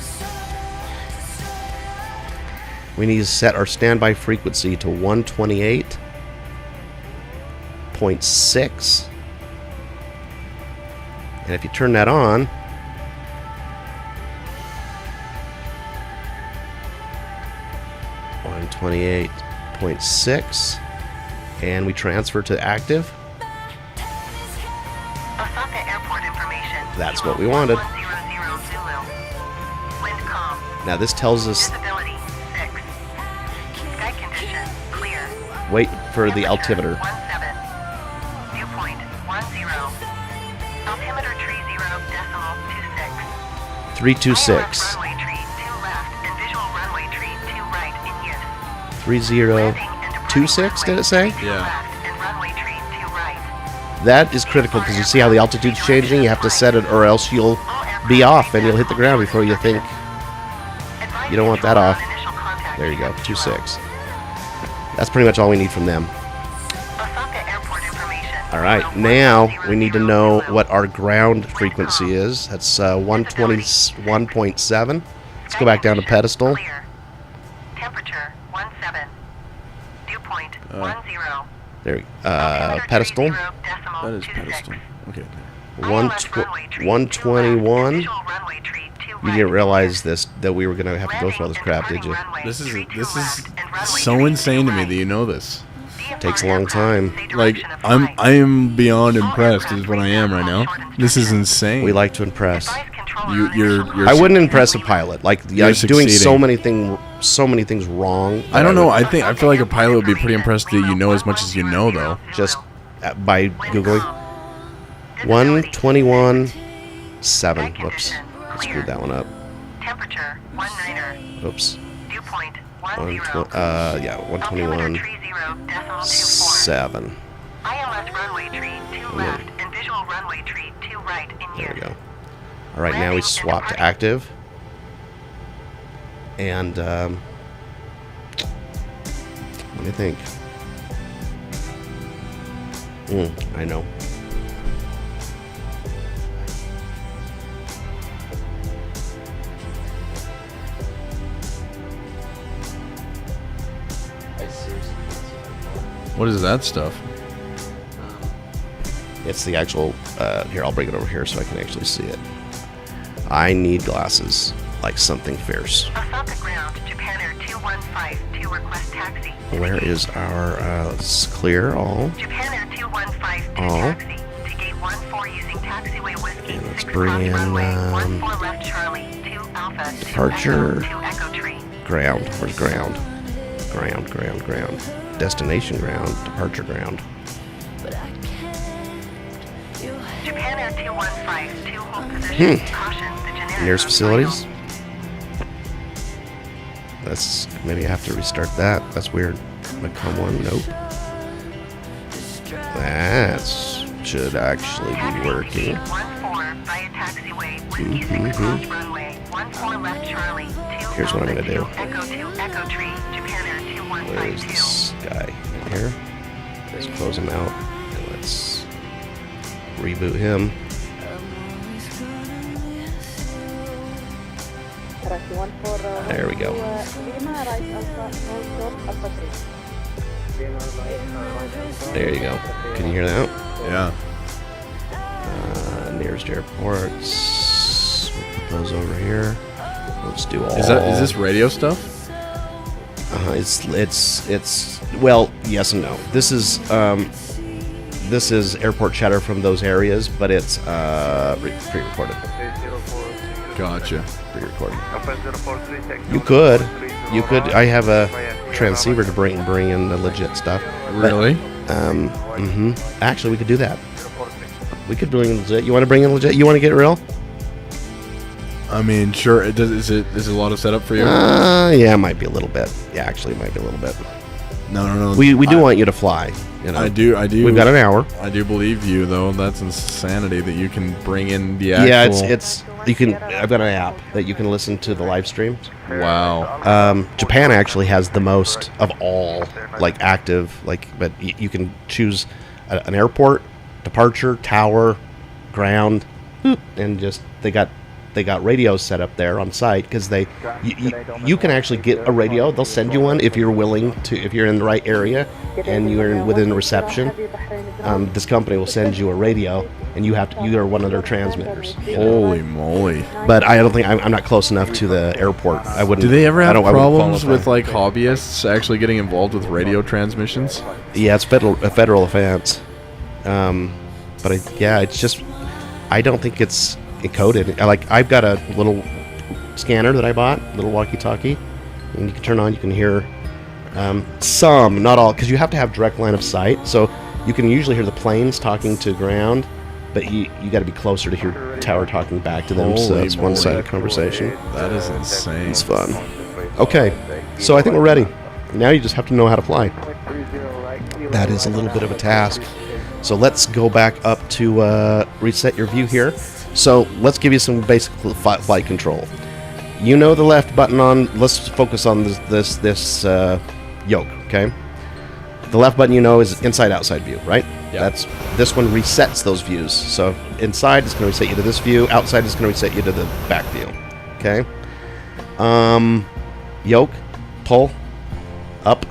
[SPEAKER 1] We need to set our standby frequency to 128.6. And if you turn that on, .6, and we transfer to active.
[SPEAKER 3] Osaka Airport information.
[SPEAKER 1] That's what we wanted.
[SPEAKER 3] 100 Zulu. Wind calm.
[SPEAKER 1] Now this tells us
[SPEAKER 3] Visibility 6. Sky condition clear.
[SPEAKER 1] wait for the altimeter.
[SPEAKER 3] 17. Viewpoint 10. Altimeter 30.26.
[SPEAKER 1] 326.
[SPEAKER 3] Runway tree 2 left and visual runway tree 2 right in use.
[SPEAKER 1] 3026, did it say?
[SPEAKER 2] Yeah.
[SPEAKER 1] That is critical because you see how the altitude's changing. You have to set it, or else you'll be off, and you'll hit the ground before you think. You don't want that off. There you go, 2.6. That's pretty much all we need from them. All right, now we need to know what our ground frequency is. That's 121.7. Let's go back down to pedestal.
[SPEAKER 3] Temperature 17. Dew point 10.
[SPEAKER 1] There, pedestal.
[SPEAKER 2] That is pedestal. Okay.
[SPEAKER 1] 121. You didn't realize that we were gonna have to go through all this crap, did you?
[SPEAKER 2] This is so insane to me that you know this.
[SPEAKER 1] Takes a long time.
[SPEAKER 2] Like I am beyond impressed is what I am right now. This is insane.
[SPEAKER 1] We like to impress.
[SPEAKER 2] You're
[SPEAKER 1] I wouldn't impress a pilot. Like
[SPEAKER 2] You're
[SPEAKER 1] doing so
[SPEAKER 2] succeeding.
[SPEAKER 1] many things wrong.
[SPEAKER 2] I don't know. I feel like a pilot would be pretty impressed that you know as much as you know, though.
[SPEAKER 1] Just by googling 121.7. Whoops, I screwed that one up.
[SPEAKER 3] Temperature 19er.
[SPEAKER 1] Oops.
[SPEAKER 3] Dew point
[SPEAKER 1] 121.7.
[SPEAKER 3] ILS runway tree 2 left and visual runway tree 2 right in
[SPEAKER 1] There we
[SPEAKER 3] use.
[SPEAKER 1] go. All right, now we swap to active. And let me think. I know.
[SPEAKER 2] What is that stuff?
[SPEAKER 1] It's the actual. Here, I'll bring it over here so I can actually see it. I need glasses, like something fierce.
[SPEAKER 3] Osaka ground, Japan Air 215 to request taxi.
[SPEAKER 1] Where is our? Let's clear all.
[SPEAKER 3] Japan Air 215 to
[SPEAKER 1] Oh.
[SPEAKER 3] taxi to gate 14 using taxiway whiskey.
[SPEAKER 1] And let's
[SPEAKER 3] 6
[SPEAKER 1] bring
[SPEAKER 3] across
[SPEAKER 1] in,
[SPEAKER 3] runway 14 left Charlie 2 Alpha 2
[SPEAKER 1] departure.
[SPEAKER 3] Echo 2 Echo Tree.
[SPEAKER 1] Ground. Where's ground? Ground. Destination ground. Departure ground.
[SPEAKER 3] Japan Air 215 to hold position. Caution, the generic
[SPEAKER 1] Nearest
[SPEAKER 3] on
[SPEAKER 1] facilities.
[SPEAKER 3] final.
[SPEAKER 1] Let's maybe have to restart that. That's weird. Macomb 1. Nope. That should actually be working.
[SPEAKER 3] Gate 14 via taxiway whiskey 6 across runway 14 left Charlie 2
[SPEAKER 1] Here's what I'm
[SPEAKER 3] Alpha
[SPEAKER 1] gonna do.
[SPEAKER 3] 2 Echo 2 Echo Tree. Japan Air
[SPEAKER 1] Where is
[SPEAKER 3] 2152.
[SPEAKER 1] this guy? In here. Let's close him out. And let's reboot him. There we go. There you go. Can you hear that?
[SPEAKER 2] Yeah.
[SPEAKER 1] Nearest airports. We'll put those over here. Let's do all.
[SPEAKER 2] Is this radio stuff?
[SPEAKER 1] It's well, yes and no. This is airport chatter from those areas, but it's pre-recorded.
[SPEAKER 2] Gotcha.
[SPEAKER 1] Pre-recorded. You could. I have a transceiver to bring in the legit stuff.
[SPEAKER 2] Really?
[SPEAKER 1] Actually, we could do that. We could bring in legit. You want to bring in legit? You want to get real?
[SPEAKER 2] I mean, sure. Is it a lot of setup for you?
[SPEAKER 1] Yeah, it might be a little bit. Yeah, actually, it might be a little bit.
[SPEAKER 2] No.
[SPEAKER 1] We do want you to fly. You know.
[SPEAKER 2] I do.
[SPEAKER 1] We've got an hour.
[SPEAKER 2] I do believe you, though. That's insanity that you can bring in the actual.
[SPEAKER 1] Yeah, it's you can. I've got an app that you can listen to the live stream.
[SPEAKER 2] Wow.
[SPEAKER 1] Japan actually has the most of all, like active, but you can choose an airport, departure, tower, ground, and just they got radios set up there on site because you can actually get a radio. They'll send you one if you're willing to, if you're in the right area and you're within reception. This company will send you a radio, and you are one of their transmitters.
[SPEAKER 2] Holy moly!
[SPEAKER 1] But I don't think I'm not close enough to the airport. I wouldn't.
[SPEAKER 2] Do they ever have
[SPEAKER 1] I wouldn't
[SPEAKER 2] problems
[SPEAKER 1] qualify.
[SPEAKER 2] with like hobbyists actually getting involved with radio transmissions?
[SPEAKER 1] Yeah, it's a federal offense. But it's just I don't think it's encoded. I've got a little scanner that I bought, little walkie-talkie, and you can turn on. You can hear some, not all, because you have to have direct line of sight. So you can usually hear the planes talking to ground, but you got to be closer to hear tower talking back to them. So
[SPEAKER 2] Holy
[SPEAKER 1] it's
[SPEAKER 2] moly.
[SPEAKER 1] one-sided conversation.
[SPEAKER 2] That is insane.
[SPEAKER 1] It's fun. Okay, so I think we're ready. Now you just have to know how to fly. That is a little bit of a task. So let's go back up to reset your view here. So let's give you some basic flight control. You know the left button on. Let's focus on this yoke. Okay. The left button, you know, is inside-outside view, right?
[SPEAKER 2] Yeah.
[SPEAKER 1] This one resets those views. So inside is going to reset you to this view. Outside is going to reset you to the back view. Okay. Yoke, pull, up,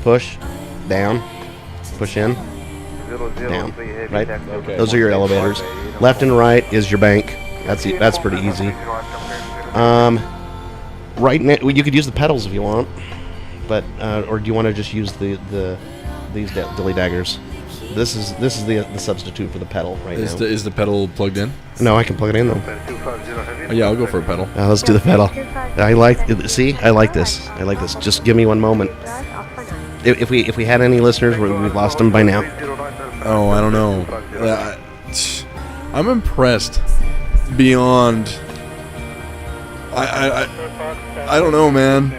[SPEAKER 1] push, down, push in, down. Right.
[SPEAKER 2] Okay.
[SPEAKER 1] Those are your elevators. Left and right is your bank. That's pretty easy. Right now, you could use the pedals if you want, but or do you want to just use these dilly daggers? This is the substitute for the pedal right now.
[SPEAKER 2] Is the pedal plugged in?
[SPEAKER 1] No, I can plug it in though.
[SPEAKER 2] Oh, yeah, I'll go for a pedal.
[SPEAKER 1] Let's do the pedal. I like this. I like this. Just give me one moment. If we had any listeners, we've lost them by now.
[SPEAKER 2] Oh, I don't know. I'm impressed beyond. I don't know, man.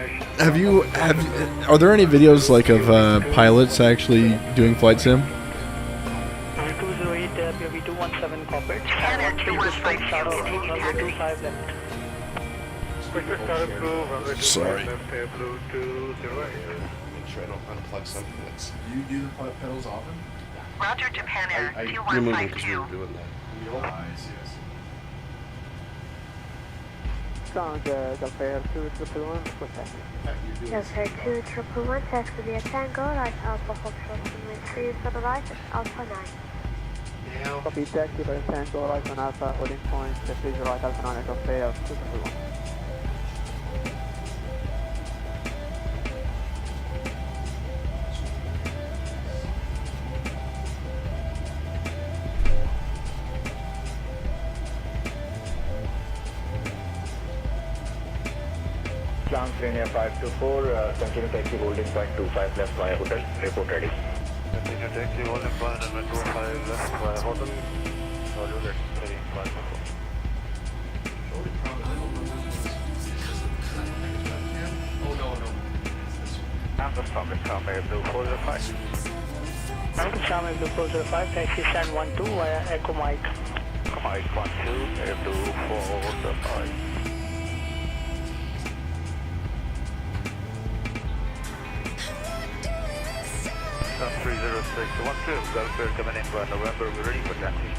[SPEAKER 2] Are there any videos like of pilots actually doing flight sim?
[SPEAKER 4] 208 POV 217 corporate.
[SPEAKER 3] Canada 215,
[SPEAKER 2] Sorry.
[SPEAKER 1] Make sure I don't unplug something that's.
[SPEAKER 2] You do the pedals often?
[SPEAKER 3] Roger, Japan Air
[SPEAKER 1] I removed them because we
[SPEAKER 3] 2152.
[SPEAKER 1] were doing that.
[SPEAKER 5] Delta 2111, taxi via Tango, right Alpha Foxtrot, runway 3 for the right, Alpha 9.
[SPEAKER 1] Now,
[SPEAKER 6] Copy taxi by Tango, right on Alpha, holding point, please right Alpha 9, aircraft fair, 221.
[SPEAKER 7] Clown Senior 524, continue taxi holding point 25 left via hotel, report ready. Continue taxi holding point number 25 left via hotel, roger that, heading 524. I'm the stop at Tom Air Blue 405.
[SPEAKER 4] Uncle Sam Air Blue 405, taxi stand 12 via Echo Mike.
[SPEAKER 7] Mike 12, Air Blue 405. Sun 30612, Gulf Air coming in by November, we're ready for taxi.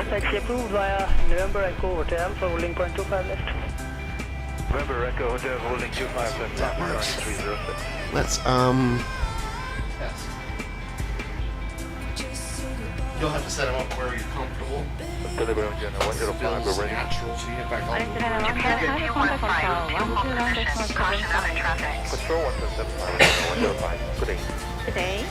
[SPEAKER 4] Taxi approved via November Echo Hotel for holding point 25 left.
[SPEAKER 7] November Echo Hotel holding 25 left, Sun 306.
[SPEAKER 1] let's You'll have to set them up where you're comfortable.
[SPEAKER 7] Delivery on General 105, we're ready.
[SPEAKER 1] Natural, so you get back on.
[SPEAKER 3] Japan Air 215, fuel position, caution other traffic.
[SPEAKER 7] Control 175, 105, good day.
[SPEAKER 8] Today,
[SPEAKER 3] All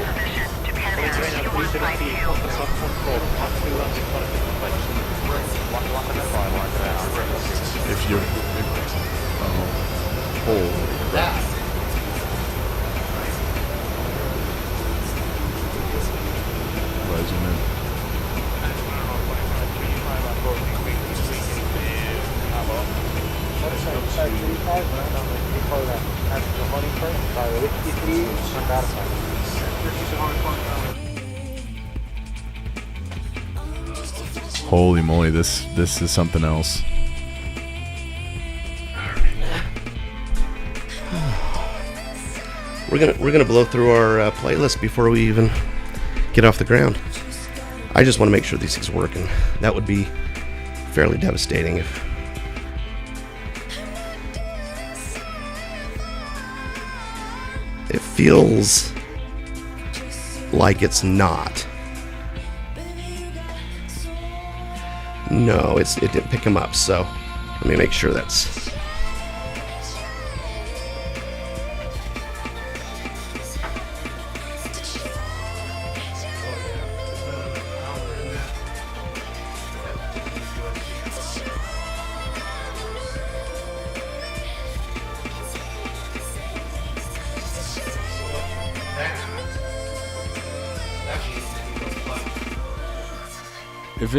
[SPEAKER 3] position, Japan Air 2152.
[SPEAKER 2] If you're. Holy crap. Zoom in. Holy moly, this is something else.
[SPEAKER 1] We're gonna blow through our playlist before we even get off the ground. I just want to make sure these things are working. That would be fairly devastating if. It feels like it's not. No, it didn't pick them up, so let me make sure that's.
[SPEAKER 2] If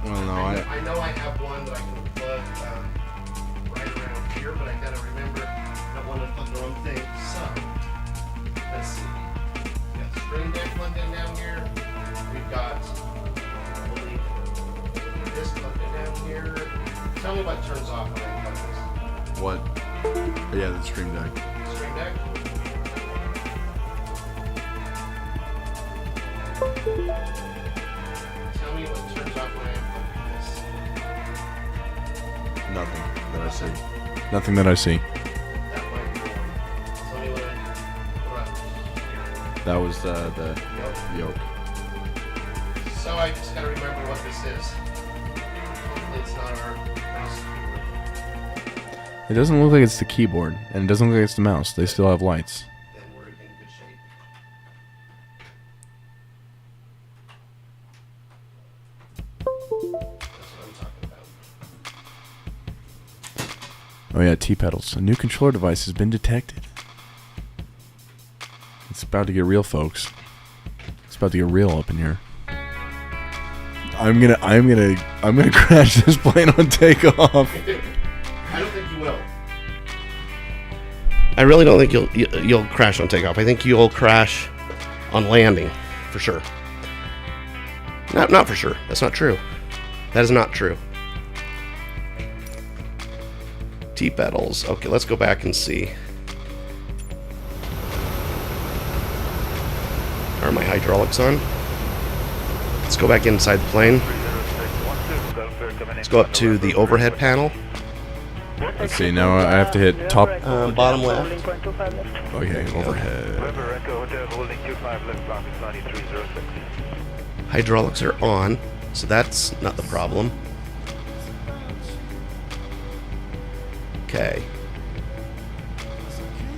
[SPEAKER 2] well, no,
[SPEAKER 1] I know I have one that I can plug right around here, but I gotta remember I don't want to plug the wrong thing. So plugged in down here. We've got, I believe, this plugged in down here. Tell me what turns off when I plug this.
[SPEAKER 2] What? Yeah, the Stream Deck.
[SPEAKER 1] Stream Deck? Tell me what turns off when I unplug this.
[SPEAKER 2] Nothing that I see. Nothing that I see.
[SPEAKER 1] That might be one. Tell me what
[SPEAKER 2] That was the yoke.
[SPEAKER 1] So I just gotta remember what this is. Hopefully it's not our mouse keyboard.
[SPEAKER 2] It doesn't look like it's the keyboard, and it doesn't look like it's the mouse. They still have lights.
[SPEAKER 1] Then we're in good shape. That's what I'm talking about.
[SPEAKER 2] Oh yeah, T-pedals. A new controller device has been detected. It's about to get real, folks. It's about to get real up in here. I'm gonna crash this plane on takeoff.
[SPEAKER 1] I don't think you will. I really don't think you'll crash on takeoff. I think you'll crash on landing, for sure. Not for sure. That's not true. That is not true. T-pedals. Okay, let's go back and see. Are my hydraulics on? Let's go back inside the plane. Let's go up to the overhead panel.
[SPEAKER 2] Let's see. Now I have to hit top.
[SPEAKER 1] Bottom left.
[SPEAKER 4] Holding point 25 left.
[SPEAKER 2] Okay, overhead.
[SPEAKER 7] November Echo Hotel holding 25 left, clock is 9306.
[SPEAKER 1] Hydraulics are on, so that's not the problem. Okay.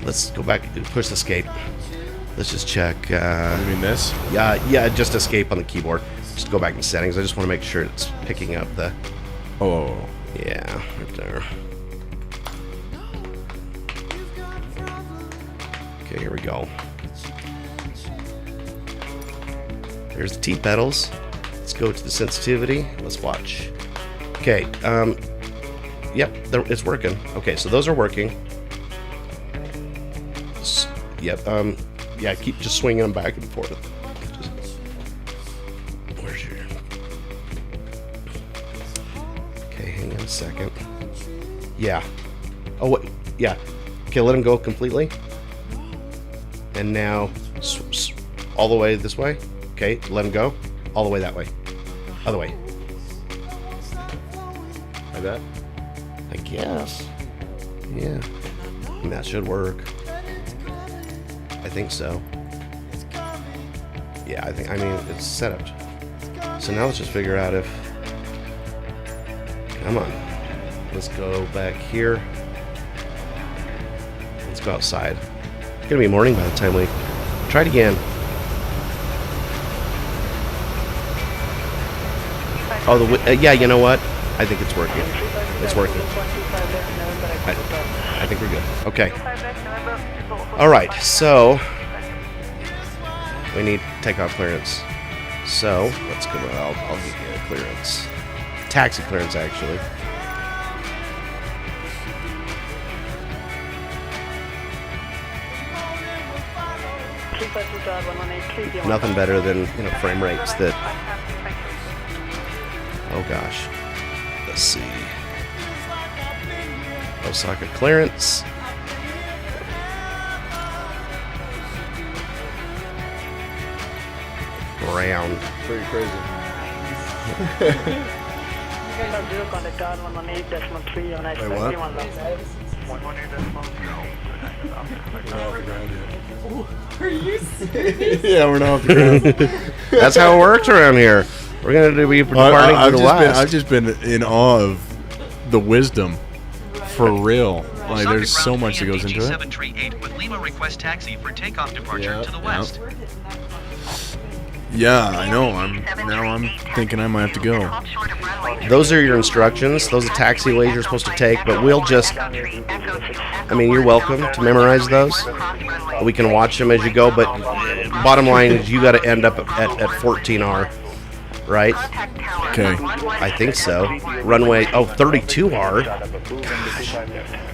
[SPEAKER 1] Let's go back and push escape. Let's just check.
[SPEAKER 2] You mean this?
[SPEAKER 1] Yeah, just escape on the keyboard. Just go back in settings. I just want to make sure it's picking up the.
[SPEAKER 2] Oh.
[SPEAKER 1] Yeah, right there. Okay, here we go. There's the T-pedals. Let's go to the sensitivity. Let's watch. Okay, yep, it's working. Okay, so those are working. Yep, yeah, keep just swinging them back and forth. Where's your... Okay, hang on a second. Yeah. Oh, wait, yeah. Okay, let him go completely. And now, all the way this way. Okay, let him go. All the way that way. Other way.
[SPEAKER 2] Like that?
[SPEAKER 1] I guess. Yeah. And that should work. I think so. Yeah, I mean, it's set up. So now let's just figure out if... Come on. Let's go back here. Let's go outside. It's gonna be morning by the time we... Try it again. Oh, yeah, you know what? I think it's working. It's working. I think we're good. Okay. Alright, so... We need takeoff clearance. So, let's go. I'll give you a clearance. Taxi clearance, actually. Nothing better than, frame rates that... Oh gosh. Let's see. Osaka clearance. Round.
[SPEAKER 2] Pretty crazy.
[SPEAKER 4] Zero contact R118.3 on
[SPEAKER 2] Wait, what?
[SPEAKER 7] 118.3.
[SPEAKER 2] Yeah, we're not off the ground.
[SPEAKER 1] That's how it works around here. We're going to be departing to the west.
[SPEAKER 2] I've just been in awe of the wisdom. For real. Like, there's so much that goes into it.
[SPEAKER 8] 738 with Lima request taxi for takeoff departure to the west.
[SPEAKER 2] Yeah, I know. I'm thinking I might have to go.
[SPEAKER 1] Those are your instructions. Those are taxiways you're supposed to take, but we'll just... I mean, you're welcome to memorize those. We can watch them as you go, but bottom line is you got to end up at 14R, right?
[SPEAKER 2] Okay.
[SPEAKER 1] I think so. Runway, 32R. Gosh,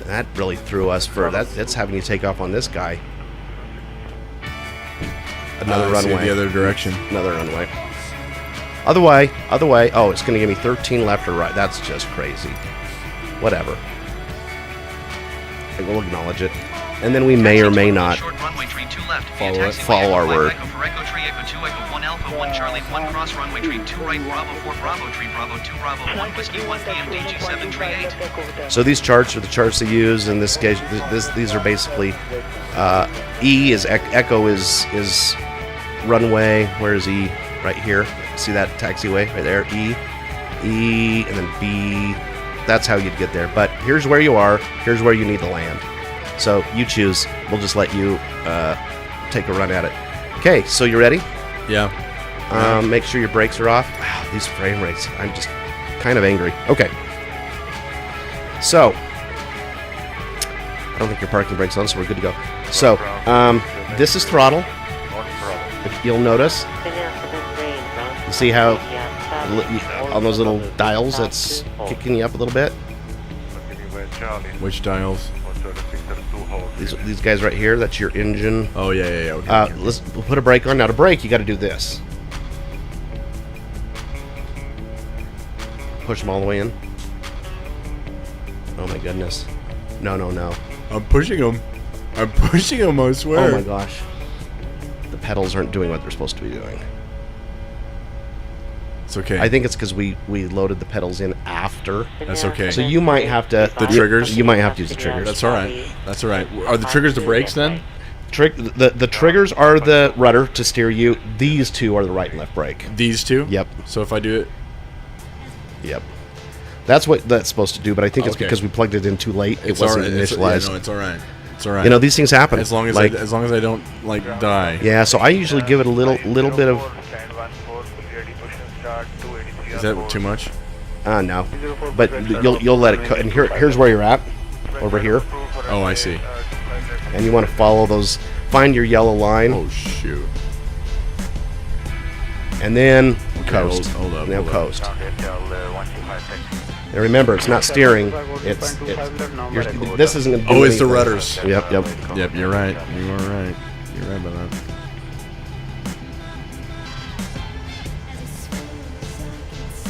[SPEAKER 1] that really threw us for that. That's having you take off on this guy. another
[SPEAKER 2] So
[SPEAKER 1] runway.
[SPEAKER 2] the other direction.
[SPEAKER 1] Another runway. Other way. Oh, it's going to give me 13 left or right. That's just crazy. Whatever. We'll acknowledge it. And then we may or may not
[SPEAKER 8] Short runway tree 2 left.
[SPEAKER 2] Follow it.
[SPEAKER 1] follow our word.
[SPEAKER 8] Echo for Echo tree, Echo 2, Echo 1 Alpha, 1 Charlie, 1 cross runway tree 2 right, Bravo 4 Bravo tree, Bravo 2 Bravo 1 Whiskey 1 PMDG 7 tree 8.
[SPEAKER 1] So these charts are the charts they use. In this case, these are basically E is Echo is runway. Where is E? Right here. See that taxiway right there? E, and then B. That's how you'd get there. But here's where you are. Here's where you need to land. So you choose. We'll just let you take a run at it. Okay, so you ready?
[SPEAKER 2] Yeah.
[SPEAKER 1] Make sure your brakes are off. Wow, these frame rates. I'm just kind of angry. Okay. So, I don't think your parking brake's on, so we're good to go. So, this is throttle. If you'll notice, you see how on those little dials it's kicking you up a little bit?
[SPEAKER 2] Which dials?
[SPEAKER 1] These guys right here, that's your engine.
[SPEAKER 2] Oh, yeah. Okay.
[SPEAKER 1] Let's put a brake on. Now to brake, you got to do this. Push them all the way in. Oh my goodness. No.
[SPEAKER 2] I'm pushing them. I swear.
[SPEAKER 1] Oh my gosh. The pedals aren't doing what they're supposed to be doing.
[SPEAKER 2] It's okay.
[SPEAKER 1] I think it's because we loaded the pedals in after.
[SPEAKER 2] That's okay.
[SPEAKER 1] So you might have to...
[SPEAKER 2] The triggers?
[SPEAKER 1] You might have to use the triggers.
[SPEAKER 2] That's all right. Are the triggers the brakes then?
[SPEAKER 1] The triggers are the rudder to steer you. These two are the right and left brake.
[SPEAKER 2] These two?
[SPEAKER 1] Yep.
[SPEAKER 2] So if I do it...
[SPEAKER 1] Yep. That's what that's supposed to do, but I think it's
[SPEAKER 2] Okay.
[SPEAKER 1] because we plugged it in too late. It wasn't initialized.
[SPEAKER 2] It's all right. It's all right.
[SPEAKER 1] You know, these things happen.
[SPEAKER 2] as long as
[SPEAKER 1] like,
[SPEAKER 2] as long as I don't die.
[SPEAKER 1] yeah, so I usually give it a little bit of...
[SPEAKER 2] Is that too much?
[SPEAKER 1] No. But you'll let it cut. And here's where you're at. Over here.
[SPEAKER 2] Oh, I see.
[SPEAKER 1] And you want to follow those... Find your yellow line.
[SPEAKER 2] Oh shoot.
[SPEAKER 1] And then
[SPEAKER 2] Okay,
[SPEAKER 1] coast.
[SPEAKER 2] hold up,
[SPEAKER 1] Now
[SPEAKER 2] hold up.
[SPEAKER 1] coast. And remember, it's not steering. It's this isn't going to do
[SPEAKER 2] Oh, it's the
[SPEAKER 1] anything.
[SPEAKER 2] rudders.
[SPEAKER 1] Yep.
[SPEAKER 2] Yep, you're right. You are right. You're right about that.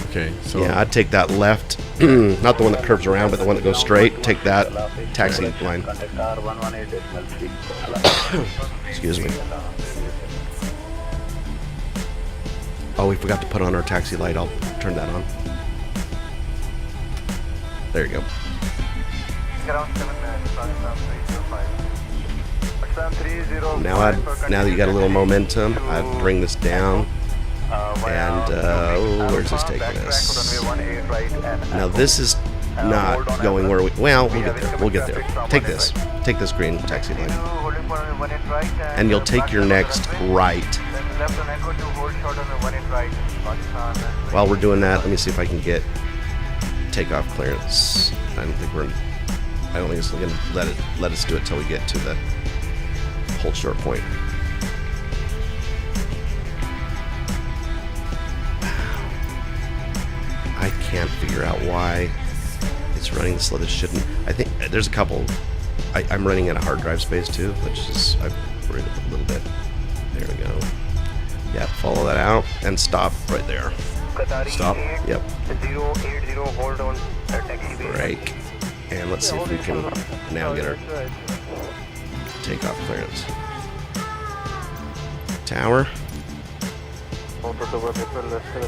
[SPEAKER 2] Okay, so
[SPEAKER 1] Yeah, I'd take that left. Not the one that curves around, but the one that goes straight. Take that taxi line. Excuse me. Oh, we forgot to put on our taxi light. I'll turn that on. There you go. Now that you got a little momentum, I'd bring this down. And where's this taking us? Now this is not going where we... Well, we'll get there. Take this green taxi line. And you'll take your next right. While we're doing that, let me see if I can get takeoff clearance. I don't think it's going to let us do it till we get to the hold short point. I can't figure out why it's running slow. This shouldn't. I think there's a couple. I'm running in a hard drive space too, which is I've worried a little bit. There we go. Yeah, follow that out and stop right there.
[SPEAKER 2] stop.
[SPEAKER 1] Yep.
[SPEAKER 7] 080, hold on.
[SPEAKER 1] Brake. And let's see if we can now get our takeoff clearance. Tower.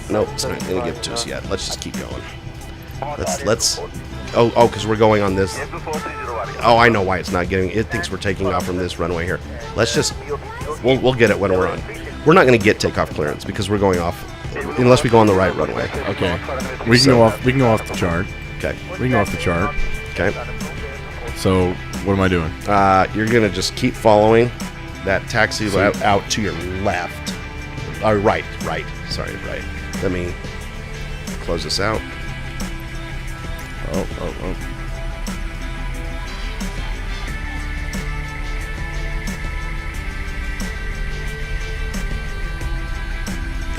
[SPEAKER 1] Nope, it's not going to give it to us yet. Let's just keep going. Let's. Oh, because we're going on this. Oh, I know why it's not getting. It thinks we're taking off from this runway here. Let's just. We'll get it when we're on. We're not going to get takeoff clearance because we're going off unless we go on the right runway.
[SPEAKER 2] Okay. We can go off. We can go off the chart.
[SPEAKER 1] Okay.
[SPEAKER 2] We can go off the chart.
[SPEAKER 1] Okay.
[SPEAKER 2] So what am I doing?
[SPEAKER 1] You're going to just keep following that taxi out to your left. Right. Sorry, right. Let me close this out. Oh.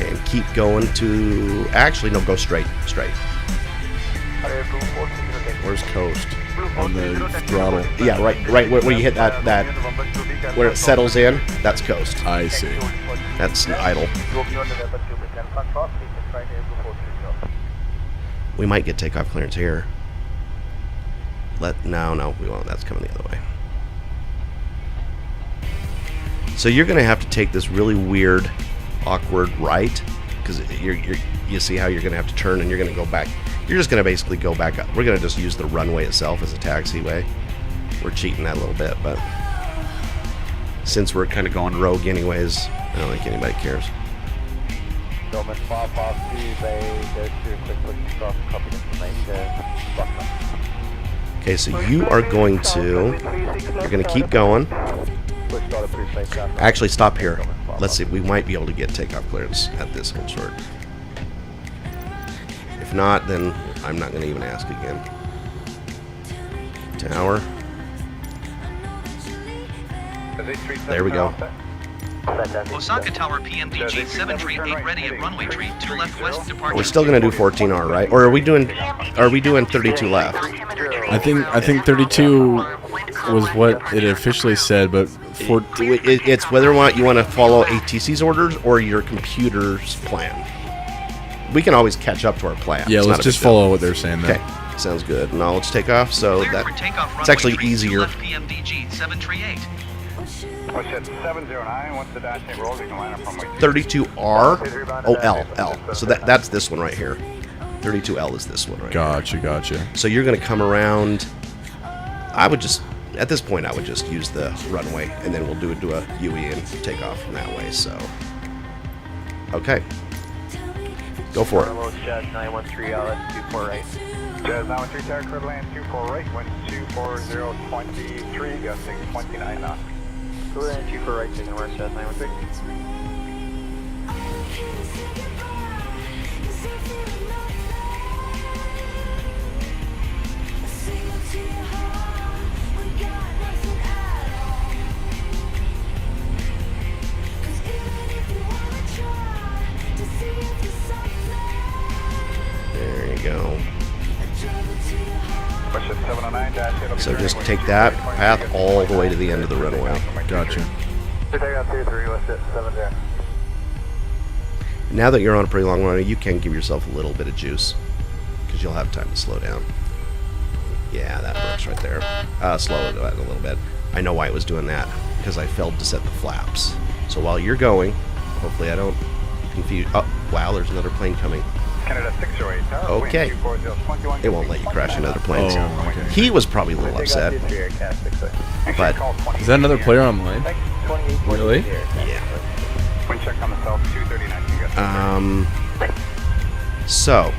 [SPEAKER 1] And keep going to... Actually, no, go straight.
[SPEAKER 2] Where's coast? On the throttle.
[SPEAKER 1] Yeah, right where you hit that... Where it settles in, that's coast.
[SPEAKER 2] I see.
[SPEAKER 1] That's an idle. We might get takeoff clearance here. No, we won't. That's coming the other way. So you're going to have to take this really weird, awkward right, because you see how you're going to have to turn and you're going to go back. You're just going to basically go back up. We're going to just use the runway itself as a taxiway. We're cheating that a little bit, but since we're kind of going rogue anyways, I don't think anybody cares. Okay, so you're going to keep going. Actually, stop here. Let's see, we might be able to get takeoff clearance at this hold short. If not, then I'm not going to even ask again. Tower. There we go.
[SPEAKER 8] Osaka Tower PMDG 738 ready at runway tree 2 left west departure.
[SPEAKER 1] We're still going to do 14R, right? Or are we doing 32 left?
[SPEAKER 2] I think 32 was what it officially said, but
[SPEAKER 1] It's whether or not you want to follow ATC's orders or your computer's plan. We can always catch up to our plan.
[SPEAKER 2] yeah,
[SPEAKER 1] It's not
[SPEAKER 2] let's
[SPEAKER 1] a
[SPEAKER 2] just
[SPEAKER 1] big deal.
[SPEAKER 2] follow what they're saying there.
[SPEAKER 1] Okay, sounds good. Now let's take off. So
[SPEAKER 8] Cleared for takeoff
[SPEAKER 1] it's
[SPEAKER 8] runway
[SPEAKER 1] actually
[SPEAKER 8] tree 2
[SPEAKER 1] easier.
[SPEAKER 8] left PMDG 738.
[SPEAKER 7] Push it 709. Once the dash eight rolls, you can line up from
[SPEAKER 1] 32R. Oh, L. So that's this one right here. 32L is this one right here.
[SPEAKER 2] Gotcha.
[SPEAKER 1] So you're going to come around. At this point, I would just use the runway, and then we'll do a UE and take off from that way. So, okay. Go for it.
[SPEAKER 6] Jazz 913, that's 24 right.
[SPEAKER 7] Jazz 913, tower clear land 24 right, wind 24023, gusting 29 knots.
[SPEAKER 6] Clear land 24 right, taking west, Jazz 913.
[SPEAKER 1] There you go.
[SPEAKER 7] Push it 709, dash eight.
[SPEAKER 1] So just take that path all the way to the end of the runway.
[SPEAKER 2] Gotcha.
[SPEAKER 7] Take out 23, west at 70.
[SPEAKER 1] Now that you're on a pretty long runway, you can give yourself a little bit of juice because you'll have time to slow down. Yeah, that works right there. Slow it a little bit. I know why it was doing that, because I failed to set the flaps. So while you're going, hopefully I don't confuse. Oh, wow, there's another plane coming.
[SPEAKER 7] Canada 608, tower
[SPEAKER 1] Okay.
[SPEAKER 7] wind 24021.
[SPEAKER 1] It won't let you crash into other planes.
[SPEAKER 2] Oh, okay.
[SPEAKER 1] He was probably a little upset, but
[SPEAKER 2] Is that another player online? Really?
[SPEAKER 1] yeah.
[SPEAKER 7] Wind check on the south 239.
[SPEAKER 1] So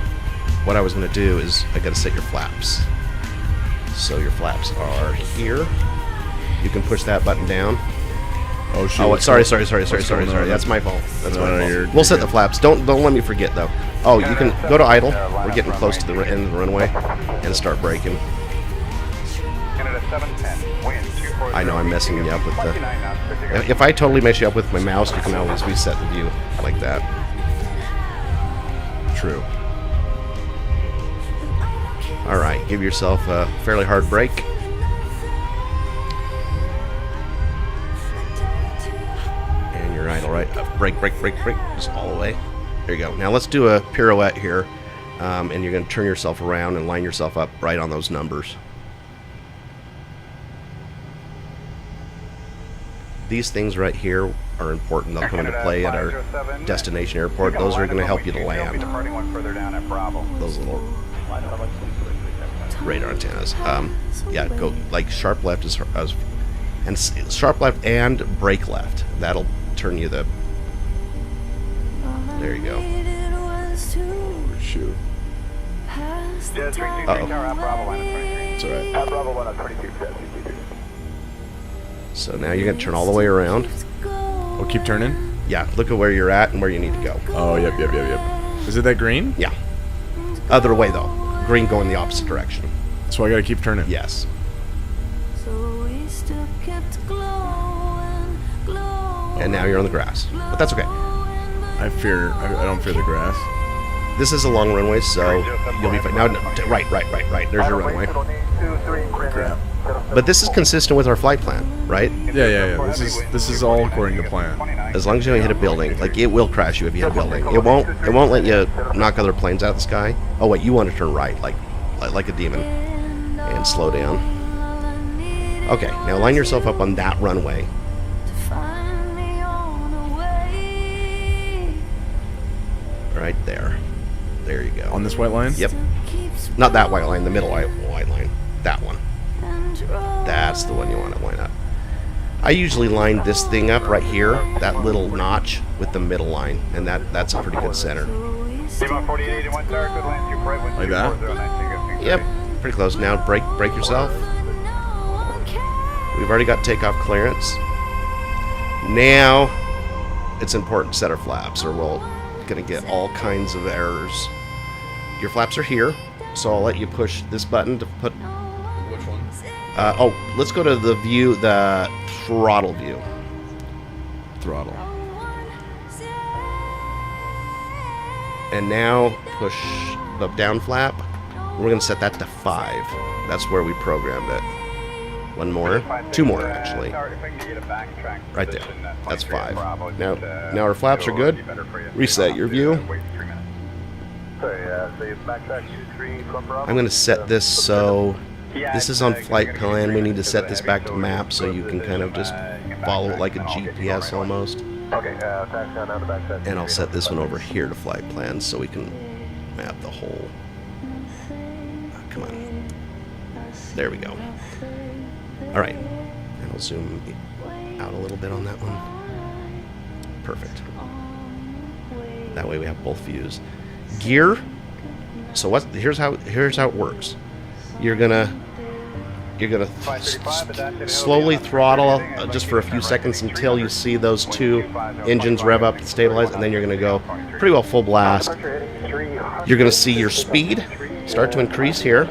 [SPEAKER 1] what I was going to do is I got to set your flaps. So your flaps are here. You can push that button down.
[SPEAKER 2] Oh shoot.
[SPEAKER 1] Oh, sorry.
[SPEAKER 2] going on?
[SPEAKER 1] That's my fault. That's
[SPEAKER 2] No,
[SPEAKER 1] my
[SPEAKER 2] no,
[SPEAKER 1] fault.
[SPEAKER 2] you're
[SPEAKER 1] We'll set
[SPEAKER 2] good.
[SPEAKER 1] the flaps. Don't let me forget though. Oh, you can go to idle. We're getting close to the end of the runway and start braking.
[SPEAKER 7] Canada 710, wind 240.
[SPEAKER 1] I know I'm messing you up with
[SPEAKER 7] 29 knots,
[SPEAKER 1] the. If I totally mess you up with my mouse, you can always reset the view like that.
[SPEAKER 2] True.
[SPEAKER 1] All right, give yourself a fairly hard brake. And you're idle, right? Brake, just all the way. There you go. Now let's do a pirouette here, and you're going to turn yourself around and line yourself up right on those numbers. These things right here are important. They'll come into play at our destination airport. Those are going to help you to land. Those little radar antennas. Yeah, go like sharp left and sharp left and brake left. That'll turn you the. There you go.
[SPEAKER 2] Shoot.
[SPEAKER 7] Jazz 323,
[SPEAKER 1] Uh-oh.
[SPEAKER 7] tower at Bravo, line of 23.
[SPEAKER 2] It's alright.
[SPEAKER 7] At Bravo, line of 22, Jazz 323.
[SPEAKER 1] So now you're going to turn all the way around.
[SPEAKER 2] Oh, keep turning.
[SPEAKER 1] Yeah, look at where you're at and where you need to go.
[SPEAKER 2] Oh, yep. Is it that green?
[SPEAKER 1] Yeah. Other way though. Green going the opposite direction.
[SPEAKER 2] So I gotta keep turning.
[SPEAKER 1] Yes. And now you're on the grass. But that's okay.
[SPEAKER 2] I don't fear the grass.
[SPEAKER 1] this is a long runway, so you'll be fine. Now, right. There's your runway. But this is consistent with our flight plan, right?
[SPEAKER 2] Yeah. This is all according to plan.
[SPEAKER 1] As long as you don't hit a building, like it will crash you if you hit a building. It won't let you knock other planes out of the sky. Oh wait, you want to turn right, like a demon, and slow down. Okay, now line yourself up on that runway. Right there. There you go.
[SPEAKER 2] On this white line?
[SPEAKER 1] Yep. Not that white line, the middle white line. That one. That's the one you want to line up. I usually line this thing up right here, that little notch with the middle line, and that's a pretty good center.
[SPEAKER 2] Like that?
[SPEAKER 1] Yep, pretty close. Now brake yourself. We've already got takeoff clearance. Now it's important to set our flaps, or we're going to get all kinds of errors. Your flaps are here, so I'll let you push this button to put.
[SPEAKER 2] Which one?
[SPEAKER 1] Let's go to the view, the throttle view.
[SPEAKER 2] Throttle.
[SPEAKER 1] And now push the down flap. We're going to set that to 5. That's where we programmed it. One more. 2 more, actually. Right there. That's 5. Now our flaps are good. Reset your view. I'm going to set this so this is on flight plan. We need to set this back to map so you can kind of just follow it like a GPS almost. And I'll set this one over here to flight plan so we can map the whole. Come on. There we go. All right. And I'll zoom out a little bit on that one. Perfect. That way we have both views. Gear. So here's how it works. You're gonna slowly throttle just for a few seconds until you see those 2 engines rev up and stabilize, and then you're gonna go pretty well full blast. You're gonna see your speed start to increase here,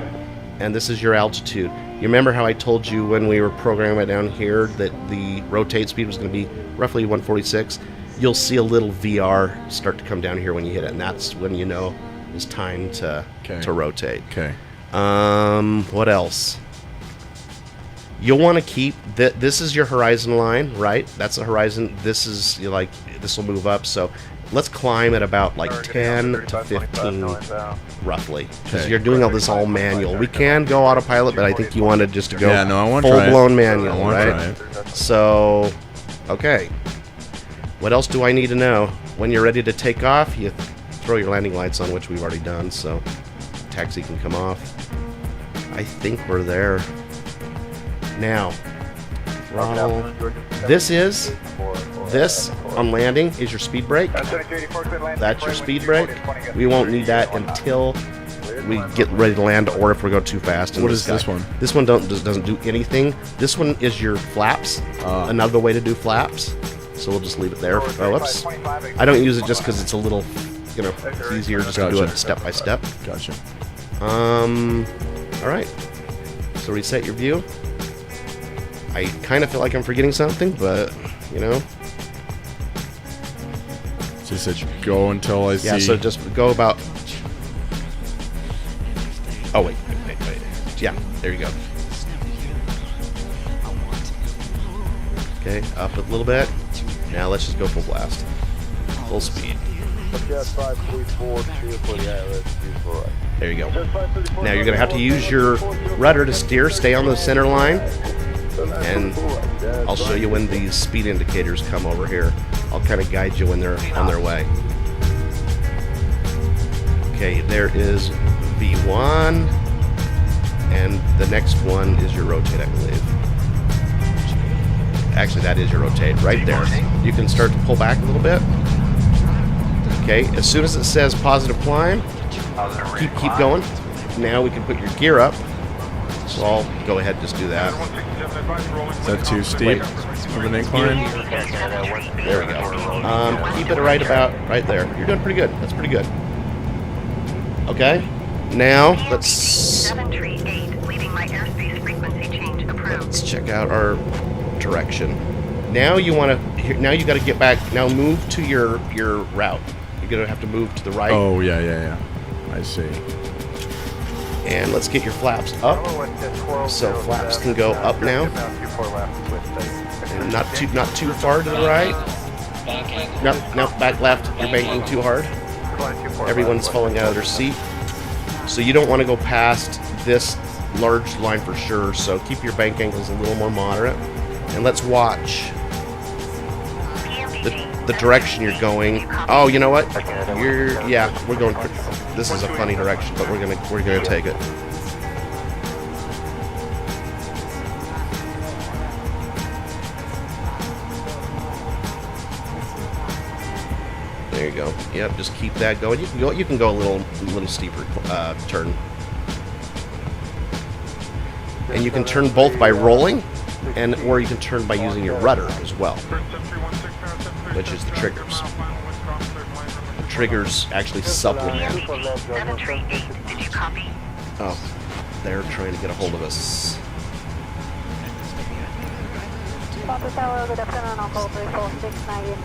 [SPEAKER 1] and this is your altitude. You remember how I told you when we were programming it down here that the rotate speed was going to be roughly 146? You'll see a little VR start to come down here when you hit it, and that's when you know it's time to rotate.
[SPEAKER 2] Okay.
[SPEAKER 1] What else? You'll want to keep this is your horizon line, right? That's the horizon. This is this will move up. So let's climb at about like 10 to 15 roughly, because you're doing all this all manual. We can go autopilot, but I think you wanted just to go full-blown manual, right? So, okay. What else do I need to know? When you're ready to take off, you throw your landing lights on, which we've already done, so taxi can come off. I think we're there. Now, throttle. This on landing is your speed brake. That's your speed brake. We won't need that until we get ready to land, or if we go too fast.
[SPEAKER 2] What is this one?
[SPEAKER 1] This one doesn't do anything. This one is your flaps. Another way to do flaps. So we'll just leave it there. Oh, whoops. I don't use it just because it's a little, it's easier just to do it step by step.
[SPEAKER 2] Gotcha.
[SPEAKER 1] All right. So reset your view. I kind of feel like I'm forgetting something, but
[SPEAKER 2] So you said go until I see.
[SPEAKER 1] Yeah, so just go about. Oh, wait. Yeah, there you go. Okay, up a little bit. Now let's just go full blast. Full speed. There you go. Now you're going to have to use your rudder to steer. Stay on the center line. And I'll show you when these speed indicators come over here. I'll kind of guide you when they're on their way. Okay, there is V1, and the next one is your rotate, I believe. Actually, that is your rotate right there. You can start to pull back a little bit. Okay, as soon as it says positive climb, keep going. Now we can put your gear up. So I'll go ahead and just do that.
[SPEAKER 2] Is that too steep of an incline?
[SPEAKER 1] There we go. Keep it right there. You're doing pretty good. That's pretty good. Okay. Now let's
[SPEAKER 3] 738, leaving my airspace frequency change approved.
[SPEAKER 1] Let's check out our direction. Now you want to. Now you got to get back. Now move to your route. You're going to have to move to the right.
[SPEAKER 2] Oh, yeah. I see.
[SPEAKER 1] And let's get your flaps up. So flaps can go up now. And not too far to the right. No, back left. You're banking too hard. Everyone's falling out of their seat. So you don't want to go past this large line for sure. So keep your bank angles a little more moderate. And let's watch the direction you're going. Oh, you know what? We're going. This is a funny direction, but we're gonna take it. There you go. Yep, just keep that going. You can go a little steeper turn. And you can turn both by rolling, or you can turn by using your rudder as well, which is the triggers. The triggers actually supplement.
[SPEAKER 3] 738, did you copy?
[SPEAKER 1] Oh, they're trying to get a hold of us.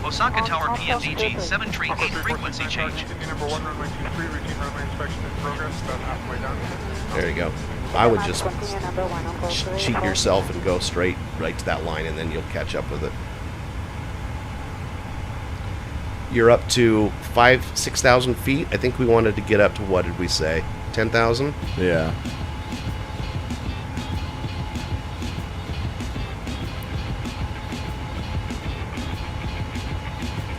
[SPEAKER 8] Osaka Tower PMDG 738 frequency change.
[SPEAKER 1] There you go. I would just cheat yourself and go straight right to that line, and then you'll catch up with it. You're up to 6,000 feet. I think we wanted to get up to, what did we say? 10,000?
[SPEAKER 2] Yeah.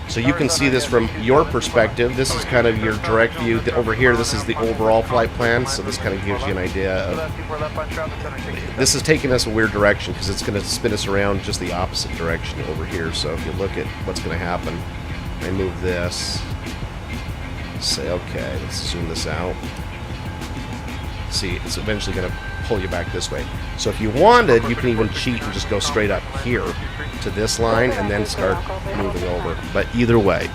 [SPEAKER 1] So you can see this from your perspective. This is kind of your direct view. Over here, this is the overall flight plan, so this kind of gives you an idea of... This is taking us a weird direction because it's going to spin us around just the opposite direction over here. So if you look at what's going to happen, I move this. Say, okay, let's zoom this out. See, it's eventually going to pull you back this way. So if you wanted, you can even cheat and just go straight up here to this line and then start moving over. But either way,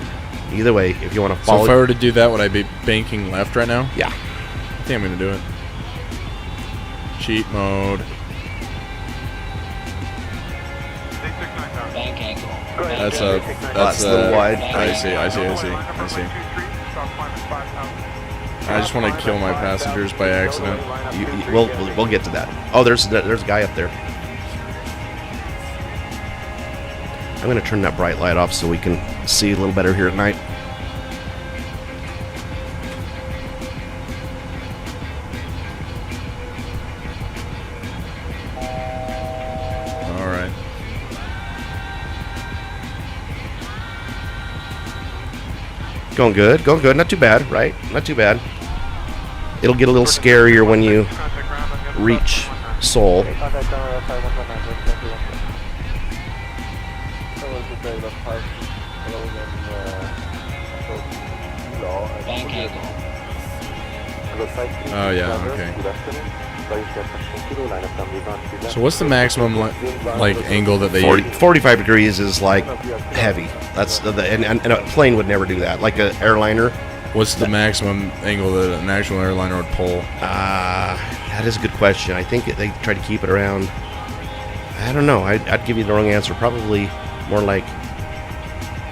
[SPEAKER 1] if you want to follow...
[SPEAKER 2] So if I were to do that, would I be banking left right now?
[SPEAKER 1] Yeah.
[SPEAKER 2] I think I'm going to do it. Cheat mode. That's
[SPEAKER 1] the wide.
[SPEAKER 2] I see. I just want to kill my passengers by accident.
[SPEAKER 1] We'll get to that. Oh, there's a guy up there. I'm going to turn that bright light off so we can see a little better here at night.
[SPEAKER 2] All right.
[SPEAKER 1] Going good. Not too bad, right? Not too bad. It'll get a little scarier when you reach Seoul.
[SPEAKER 2] Oh yeah, okay. So what's the maximum like angle that they
[SPEAKER 1] 45 degrees is like heavy. That's and a plane would never do that. Like an airliner.
[SPEAKER 2] What's the maximum angle that an actual airliner would pull?
[SPEAKER 1] That is a good question. I think they try to keep it around. I don't know. I'd give you the wrong answer. Probably more like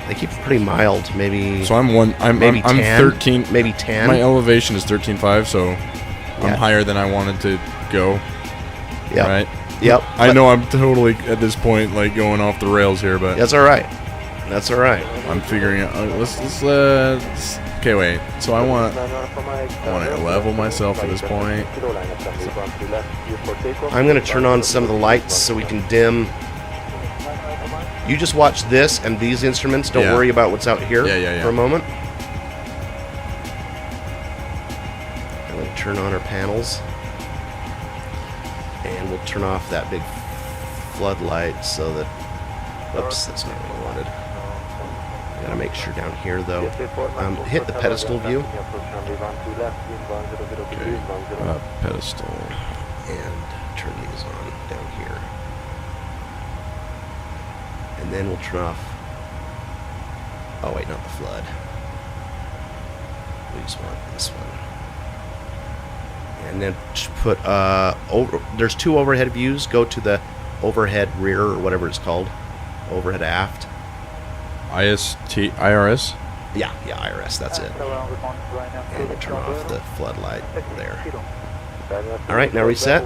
[SPEAKER 1] they keep it pretty mild. Maybe.
[SPEAKER 2] So I'm
[SPEAKER 1] 10,
[SPEAKER 2] 13.
[SPEAKER 1] Maybe 10.
[SPEAKER 2] My elevation is 13.5, so I'm higher than I wanted to go.
[SPEAKER 1] Yeah.
[SPEAKER 2] Right.
[SPEAKER 1] Yep.
[SPEAKER 2] I know I'm totally at this point like going off the rails here, but
[SPEAKER 1] that's all right. That's all right.
[SPEAKER 2] I'm figuring out. Let's okay, wait. So I want to level myself at this point.
[SPEAKER 1] I'm going to turn on some of the lights so we can dim. You just watch this and these instruments. Don't worry about what's out here for a moment. I'm going to turn on our panels. And we'll turn off that big floodlight so that... Oops, that's not what I wanted. I gotta make sure down here though. Hit the pedestal view.
[SPEAKER 2] Okay. Pedestal.
[SPEAKER 1] And turn these on down here. And then we'll turn off... Oh wait, not the flood. We just want this one. And then put there's two overhead views. Go to the overhead rear or whatever it's called. Overhead aft.
[SPEAKER 2] IRS?
[SPEAKER 1] Yeah, IRS, that's it. And turn off the floodlight there. All right, now reset.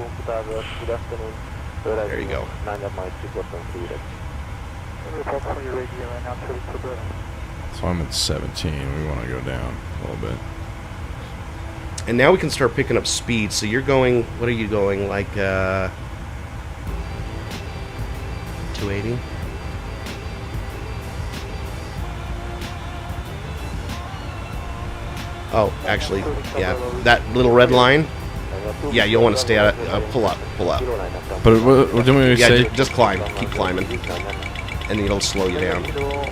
[SPEAKER 1] There you go.
[SPEAKER 2] So I'm at 17. We want to go down a little bit.
[SPEAKER 1] And now we can start picking up speed. So you're going, what are you going, like 280? Oh, actually, yeah, that little red line. Yeah, you'll want to stay at it. Pull up.
[SPEAKER 2] But what didn't we
[SPEAKER 1] Yeah,
[SPEAKER 2] say?
[SPEAKER 1] just climb. Keep climbing, and it'll slow you down.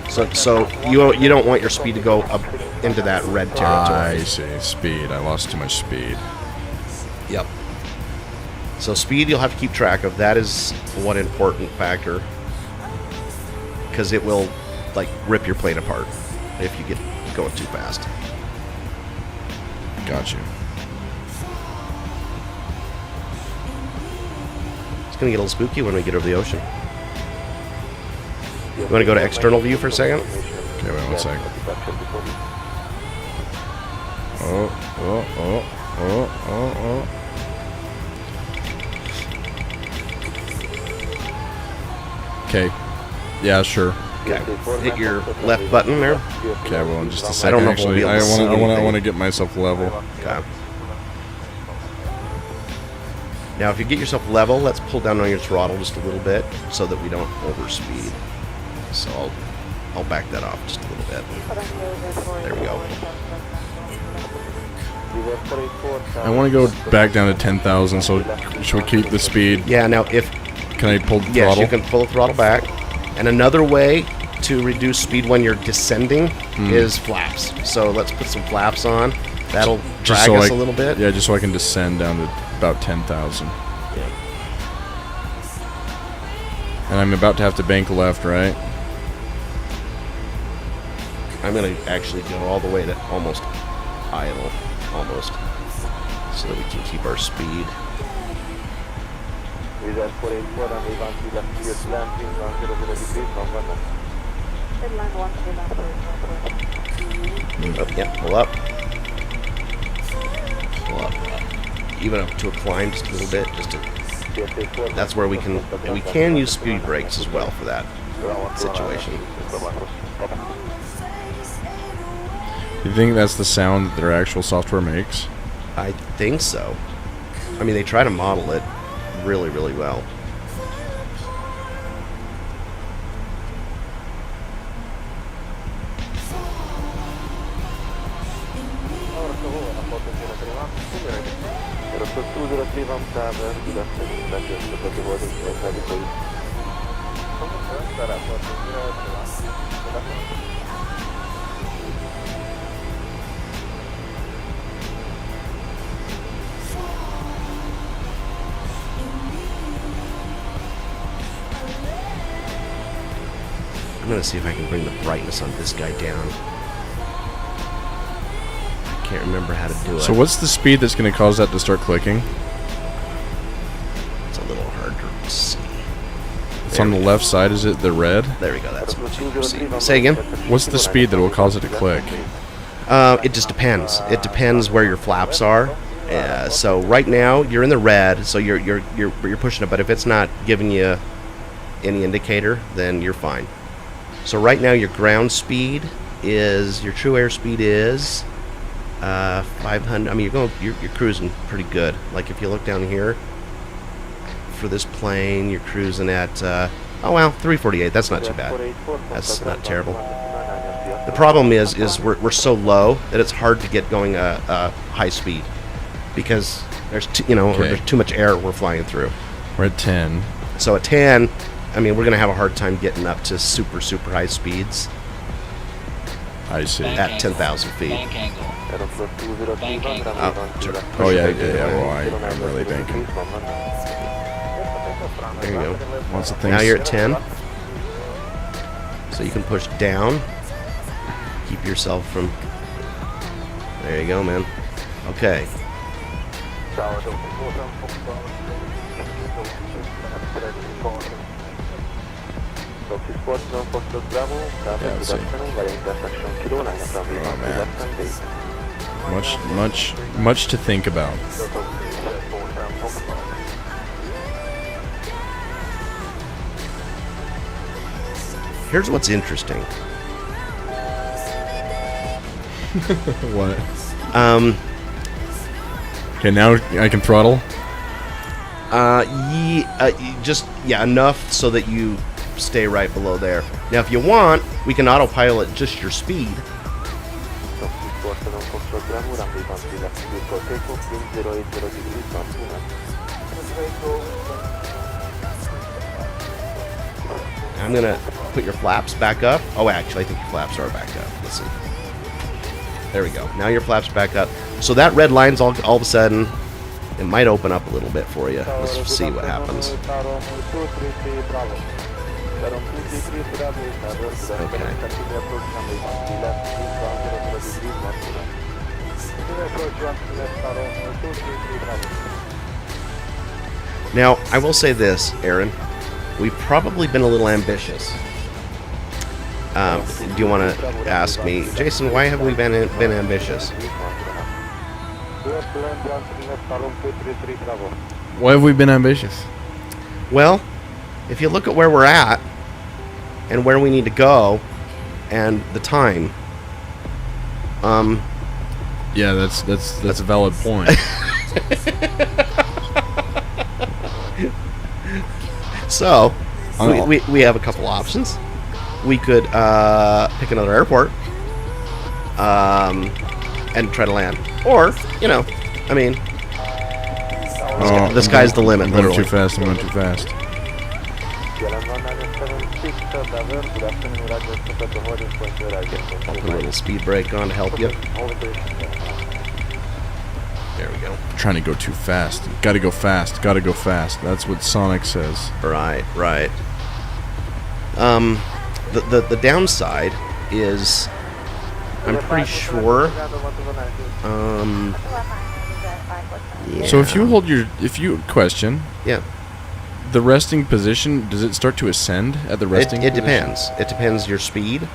[SPEAKER 1] So you don't want your speed to go up into that red territory.
[SPEAKER 2] I see. Speed. I lost too much speed.
[SPEAKER 1] Yep. So speed you'll have to keep track of. That is one important factor, because it will like rip your plane apart if you get going too fast.
[SPEAKER 2] Got you.
[SPEAKER 1] It's gonna get a little spooky when we get over the ocean. You want to go to external view for a second?
[SPEAKER 2] Okay, wait 1 second. Oh. Okay. Yeah, sure.
[SPEAKER 1] Okay. Hit your left button there.
[SPEAKER 2] Okay, well, in just a
[SPEAKER 1] I
[SPEAKER 2] second.
[SPEAKER 1] don't know if we'll be
[SPEAKER 2] Actually,
[SPEAKER 1] able to see
[SPEAKER 2] I
[SPEAKER 1] anything.
[SPEAKER 2] want to get myself level.
[SPEAKER 1] Okay. Now, if you get yourself level, let's pull down on your throttle just a little bit so that we don't overspeed. So I'll back that off just a little bit. There we go.
[SPEAKER 2] I want to go back down to 10,000. So should we keep the speed?
[SPEAKER 1] Yeah. Now, if
[SPEAKER 2] Can I pull the
[SPEAKER 1] yes,
[SPEAKER 2] throttle?
[SPEAKER 1] you can pull the throttle back. And another way to reduce speed when you're descending is flaps. So let's put some flaps on. That'll drag us a little bit.
[SPEAKER 2] Yeah, just so I can descend down to about 10,000.
[SPEAKER 1] Yeah.
[SPEAKER 2] And I'm about to have to bank left, right?
[SPEAKER 1] I'm going to actually go all the way to almost idle, almost, so that we can keep our speed. Oh, yeah, pull up. Pull up. Even up to a climb just a little bit, just to. That's where we can use speed brakes as well for that situation.
[SPEAKER 2] Do you think that's the sound that their actual software makes?
[SPEAKER 1] I think so. I mean, they try to model it really, really well. I'm going to see if I can bring the brightness on this guy down. I can't remember how to do it.
[SPEAKER 2] So what's the speed that's going to cause that to start clicking?
[SPEAKER 1] It's a little hard to see.
[SPEAKER 2] It's on the left side, is it the red?
[SPEAKER 1] There we go, that's what you see. Say again?
[SPEAKER 2] What's the speed that will cause it to click?
[SPEAKER 1] It just depends. It depends where your flaps are. So right now you're in the red, so you're pushing it. But if it's not giving you any indicator, then you're fine. So right now your ground speed is your true airspeed is 500. I mean you're cruising pretty good. Like if you look down here for this plane, you're cruising at 348. That's not too bad. That's not terrible. The problem is we're so low that it's hard to get going high speed because there's there's too much air we're flying through.
[SPEAKER 2] We're at 10.
[SPEAKER 1] So at 10, I mean we're gonna have a hard time getting up to super high speeds.
[SPEAKER 2] I see.
[SPEAKER 1] At 10,000 feet.
[SPEAKER 8] Bank angle. Bank angle.
[SPEAKER 2] Oh yeah. Well, I'm really banking.
[SPEAKER 1] There you go.
[SPEAKER 2] Once the thing's
[SPEAKER 1] Now you're at 10. So you can push down. Keep yourself from... There you go, man. Okay.
[SPEAKER 2] let's see. Oh, man. Much to think about.
[SPEAKER 1] Here's what's interesting.
[SPEAKER 2] What? Okay, now I can throttle.
[SPEAKER 1] Enough so that you stay right below there. Now, if you want, we can autopilot just your speed. I'm gonna put your flaps back up. Oh, actually, I think your flaps are back up. Listen. There we go. Now your flaps back up. So that red line's all of a sudden, it might open up a little bit for you. Let's see what happens. Okay. Now, I will say this, Aaron. We've probably been a little ambitious. Do you want to ask me, Jason, why have we been ambitious?
[SPEAKER 2] Why have we been ambitious?
[SPEAKER 1] Well, if you look at where we're at and where we need to go and the time,
[SPEAKER 2] yeah, that's a valid point.
[SPEAKER 1] So we have a couple options. We could pick another airport and try to land, or I mean, the sky's the limit.
[SPEAKER 2] I'm going
[SPEAKER 1] Literally.
[SPEAKER 2] too fast. I'm going too fast.
[SPEAKER 1] I'll put a little speed brake on to help you. There we go.
[SPEAKER 2] I'm trying to go too fast. Got to go fast. Got to go fast. That's what Sonic says.
[SPEAKER 1] Right. The downside is, I'm pretty sure. Yeah.
[SPEAKER 2] So if you question,
[SPEAKER 1] yeah,
[SPEAKER 2] the resting position, does it start to ascend at the resting?
[SPEAKER 1] It
[SPEAKER 2] position?
[SPEAKER 1] depends. It depends your speed.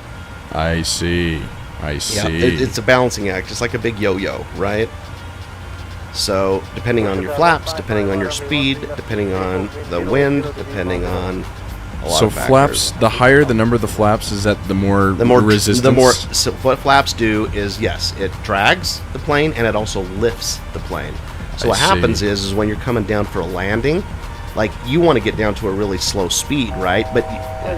[SPEAKER 2] I see.
[SPEAKER 1] Yeah, it's a balancing act, just like a big yo-yo, right? So depending on your flaps, depending on your speed, depending on the wind, depending on a lot of factors.
[SPEAKER 2] Flaps, the higher the number of the flaps, is that the more resistance?
[SPEAKER 1] So what flaps do is, yes, it drags the plane and it also lifts the plane. So what happens is when you're coming down for a landing, like you want to get down to a really slow speed, right? But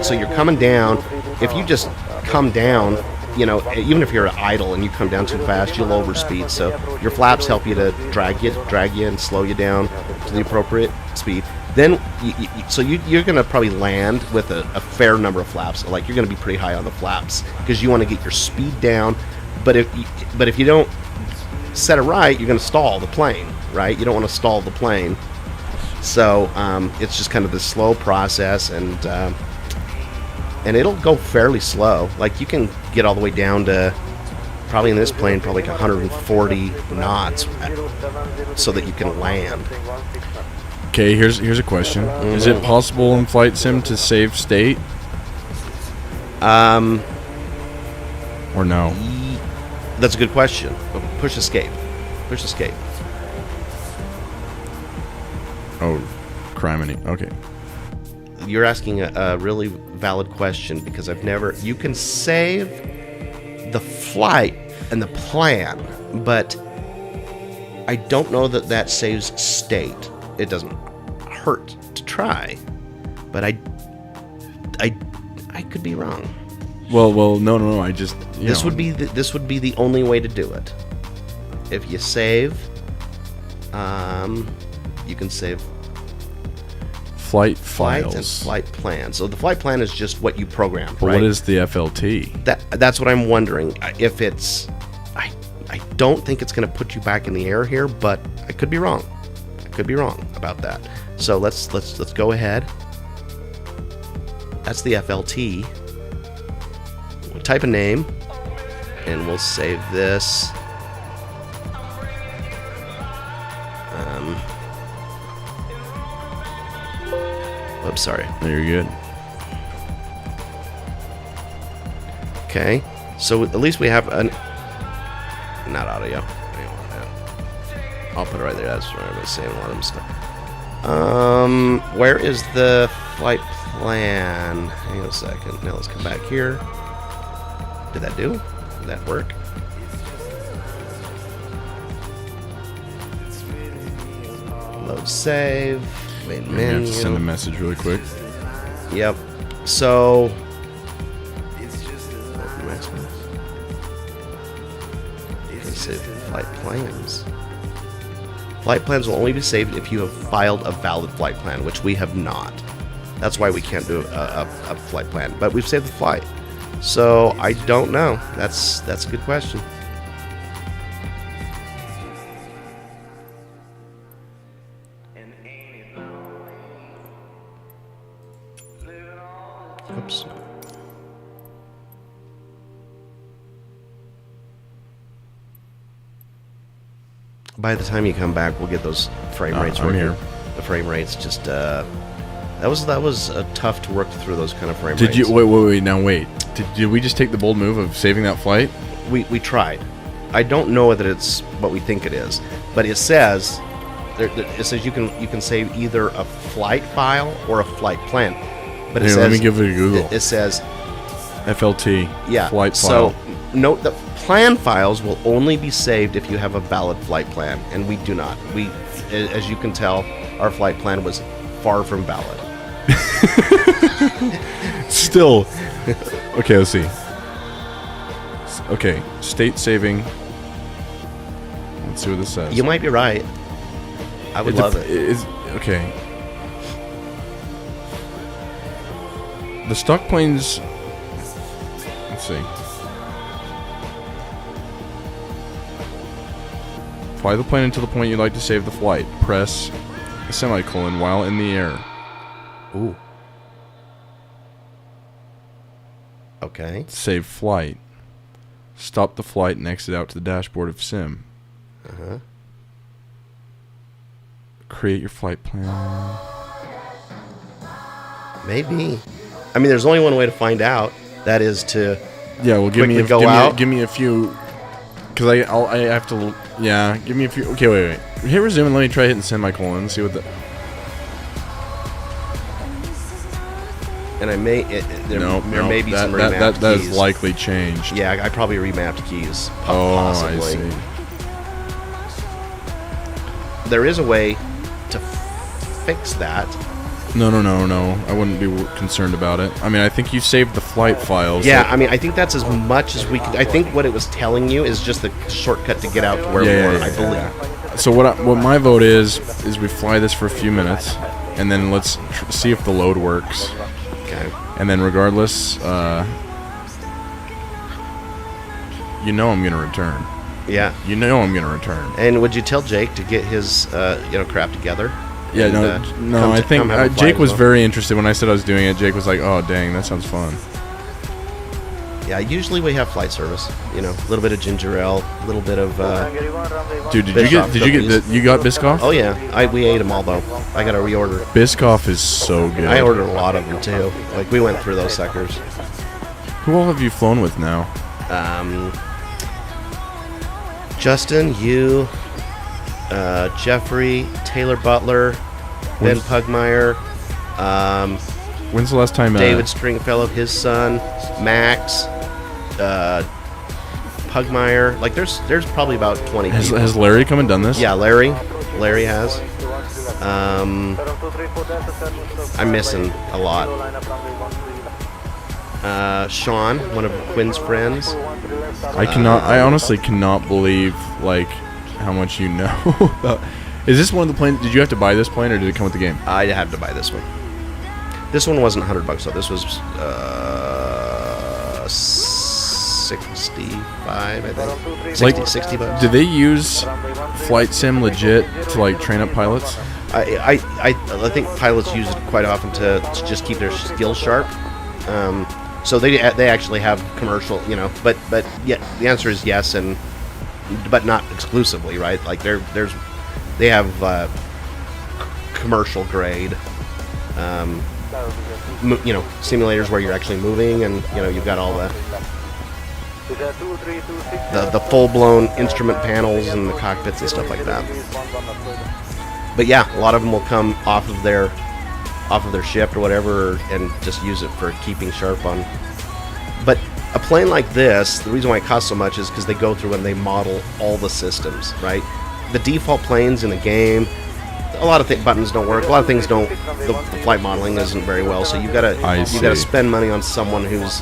[SPEAKER 1] so you're coming down. If you just come down, even if you're idle and you come down too fast, you'll overspeed. So your flaps help you to drag you and slow you down to the appropriate speed. Then, you're going to probably land with a fair number of flaps. Like you're going to be pretty high on the flaps because you want to get your speed down. But if you don't set it right, you're going to stall the plane, right? You don't want to stall the plane. So it's just kind of this slow process, and it'll go fairly slow. Like you can get all the way down to probably in this plane, probably like 140 knots, so that you can land.
[SPEAKER 2] Okay, here's a question. Mm-hmm. Is it possible in Flight Sim to save state? Or no?
[SPEAKER 1] That's a good question. Push escape. Push escape.
[SPEAKER 2] Oh, criminy. Okay.
[SPEAKER 1] You're asking a really valid question because you can save the flight and the plan, but I don't know that saves state. It doesn't hurt to try, but I could be wrong.
[SPEAKER 2] Well, no. I just
[SPEAKER 1] this would be the only way to do it. If you save, you can save
[SPEAKER 2] flight files
[SPEAKER 1] and flight plan. So the flight plan is just what you programmed,
[SPEAKER 2] but
[SPEAKER 1] right?
[SPEAKER 2] What is the FLT?
[SPEAKER 1] That's what I'm wondering. If it's, I don't think it's going to put you back in the air here, but I could be wrong. Could be wrong about that. So let's go ahead. That's the FLT. We'll type a name and we'll save this. Oops, sorry.
[SPEAKER 2] No, you're good.
[SPEAKER 1] Okay, so at least we have an... Not audio. I don't want that. I'll put it right there. That's what I was saying. A lot of them stuff. Where is the flight plan? Hang on a second. Now let's come back here. Did that do? Did that work? Load save. Main
[SPEAKER 2] We have
[SPEAKER 1] menu.
[SPEAKER 2] to send a message really quick.
[SPEAKER 1] Yep. So. Okay, save flight plans. Flight plans will only be saved if you have filed a valid flight plan, which we have not. That's why we can't do a flight plan. But we've saved the flight. So I don't know. That's a good question. Oops. By the time you come back, we'll get those frame rates
[SPEAKER 2] I'm
[SPEAKER 1] working.
[SPEAKER 2] here.
[SPEAKER 1] The frame rates just that was tough to work through those kind of frame
[SPEAKER 2] Did
[SPEAKER 1] rates.
[SPEAKER 2] you wait? Now wait. Did we just take the bold move of saving that flight?
[SPEAKER 1] We tried. I don't know that it's what we think it is, but it says you can save either a flight file or a flight plan. But it
[SPEAKER 2] Here,
[SPEAKER 1] says,
[SPEAKER 2] let me give it a Google.
[SPEAKER 1] It says
[SPEAKER 2] FLT.
[SPEAKER 1] yeah.
[SPEAKER 2] Flight
[SPEAKER 1] so
[SPEAKER 2] file.
[SPEAKER 1] note that plan files will only be saved if you have a valid flight plan, and we do not. We, as you can tell, our flight plan was far from valid.
[SPEAKER 2] Still. Okay, let's see. Okay, state saving. Let's see what this says.
[SPEAKER 1] You might be right. I would love it.
[SPEAKER 2] Okay. The stock planes. Let's see. Fly the plane until the point you'd like to save the flight. Press a semicolon while in the air.
[SPEAKER 1] Ooh. Okay.
[SPEAKER 2] Save flight. Stop the flight and exit out to the dashboard of sim.
[SPEAKER 1] Uh-huh.
[SPEAKER 2] Create your flight plan.
[SPEAKER 1] Maybe. I mean, there's only one way to find out. That is to
[SPEAKER 2] Yeah, well, give me
[SPEAKER 1] quickly go
[SPEAKER 2] give
[SPEAKER 1] out.
[SPEAKER 2] Me, give me a few, because I have to. Yeah, give me a few. Okay, wait. Hit resume and let me try hitting semicolon and see what the.
[SPEAKER 1] and I may there may be some remapped
[SPEAKER 2] that
[SPEAKER 1] keys.
[SPEAKER 2] is likely changed.
[SPEAKER 1] Yeah, I probably remapped keys.
[SPEAKER 2] Oh,
[SPEAKER 1] Possibly.
[SPEAKER 2] I see.
[SPEAKER 1] There is a way to fix that.
[SPEAKER 2] No. I wouldn't be concerned about it. I mean, I think you saved the flight files.
[SPEAKER 1] Yeah, I mean, I think that's as much as we could. I think what it was telling you is just the shortcut to get out to where we were, I believe.
[SPEAKER 2] Yeah. So what my vote is we fly this for a few minutes, and then let's see if the load works.
[SPEAKER 1] Okay.
[SPEAKER 2] And then regardless, you know I'm gonna return.
[SPEAKER 1] Yeah.
[SPEAKER 2] You know I'm gonna return.
[SPEAKER 1] And would you tell Jake to get his crap together?
[SPEAKER 2] Yeah,
[SPEAKER 1] And,
[SPEAKER 2] I think
[SPEAKER 1] come have a flight
[SPEAKER 2] Jake
[SPEAKER 1] as
[SPEAKER 2] was
[SPEAKER 1] well?
[SPEAKER 2] very interested when I said I was doing it. Jake was like, "Oh, dang, that sounds fun."
[SPEAKER 1] Yeah, usually we have flight service. You know, a little bit of ginger ale, a little bit of.
[SPEAKER 2] Dude, did
[SPEAKER 1] Biscoff
[SPEAKER 2] you get
[SPEAKER 1] cookies.
[SPEAKER 2] you got Biscoff?
[SPEAKER 1] Oh yeah, we ate them all though. I got to reorder.
[SPEAKER 2] Biscoff is so good.
[SPEAKER 1] I ordered a lot of them too. Like we went through those suckers.
[SPEAKER 2] Who all have you flown with now?
[SPEAKER 1] Justin, you, Jeffrey, Taylor Butler, Ben Pugmire,
[SPEAKER 2] When's the last time?
[SPEAKER 1] David Stringfellow, his son, Max, Pugmire. Like there's probably about 20 people.
[SPEAKER 2] Has Larry come and done this?
[SPEAKER 1] Yeah, Larry has. I'm missing a lot. Sean, one of Quinn's friends.
[SPEAKER 2] I honestly cannot believe like how much you know about. Is this one of the planes? Did you have to buy this plane, or did it come with the game?
[SPEAKER 1] I had to buy this one. This one wasn't $100 though. This was 65, I think. 60 bucks.
[SPEAKER 2] Do they use flight sim legit to like train up pilots?
[SPEAKER 1] I think pilots use it quite often to just keep their skills sharp. So they actually have commercial, but yeah, the answer is yes, but not exclusively, right? Like they have commercial grade, simulators where you're actually moving, and you've got all the the full-blown instrument panels and the cockpits and stuff like that. But yeah, a lot of them will come off of their ship or whatever and just use it for keeping sharp on. But a plane like this, the reason why it costs so much is because they go through and they model all the systems, right? The default planes in the game, a lot of buttons don't work. A lot of things don't. The flight modeling isn't very well, so you gotta spend money on someone who's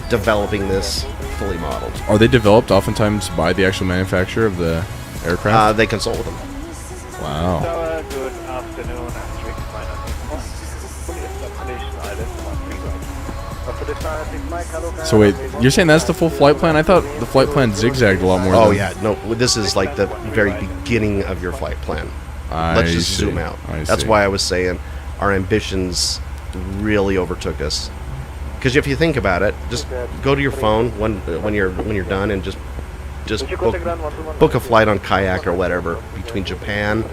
[SPEAKER 1] developing this fully modeled.
[SPEAKER 2] Are they developed oftentimes by the actual manufacturer of the aircraft?
[SPEAKER 1] They consult with them.
[SPEAKER 2] Wow.
[SPEAKER 7] Good afternoon.
[SPEAKER 2] So wait, you're saying that's the full flight plan? I thought the flight plan zigzagged a lot more.
[SPEAKER 1] Oh yeah, no. This is like the very beginning of your flight plan. Let's just zoom out. That's why I was saying our ambitions really overtook us. Because if you think about it, just go to your phone when you're done and just book a flight on Kayak or whatever between Japan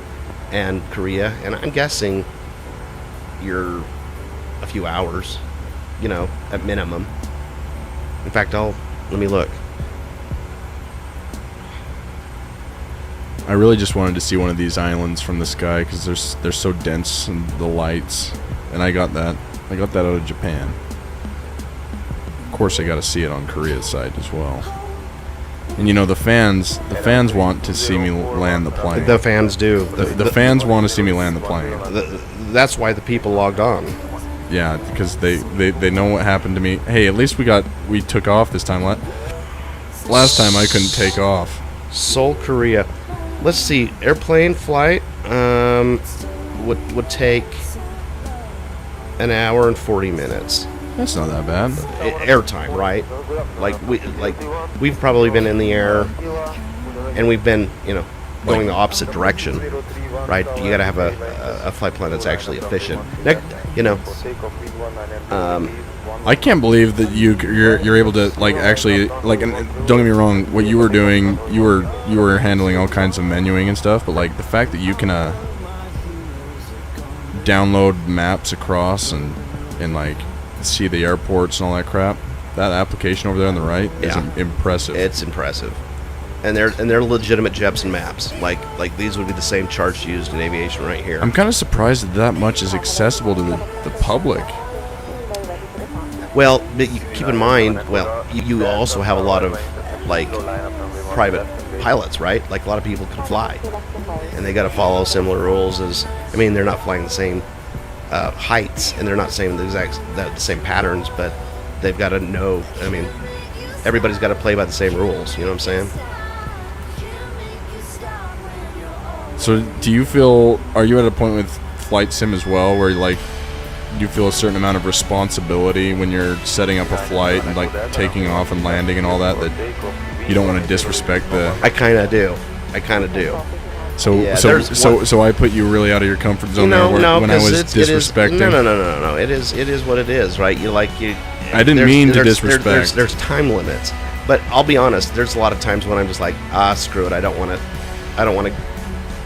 [SPEAKER 1] and Korea, and I'm guessing you're a few hours, at minimum. In fact, let me look.
[SPEAKER 2] I really just wanted to see one of these islands from the sky because they're so dense and the lights, and I got that out of Japan. Of course, I got to see it on Korea's side as well. And the fans want to see me land the plane.
[SPEAKER 1] The fans do.
[SPEAKER 2] The fans want to see me land the plane.
[SPEAKER 1] That's why the people logged on.
[SPEAKER 2] Yeah, because they know what happened to me. Hey, at least we took off this time. Last time I couldn't take off.
[SPEAKER 1] Seoul, Korea. Let's see. Airplane flight would take an hour and 40 minutes.
[SPEAKER 2] That's not that bad.
[SPEAKER 1] Airtime, right? We've probably been in the air, and we've been going the opposite direction, right? You got to have a flight plan that's actually efficient.
[SPEAKER 2] I can't believe that you're able to actually don't get me wrong, what you were doing, you were handling all kinds of menuing and stuff, but the fact that you can download maps across and see the airports and all that crap, that application over there on the right is impressive.
[SPEAKER 1] It's impressive. And they're legitimate Jepson maps. Like these would be the same charts used in aviation right here.
[SPEAKER 2] I'm kind of surprised that much is accessible to the public.
[SPEAKER 1] Well, but you keep in mind, you also have a lot of private pilots, right? A lot of people can fly, and they got to follow similar rules as. They're not flying the same heights, and they're not saying the same patterns, but they've got to know. Everybody's got to play by the same rules. You know what I'm saying?
[SPEAKER 2] So, are you at a point with flight sim as well, where you feel a certain amount of responsibility when you're setting up a flight and taking off and landing and all that you don't want to disrespect the...
[SPEAKER 1] I kind of do.
[SPEAKER 2] So I put you really out of your comfort zone when I was disrespecting.
[SPEAKER 1] No. It is what it is, right?
[SPEAKER 2] I didn't mean to disrespect.
[SPEAKER 1] There's time limits, but I'll be honest. There's a lot of times when I'm just screw it. I don't want to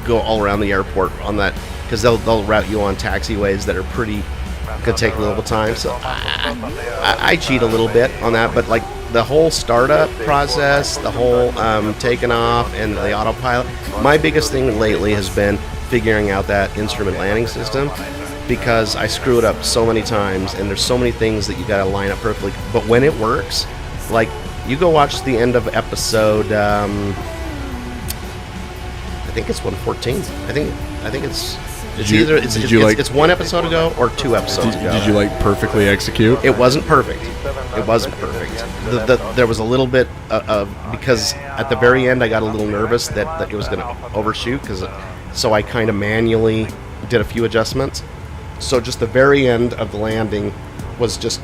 [SPEAKER 1] go all around the airport on that, because they'll route you on taxiways that are could take a little bit of time. So I cheat a little bit on that, but the whole startup process, the whole taking off and the autopilot, my biggest thing lately has been figuring out that instrument landing system, because I screw it up so many times, and there's so many things that you got to line up perfectly. But when it works, you go watch the end of episode, I think it's 114. I think it's it's one episode ago or 2 episodes ago.
[SPEAKER 2] Did you perfectly execute?
[SPEAKER 1] It wasn't perfect. There was a little bit because at the very end I got a little nervous that it was going to overshoot, so I kind of manually did a few adjustments. So just the very end of the landing was just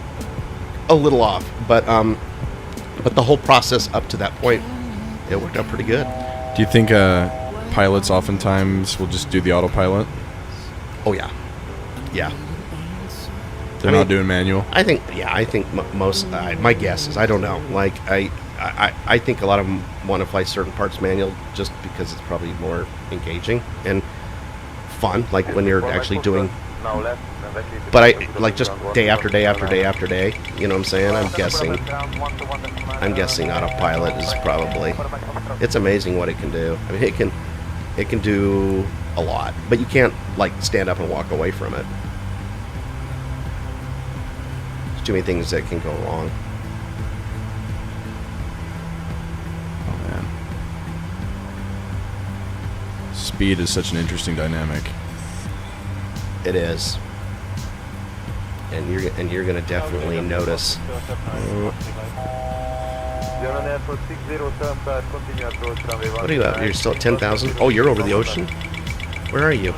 [SPEAKER 1] a little off, but the whole process up to that point, it worked out pretty good.
[SPEAKER 2] Do you think pilots oftentimes will just do the autopilot?
[SPEAKER 1] Oh yeah.
[SPEAKER 2] They're not doing manual.
[SPEAKER 1] I think most. My guess is, I don't know. I think a lot of them want to fly certain parts manual just because it's probably more engaging and fun. When you're actually doing But I like just day after day after day after day. You know what I'm saying? I'm guessing autopilot is probably. It's amazing what it can do. I mean, it can do a lot, but you can't like stand up and walk away from it. There's too many things that can go wrong.
[SPEAKER 2] Oh man, speed is such an interesting dynamic.
[SPEAKER 1] It is, and you're gonna definitely notice. What are you at? You're still at 10,000? Oh, you're over the ocean? Where are you?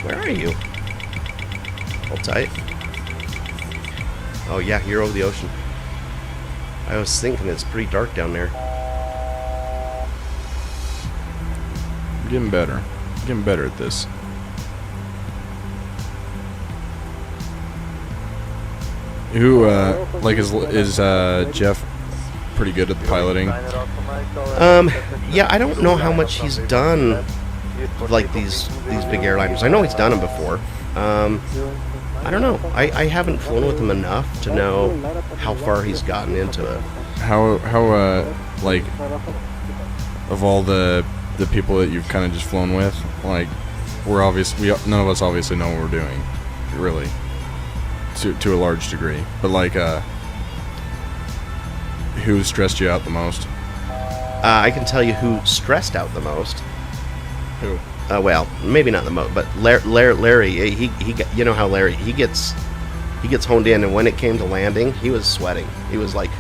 [SPEAKER 1] Where are you? Hold tight. Oh yeah, you're over the ocean. I was thinking it's pretty dark down there.
[SPEAKER 2] I'm getting better. I'm getting better at this. Who, like, is Jeff pretty good at the piloting?
[SPEAKER 1] Yeah, I don't know how much he's done, like, these big airliners. I know he's done them before. I don't know. I haven't flown with him enough to know how far he's gotten into it.
[SPEAKER 2] How, like, of all the people that you've kind of just flown with, like, none of us obviously know what we're doing, really. To a large degree, but like, who stressed you out the most?
[SPEAKER 1] I can tell you who stressed out the most.
[SPEAKER 2] Who?
[SPEAKER 1] Well, maybe not the most, but Larry. He you know how Larry he gets honed in, and when it came to landing, he was sweating. He was like,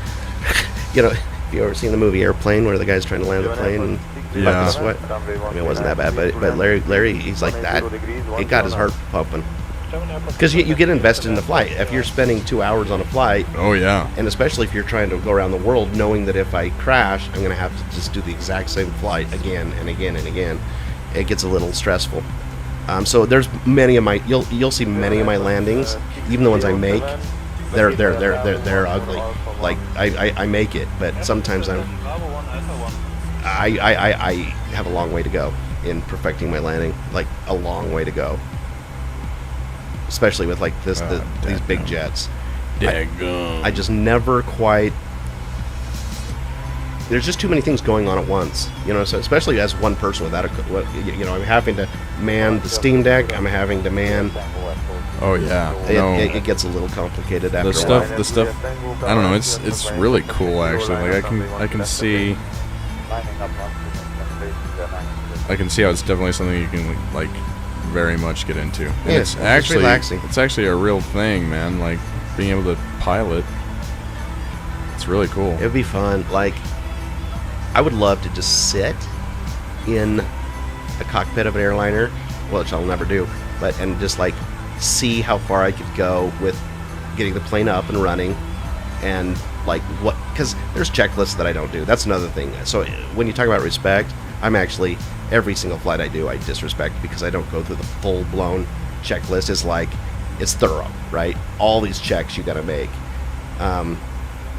[SPEAKER 1] you know, have you ever seen the movie Airplane where the guy's trying to land the plane and
[SPEAKER 2] Yeah.
[SPEAKER 1] sweat? I mean, it wasn't that bad, but Larry, he's like that. It got his heart pumping. Because you get invested in the flight. If you're spending 2 hours on a flight,
[SPEAKER 2] Oh yeah.
[SPEAKER 1] and especially if you're trying to go around the world knowing that if I crash, I'm going to have to just do the exact same flight again and again and again, it gets a little stressful. So there's many of my, you'll see many of my landings, even the ones I make, they're ugly. Like, I make it, but sometimes I have a long way to go in perfecting my landing, like a long way to go. Especially with like these big jets. I just never quite. There's just too many things going on at once, you know. So especially as one person without I'm having to man the Steam Deck. I'm having to man.
[SPEAKER 2] Oh yeah.
[SPEAKER 1] It gets a little complicated after a while.
[SPEAKER 2] The stuff. I don't know. It's really cool actually. Like I can see how it's definitely something you can like very much get into. And
[SPEAKER 1] Yeah,
[SPEAKER 2] it's actually
[SPEAKER 1] relaxing.
[SPEAKER 2] It's actually a real thing, man. Like being able to pilot. It's really cool.
[SPEAKER 1] It would be fun. Like, I would love to just sit in a cockpit of an airliner, which I'll never do, and just like see how far I could go with getting the plane up and running, and like what, because there's checklists that I don't do. That's another thing. So when you talk about respect, I'm actually, every single flight I do, I disrespect because I don't go through the full-blown checklist. It's thorough, right? All these checks you got to make.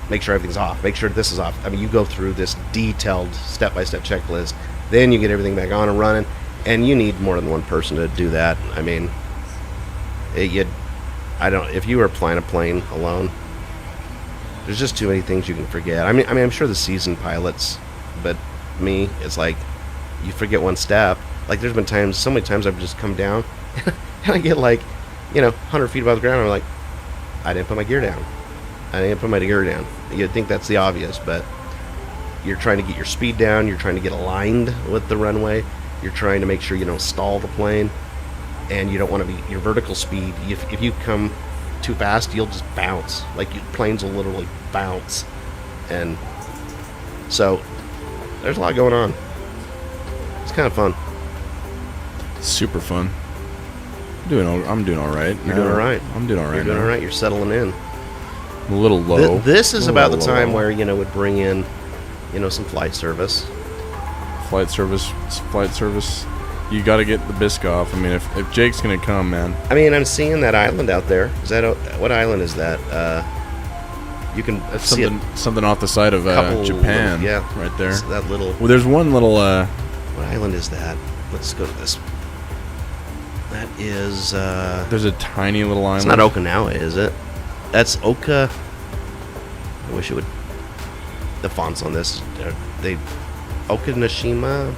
[SPEAKER 1] Make sure everything's off. Make sure this is off. I mean, you go through this detailed step-by-step checklist. Then you get everything back on and running, and you need more than one person to do that. I mean, if you were flying a plane alone, there's just too many things you can forget. I mean, I'm sure the seasoned pilots, but me, it's like you forget one step. Like there's been so many times I've just come down and I get like, 100 feet above the ground. I'm like, I didn't put my gear down. You'd think that's the obvious, but you're trying to get your speed down. You're trying to get aligned with the runway. You're trying to make sure you don't stall the plane, and you don't want to be your vertical speed. If you come too fast, you'll just bounce. Like planes will literally bounce, and so there's a lot going on. It's kind of fun.
[SPEAKER 2] Super fun. I'm doing all right.
[SPEAKER 1] You're doing all right.
[SPEAKER 2] I'm doing all right.
[SPEAKER 1] You're doing
[SPEAKER 2] now.
[SPEAKER 1] all right. You're settling in.
[SPEAKER 2] I'm a little low.
[SPEAKER 1] This is about the
[SPEAKER 2] low.
[SPEAKER 1] time where would bring in, some flight service.
[SPEAKER 2] Flight service. You got to get the Biscoff. I mean, if Jake's gonna come, man.
[SPEAKER 1] I mean, I'm seeing that island out there. Is that what island is that? You can
[SPEAKER 2] That's
[SPEAKER 1] see
[SPEAKER 2] something off the side of Japan. Right there.
[SPEAKER 1] It's that little.
[SPEAKER 2] Well, there's one little.
[SPEAKER 1] What island is that? Let's go to this. That is.
[SPEAKER 2] There's a tiny little island.
[SPEAKER 1] It's not Okinawa, is it? That's Oka. I wish it would. The fonts on this, they Okanashima.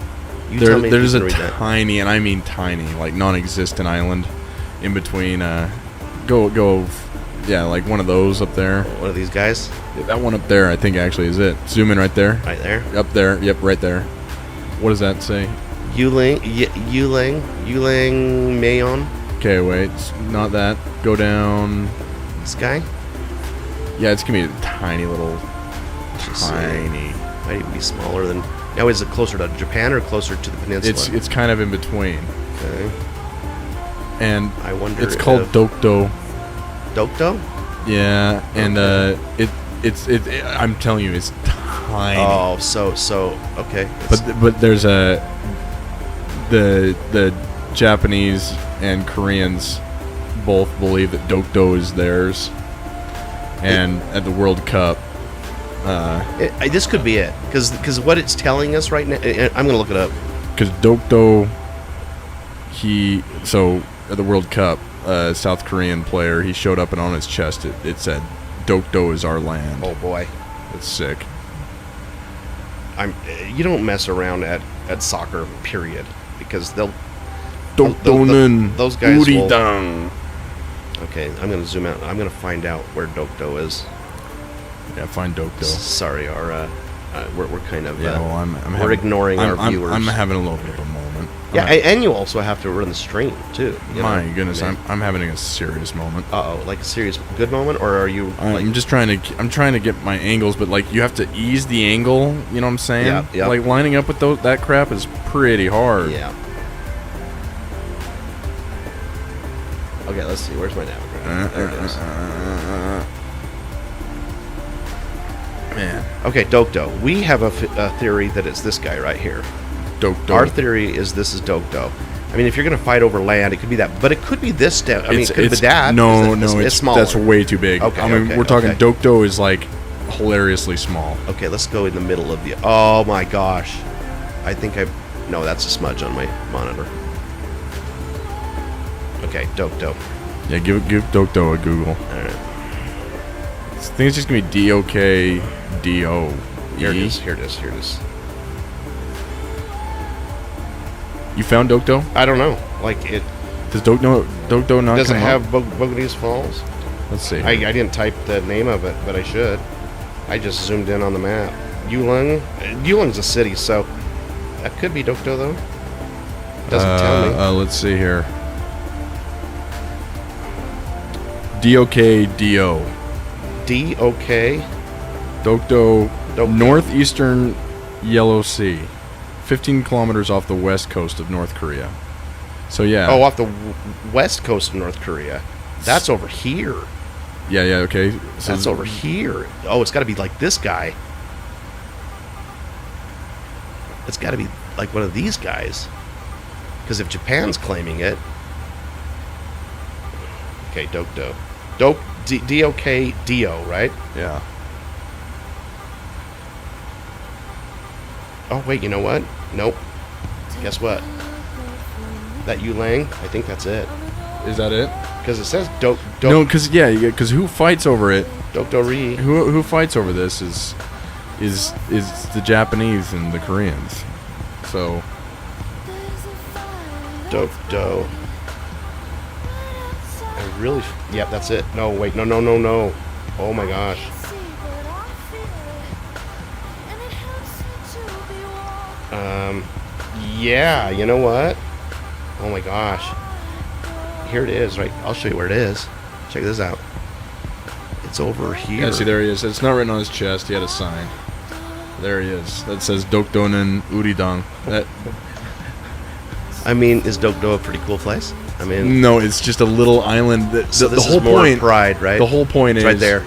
[SPEAKER 1] You tell me if
[SPEAKER 2] There's
[SPEAKER 1] you
[SPEAKER 2] a
[SPEAKER 1] can read that.
[SPEAKER 2] tiny, and I mean tiny, like non-existent island in between. Yeah, like one of those up there.
[SPEAKER 1] One of these guys,
[SPEAKER 2] Yeah, that one up there, I think actually is it. Zoom in right there.
[SPEAKER 1] right there.
[SPEAKER 2] Up there. Yep, right there. What does that say?
[SPEAKER 1] Yuling Mayon.
[SPEAKER 2] Okay, wait, it's not that. Go down.
[SPEAKER 1] This guy.
[SPEAKER 2] Yeah, it's gonna be a tiny little.
[SPEAKER 1] Let's see.
[SPEAKER 2] Tiny.
[SPEAKER 1] Might even be smaller than. Now, is it closer to Japan or closer to the peninsula?
[SPEAKER 2] It's kind of in between,
[SPEAKER 1] Okay.
[SPEAKER 2] and
[SPEAKER 1] I wonder.
[SPEAKER 2] it's called
[SPEAKER 1] if-
[SPEAKER 2] Dokdo.
[SPEAKER 1] Dokdo.
[SPEAKER 2] Yeah, and
[SPEAKER 1] Okay.
[SPEAKER 2] it's I'm telling you, it's tiny.
[SPEAKER 1] Oh, so okay. It's-
[SPEAKER 2] But there's the Japanese and Koreans both believe that Dokdo is theirs, and at the World Cup,
[SPEAKER 1] this could be it, because what it's telling us right now. I'm gonna look it up.
[SPEAKER 2] because Dokdo, at the World Cup, South Korean player, he showed up and on his chest it said, "Dokdo is our land."
[SPEAKER 1] Oh boy.
[SPEAKER 2] It's sick.
[SPEAKER 1] You don't mess around at soccer, period, because
[SPEAKER 2] Dokdonen
[SPEAKER 1] those guys will-
[SPEAKER 2] Uridang.
[SPEAKER 1] Okay, I'm gonna zoom out. I'm gonna find out where Dokdo is.
[SPEAKER 2] Yeah, find Dokdo.
[SPEAKER 1] Sorry, we're kind of
[SPEAKER 2] Yeah, well,
[SPEAKER 1] we're ignoring our
[SPEAKER 2] I'm-
[SPEAKER 1] viewers.
[SPEAKER 2] I'm having a little bit of a moment.
[SPEAKER 1] Yeah, and you also have to run the stream too. you
[SPEAKER 2] My
[SPEAKER 1] know?
[SPEAKER 2] goodness,
[SPEAKER 1] I mean,
[SPEAKER 2] I'm having a serious moment.
[SPEAKER 1] like a serious good moment, or are you?
[SPEAKER 2] I'm just trying to get my angles, but like you have to ease the angle. You know what I'm saying?
[SPEAKER 1] Yeah, yeah.
[SPEAKER 2] Like lining up with that crap is pretty hard.
[SPEAKER 1] Yeah. Okay, let's see. Where's my navigator? There it is.
[SPEAKER 2] Man,
[SPEAKER 1] Okay, Dokdo. We have a theory that it's this guy right here.
[SPEAKER 2] Dokdo.
[SPEAKER 1] Our theory is this is Dokdo. I mean, if you're going to fight over land, it could be that, but it could be this. I mean, it could be that.
[SPEAKER 2] No,
[SPEAKER 1] It's
[SPEAKER 2] it's
[SPEAKER 1] smaller.
[SPEAKER 2] that's way too big.
[SPEAKER 1] Okay,
[SPEAKER 2] I mean,
[SPEAKER 1] okay,
[SPEAKER 2] we're talking
[SPEAKER 1] okay.
[SPEAKER 2] Dokdo is like hilariously small.
[SPEAKER 1] Okay, let's go in the middle of the. Oh my gosh, I think no, that's a smudge on my monitor. Okay, Dokdo.
[SPEAKER 2] Yeah, give Dokdo a Google.
[SPEAKER 1] All right,
[SPEAKER 2] I think it's just gonna be DOKDO.
[SPEAKER 1] here it is. Here it is. Here it is.
[SPEAKER 2] You found Dokdo?
[SPEAKER 1] I don't know. Like it.
[SPEAKER 2] Does Dokdo not
[SPEAKER 1] Does it
[SPEAKER 2] come
[SPEAKER 1] have
[SPEAKER 2] up?
[SPEAKER 1] Bogoties Falls?
[SPEAKER 2] Let's see.
[SPEAKER 1] I didn't type the name of it, but I should. I just zoomed in on the map. Yulung's a city, so that could be Dokdo though. Doesn't tell me.
[SPEAKER 2] Let's see here. DOKDO.
[SPEAKER 1] D-O-K.
[SPEAKER 2] Dokdo,
[SPEAKER 1] Dokdo.
[SPEAKER 2] northeastern Yellow Sea, 15 kilometers off the west coast of North Korea. So yeah.
[SPEAKER 1] Oh, off the west coast of North Korea. That's over here.
[SPEAKER 2] Yeah, okay. So
[SPEAKER 1] That's over here. Oh, it's got to be like this guy. It's got to be like one of these guys. Because if Japan's claiming it. Okay, Dokdo. D-O-K-D-O, right?
[SPEAKER 2] Yeah.
[SPEAKER 1] Oh, wait, you know what? Nope. Guess what? That Yulang, I think that's it.
[SPEAKER 2] Is that it?
[SPEAKER 1] Because it says
[SPEAKER 2] No, because who fights over it?
[SPEAKER 1] Dokdo-ri.
[SPEAKER 2] Who fights over this is the Japanese and the Koreans. So
[SPEAKER 1] Dokdo. I really. Yep, that's it. No, wait. No. Oh my gosh. Yeah, you know what? Oh my gosh. Here it is, right? I'll show you where it is. Check this out. It's over here.
[SPEAKER 2] yeah, see there he is. It's not written on his chest. He had a sign. There he is. That says Dokdonen Uridang. That
[SPEAKER 1] I mean, is Dokdo a pretty cool place? I mean,
[SPEAKER 2] no, it's just a little island. That
[SPEAKER 1] so
[SPEAKER 2] the
[SPEAKER 1] this
[SPEAKER 2] whole
[SPEAKER 1] is more
[SPEAKER 2] point.
[SPEAKER 1] pride, right?
[SPEAKER 2] The whole point
[SPEAKER 1] It's
[SPEAKER 2] is
[SPEAKER 1] right there.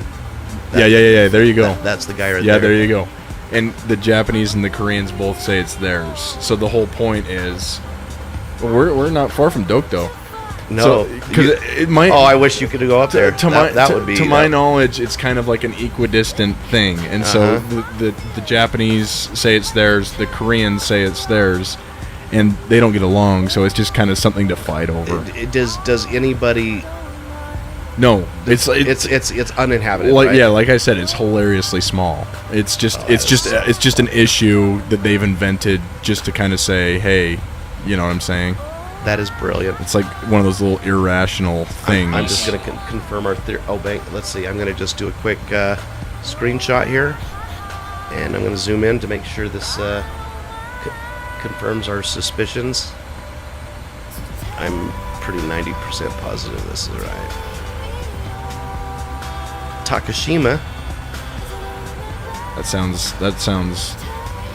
[SPEAKER 2] Yeah. There you go.
[SPEAKER 1] That's the guy right
[SPEAKER 2] Yeah,
[SPEAKER 1] there.
[SPEAKER 2] there you go. And the Japanese and the Koreans both say it's theirs. So the whole point is, we're not far from Dokdo.
[SPEAKER 1] No,
[SPEAKER 2] because it might.
[SPEAKER 1] Oh, I wish you could go up there. That would be.
[SPEAKER 2] to my knowledge, it's kind of like an equidistant thing, and so the Japanese say it's theirs, the Koreans say it's theirs, and they don't get along, so it's just kind of something to fight over.
[SPEAKER 1] Does anybody?
[SPEAKER 2] No, it's
[SPEAKER 1] uninhabited.
[SPEAKER 2] like
[SPEAKER 1] right?
[SPEAKER 2] yeah, like I said, it's hilariously small. It's just it's just an issue that they've invented just to kind of say, hey, you know what I'm saying?
[SPEAKER 1] That is brilliant.
[SPEAKER 2] It's like one of those little irrational things.
[SPEAKER 1] I'm just going to confirm our theory. Oh, let's see. I'm going to just do a quick screenshot here, and I'm going to zoom in to make sure this confirms our suspicions. I'm pretty 90% positive this is right. Takashima.
[SPEAKER 2] That sounds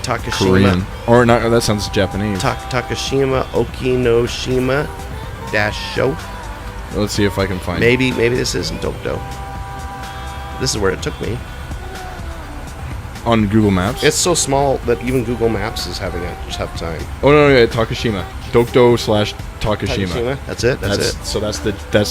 [SPEAKER 1] Takashima.
[SPEAKER 2] Korean, or not? That sounds Japanese.
[SPEAKER 1] Takashima Okinoshima Show.
[SPEAKER 2] Let's see if I can find.
[SPEAKER 1] Maybe this isn't Dokdo. This is where it took me.
[SPEAKER 2] On Google Maps.
[SPEAKER 1] It's so small that even Google Maps is having a tough time.
[SPEAKER 2] Oh no, yeah, Takashima. Takashima.
[SPEAKER 1] That's it. That's it.
[SPEAKER 2] So that's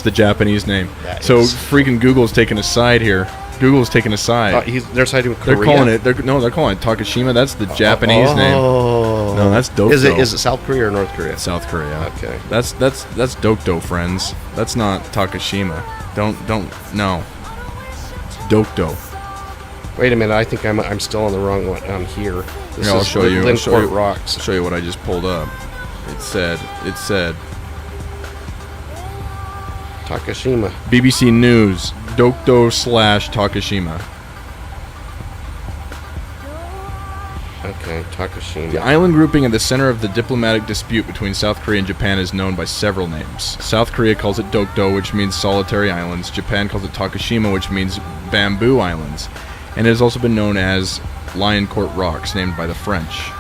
[SPEAKER 2] the Japanese name.
[SPEAKER 1] That
[SPEAKER 2] So
[SPEAKER 1] is-
[SPEAKER 2] freaking Google's taking a side here. Google's taking a side.
[SPEAKER 1] They're siding with Korea.
[SPEAKER 2] They're calling it. They're calling it Takashima. That's the Japanese name.
[SPEAKER 1] Oh.
[SPEAKER 2] No, that's Dokdo.
[SPEAKER 1] Is it South Korea or North Korea?
[SPEAKER 2] South Korea?
[SPEAKER 1] Okay.
[SPEAKER 2] That's Dokdo, friends. That's not Takashima. Don't no. It's Dokdo.
[SPEAKER 1] Wait a minute. I think I'm still on the wrong one. I'm here. This
[SPEAKER 2] Here, I'll
[SPEAKER 1] is
[SPEAKER 2] show you. I'll show
[SPEAKER 1] Lincourt
[SPEAKER 2] you.
[SPEAKER 1] Rocks.
[SPEAKER 2] I'll show you what I just pulled up. It said
[SPEAKER 1] Takashima.
[SPEAKER 2] BBC News, Dokdo/Takashima.
[SPEAKER 1] Okay, Takashima.
[SPEAKER 2] The island grouping at the center of the diplomatic dispute between South Korea and Japan is known by several names. South Korea calls it Dokdo, which means solitary islands. Japan calls it Takashima, which means bamboo islands. And it has also been known as Lioncourt Rocks, named by the French.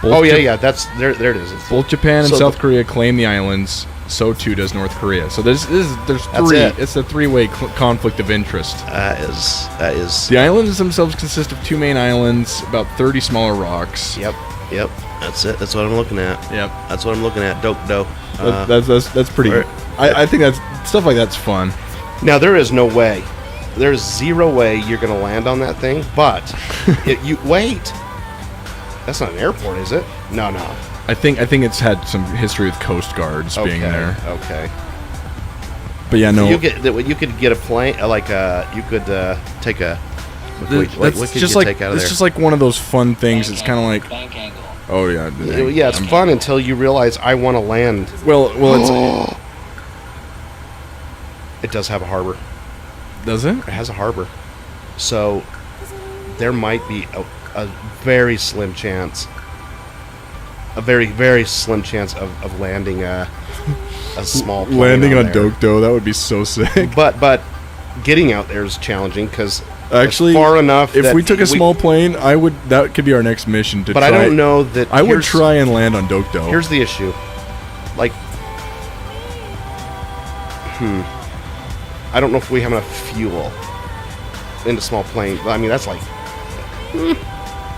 [SPEAKER 1] Oh yeah. That's there. There it is.
[SPEAKER 2] Both Japan and
[SPEAKER 1] So
[SPEAKER 2] South
[SPEAKER 1] the-
[SPEAKER 2] Korea claim the islands. So too does North Korea. So there's
[SPEAKER 1] That's
[SPEAKER 2] three.
[SPEAKER 1] it.
[SPEAKER 2] It's a three-way conflict of interest.
[SPEAKER 1] That is.
[SPEAKER 2] The islands themselves consist of two main islands, about 30 smaller rocks.
[SPEAKER 1] Yep. That's it. That's what I'm looking at.
[SPEAKER 2] Yep.
[SPEAKER 1] That's what I'm looking at. Dokdo.
[SPEAKER 2] That's pretty.
[SPEAKER 1] Right.
[SPEAKER 2] I think that's stuff like that's fun.
[SPEAKER 1] Now there is no way. There's zero way you're gonna land on that thing. But you wait. That's not an airport, is it? No.
[SPEAKER 2] I think it's had some history with Coast Guards being there.
[SPEAKER 1] Okay.
[SPEAKER 2] But yeah, no.
[SPEAKER 1] You could get a plane you could take a. What could
[SPEAKER 2] just
[SPEAKER 1] you
[SPEAKER 2] like
[SPEAKER 1] take out of
[SPEAKER 2] it's
[SPEAKER 1] there?
[SPEAKER 2] just like one of those fun things. It's kind of like. Oh yeah.
[SPEAKER 1] Yeah, it's fun until you realize I want to land.
[SPEAKER 2] Well, it's.
[SPEAKER 1] It does have a harbor.
[SPEAKER 2] Does it?
[SPEAKER 1] It has a harbor, so there might be a very slim chance. A very, very slim chance of landing a small plane
[SPEAKER 2] Landing on
[SPEAKER 1] there.
[SPEAKER 2] Dokdo, that would be so sick.
[SPEAKER 1] But getting out there is challenging because
[SPEAKER 2] Actually,
[SPEAKER 1] far enough.
[SPEAKER 2] If
[SPEAKER 1] that
[SPEAKER 2] we took a small plane, that could be our next mission to
[SPEAKER 1] But
[SPEAKER 2] try.
[SPEAKER 1] I don't know that.
[SPEAKER 2] I would
[SPEAKER 1] here's-
[SPEAKER 2] try and land on Dokdo.
[SPEAKER 1] Here's the issue. Like, I don't know if we have enough fuel in a small plane. I mean, that's like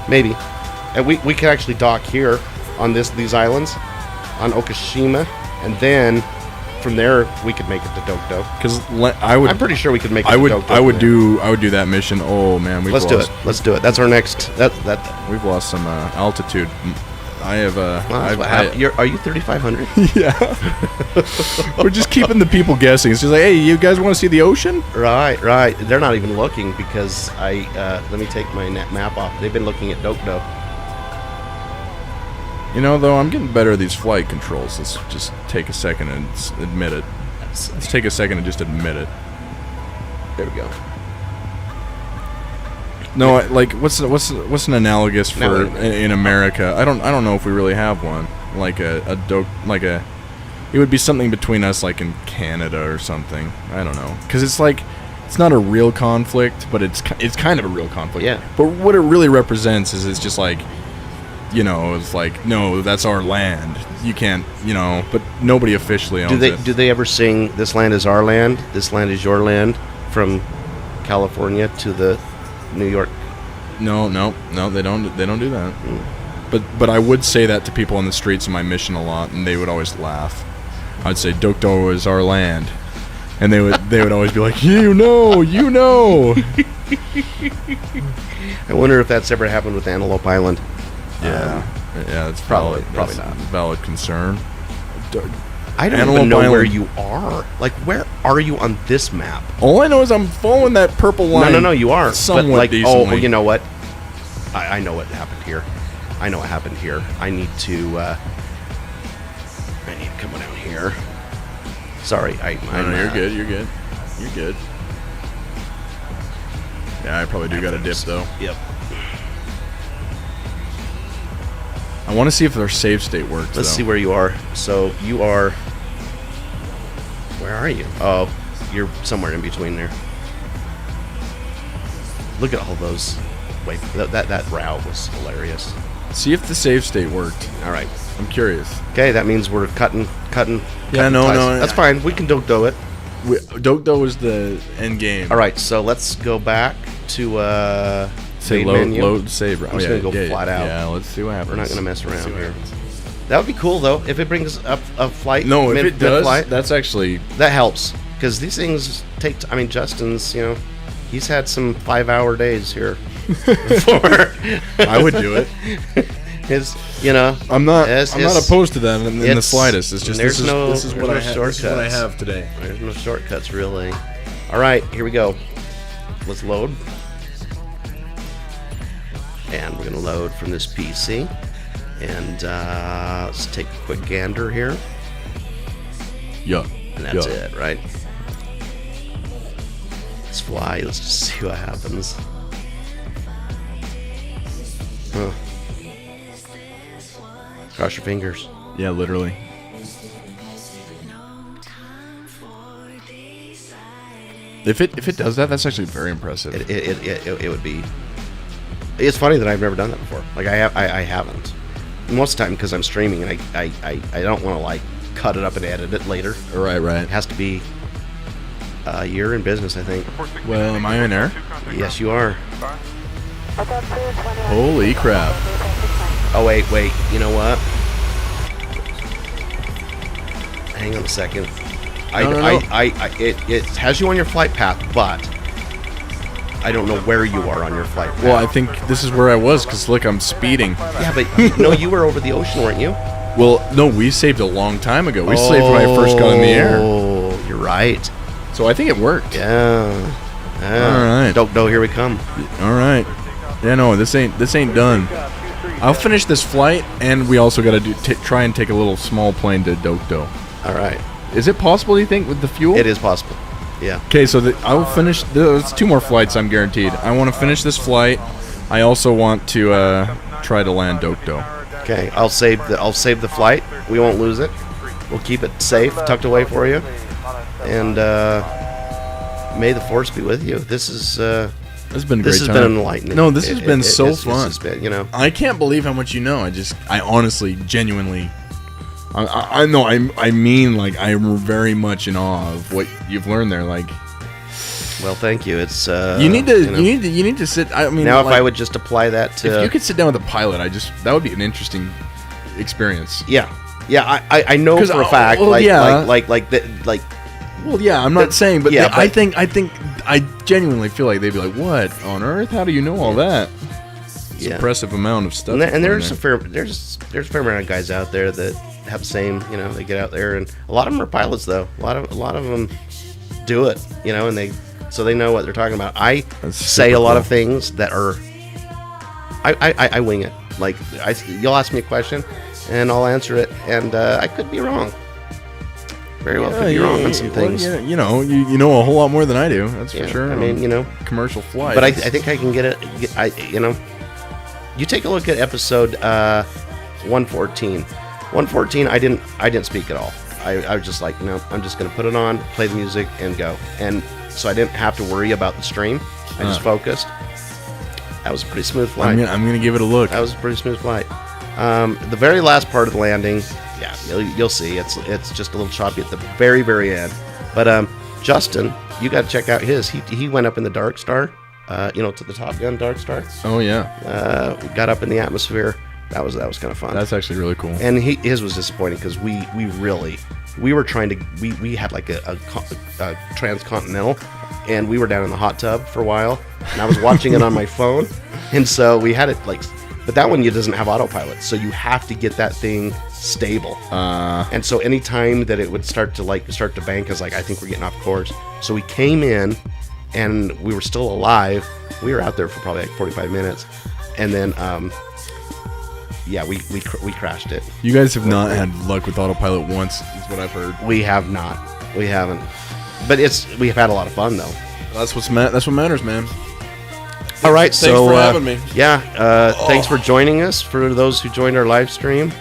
[SPEAKER 1] maybe. And we could actually dock here on these islands on Okashima, and then from there we could make it to Dokdo.
[SPEAKER 2] Because I'm
[SPEAKER 1] pretty sure we could make it
[SPEAKER 2] I
[SPEAKER 1] to
[SPEAKER 2] would.
[SPEAKER 1] Dokdo.
[SPEAKER 2] I would
[SPEAKER 1] from there.
[SPEAKER 2] do that mission. Oh man,
[SPEAKER 1] Let's do it. Let's do it. That's our next. That.
[SPEAKER 2] We've lost some altitude. I have.
[SPEAKER 1] Well, that's what happened. Are you 3,500?
[SPEAKER 2] Yeah. We're just keeping the people guessing. It's just like, hey, you guys want to see the ocean?
[SPEAKER 1] Right. They're not even looking because let me take my map off. They've been looking at Dokdo.
[SPEAKER 2] You know, though, I'm getting better at these flight controls. Let's just take a second and admit it. Let's take a second and just admit it.
[SPEAKER 1] There we go.
[SPEAKER 2] No, like what's an analogous for in America? I don't know if we really have one. Like it would be something between us, like in Canada or something. I don't know, because it's like it's not a real conflict, but it's kind of a real conflict.
[SPEAKER 1] Yeah.
[SPEAKER 2] But what it really represents is it's just like, you know, it's like, no, that's our land. You can't, you know, but nobody officially owns it.
[SPEAKER 1] Do they ever sing "This land is our land, this land is your land" from California to the New York?
[SPEAKER 2] No, they don't do that. But I would say that to people on the streets in my mission a lot, and they would always laugh. I'd say Dokdo is our land, and they would always be like, you know.
[SPEAKER 1] I wonder if that's ever happened with Antelope Island.
[SPEAKER 2] Yeah. Yeah, it's
[SPEAKER 1] Probably
[SPEAKER 2] that's
[SPEAKER 1] not.
[SPEAKER 2] a valid concern.
[SPEAKER 1] I don't
[SPEAKER 2] Antelope
[SPEAKER 1] even know where
[SPEAKER 2] Island.
[SPEAKER 1] you are. Like, where are you on this map?
[SPEAKER 2] All I know is I'm following that purple line.
[SPEAKER 1] No, you are.
[SPEAKER 2] Somewhat
[SPEAKER 1] but like,
[SPEAKER 2] decently.
[SPEAKER 1] oh, you know what? I know what happened here. I know what happened here. I need to come down here. Sorry,
[SPEAKER 2] No, you're good. You're good. You're good. Yeah, I probably do got a dip though.
[SPEAKER 1] Yep.
[SPEAKER 2] I want to see if their save state works.
[SPEAKER 1] Let's
[SPEAKER 2] though.
[SPEAKER 1] see where you are. So you are. Where are you? Oh, you're somewhere in between there. Look at all those. Wait, that route was hilarious.
[SPEAKER 2] See if the save state worked.
[SPEAKER 1] All right.
[SPEAKER 2] I'm curious.
[SPEAKER 1] Okay, that means we're cutting.
[SPEAKER 2] Yeah, no,
[SPEAKER 1] ties.
[SPEAKER 2] no,
[SPEAKER 1] That's fine. We can do it.
[SPEAKER 2] Dokdo is the end game.
[SPEAKER 1] All right, so let's go back to
[SPEAKER 2] Say
[SPEAKER 1] main menu.
[SPEAKER 2] load save.
[SPEAKER 1] I'm just gonna go flat out.
[SPEAKER 2] Yeah, let's see what happens.
[SPEAKER 1] We're not gonna mess around
[SPEAKER 2] Let's see what
[SPEAKER 1] here.
[SPEAKER 2] happens.
[SPEAKER 1] That would be cool though if it brings up a flight.
[SPEAKER 2] No, if it does,
[SPEAKER 1] mid-flight.
[SPEAKER 2] that's actually
[SPEAKER 1] That helps because these things take. I mean, Justin's. He's had some 5-hour days here before.
[SPEAKER 2] I would do it.
[SPEAKER 1] His.
[SPEAKER 2] I'm not
[SPEAKER 1] his-
[SPEAKER 2] opposed to that in the
[SPEAKER 1] it's-
[SPEAKER 2] slightest. It's just
[SPEAKER 1] there's
[SPEAKER 2] this
[SPEAKER 1] no-
[SPEAKER 2] is what
[SPEAKER 1] there's
[SPEAKER 2] I
[SPEAKER 1] no
[SPEAKER 2] have. This is what I
[SPEAKER 1] shortcuts.
[SPEAKER 2] have today.
[SPEAKER 1] There's no shortcuts really. All right, here we go. Let's load. And we're gonna load from this PC. And let's take a quick gander here.
[SPEAKER 2] Yeah.
[SPEAKER 1] And that's it, right? Let's fly. Let's just see what happens. Huh. Cross your fingers.
[SPEAKER 2] Yeah, literally. If it does that, that's actually very impressive.
[SPEAKER 1] It would be. It's funny that I've never done that before. Like I haven't. Most of the time because I'm streaming and I don't want to like cut it up and edit it later.
[SPEAKER 2] Right.
[SPEAKER 1] It has to be a year in business, I think.
[SPEAKER 2] Well, am I in there?
[SPEAKER 1] Yes, you are.
[SPEAKER 2] Holy crap!
[SPEAKER 1] Oh wait. You know what? Hang on a second.
[SPEAKER 2] No.
[SPEAKER 1] It has you on your flight path, but I don't know where you are on your flight path.
[SPEAKER 2] Well, I think this is where I was because look, I'm speeding.
[SPEAKER 1] Yeah, but no, you were over the ocean, weren't you?
[SPEAKER 2] Well, no, we saved a long time ago. We saved when I first got in the air.
[SPEAKER 1] Oh, you're right.
[SPEAKER 2] So I think it worked.
[SPEAKER 1] Yeah.
[SPEAKER 2] All right.
[SPEAKER 1] Don't know. Here we come.
[SPEAKER 2] All right. Yeah, no, this ain't done. I'll finish this flight, and we also got to try and take a little small plane to Dokdo.
[SPEAKER 1] All right.
[SPEAKER 2] Is it possible, do you think, with the fuel?
[SPEAKER 1] It is possible. Yeah.
[SPEAKER 2] Okay, so I will finish. There's 2 more flights, I'm guaranteed. I want to finish this flight. I also want to try to land Dokdo.
[SPEAKER 1] Okay. I'll save the flight. We won't lose it. We'll keep it safe, tucked away for you. And may the force be with you. This is.
[SPEAKER 2] This has been a great
[SPEAKER 1] This has
[SPEAKER 2] time.
[SPEAKER 1] been enlightening.
[SPEAKER 2] No, this has been so
[SPEAKER 1] this
[SPEAKER 2] fun.
[SPEAKER 1] has been,
[SPEAKER 2] I can't believe how much you know. I honestly, genuinely, I know. I mean, like, I'm very much in awe of what you've learned there. Like,
[SPEAKER 1] well, thank you. It's
[SPEAKER 2] you need to sit. I mean,
[SPEAKER 1] now if
[SPEAKER 2] like,
[SPEAKER 1] I would just apply that to.
[SPEAKER 2] if you could sit down with a pilot, that would be an interesting experience.
[SPEAKER 1] Yeah. I know
[SPEAKER 2] 'Cause,
[SPEAKER 1] for a fact.
[SPEAKER 2] well,
[SPEAKER 1] like,
[SPEAKER 2] yeah.
[SPEAKER 1] like.
[SPEAKER 2] Well, yeah, I'm not saying, but,
[SPEAKER 1] yeah,
[SPEAKER 2] I
[SPEAKER 1] but-
[SPEAKER 2] think I genuinely feel like they'd be like, "What on earth? How do you know all that?" It's
[SPEAKER 1] Yeah.
[SPEAKER 2] impressive amount of stuff.
[SPEAKER 1] And there's
[SPEAKER 2] in
[SPEAKER 1] a fair there's a fair amount of guys out there that have the same. They get out there, and a lot of them are pilots though. A lot of them do it. And they know what they're talking about. I
[SPEAKER 2] That's
[SPEAKER 1] say
[SPEAKER 2] super
[SPEAKER 1] a lot
[SPEAKER 2] cool.
[SPEAKER 1] of things that are. I wing it. Like you'll ask me a question, and I'll answer it, and I could be wrong. Very well, could be wrong on some things.
[SPEAKER 2] Well, you know a whole lot more than I do. That's
[SPEAKER 1] Yeah,
[SPEAKER 2] for sure.
[SPEAKER 1] I mean,
[SPEAKER 2] on commercial flights.
[SPEAKER 1] But I think I can get it. You take a look at episode 114. 114. I didn't speak at all. I was just like, I'm just gonna put it on, play the music, and go. And so I didn't have to worry about the stream. I just focused. That was a pretty smooth flight.
[SPEAKER 2] I'm gonna give it a look.
[SPEAKER 1] That was a pretty smooth flight. The very last part of the landing, yeah, you'll see. It's just a little choppy at the very, very end. But Justin, you got to check out his. He went up in the Dark Star, to the Top Gun Dark Star.
[SPEAKER 2] Oh yeah,
[SPEAKER 1] Got up in the atmosphere. That was kind of fun.
[SPEAKER 2] that's actually really cool.
[SPEAKER 1] And his was disappointing because we were trying to we had like a transcontinental, and we were down in the hot tub for a while, and I was watching it on my phone, and so we had it like But that one, doesn't have autopilot, so you have to get that thing stable. And so any time that it would start to bank, I was like, I think we're getting off course. So we came in, and we were still alive. We were out there for probably like 45 minutes, and then we crashed it.
[SPEAKER 2] You guys have not had luck with autopilot once, is what I've heard.
[SPEAKER 1] We have not. We haven't. But we've had a lot of fun though.
[SPEAKER 2] That's what matters, man.
[SPEAKER 1] All right,
[SPEAKER 2] Thanks for having me.
[SPEAKER 1] Yeah, thanks for joining us. For those who joined our live stream,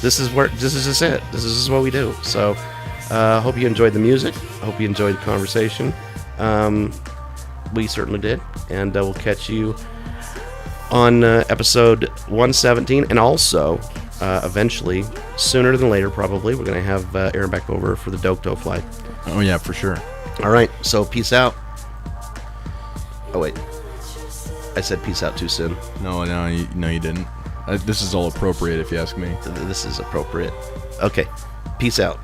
[SPEAKER 1] this is it. This is what we do. So, hope you enjoyed the music. Hope you enjoyed the conversation. We certainly did, and we'll catch you on episode 117, and also eventually, sooner than later, probably, we're going to have Aaron back over for the Dokdo flight.
[SPEAKER 2] Oh yeah, for sure.
[SPEAKER 1] All right, so peace out. Oh wait, I said peace out too soon.
[SPEAKER 2] No, you didn't. This is all appropriate, if you ask me.
[SPEAKER 1] This is appropriate. Okay, peace out.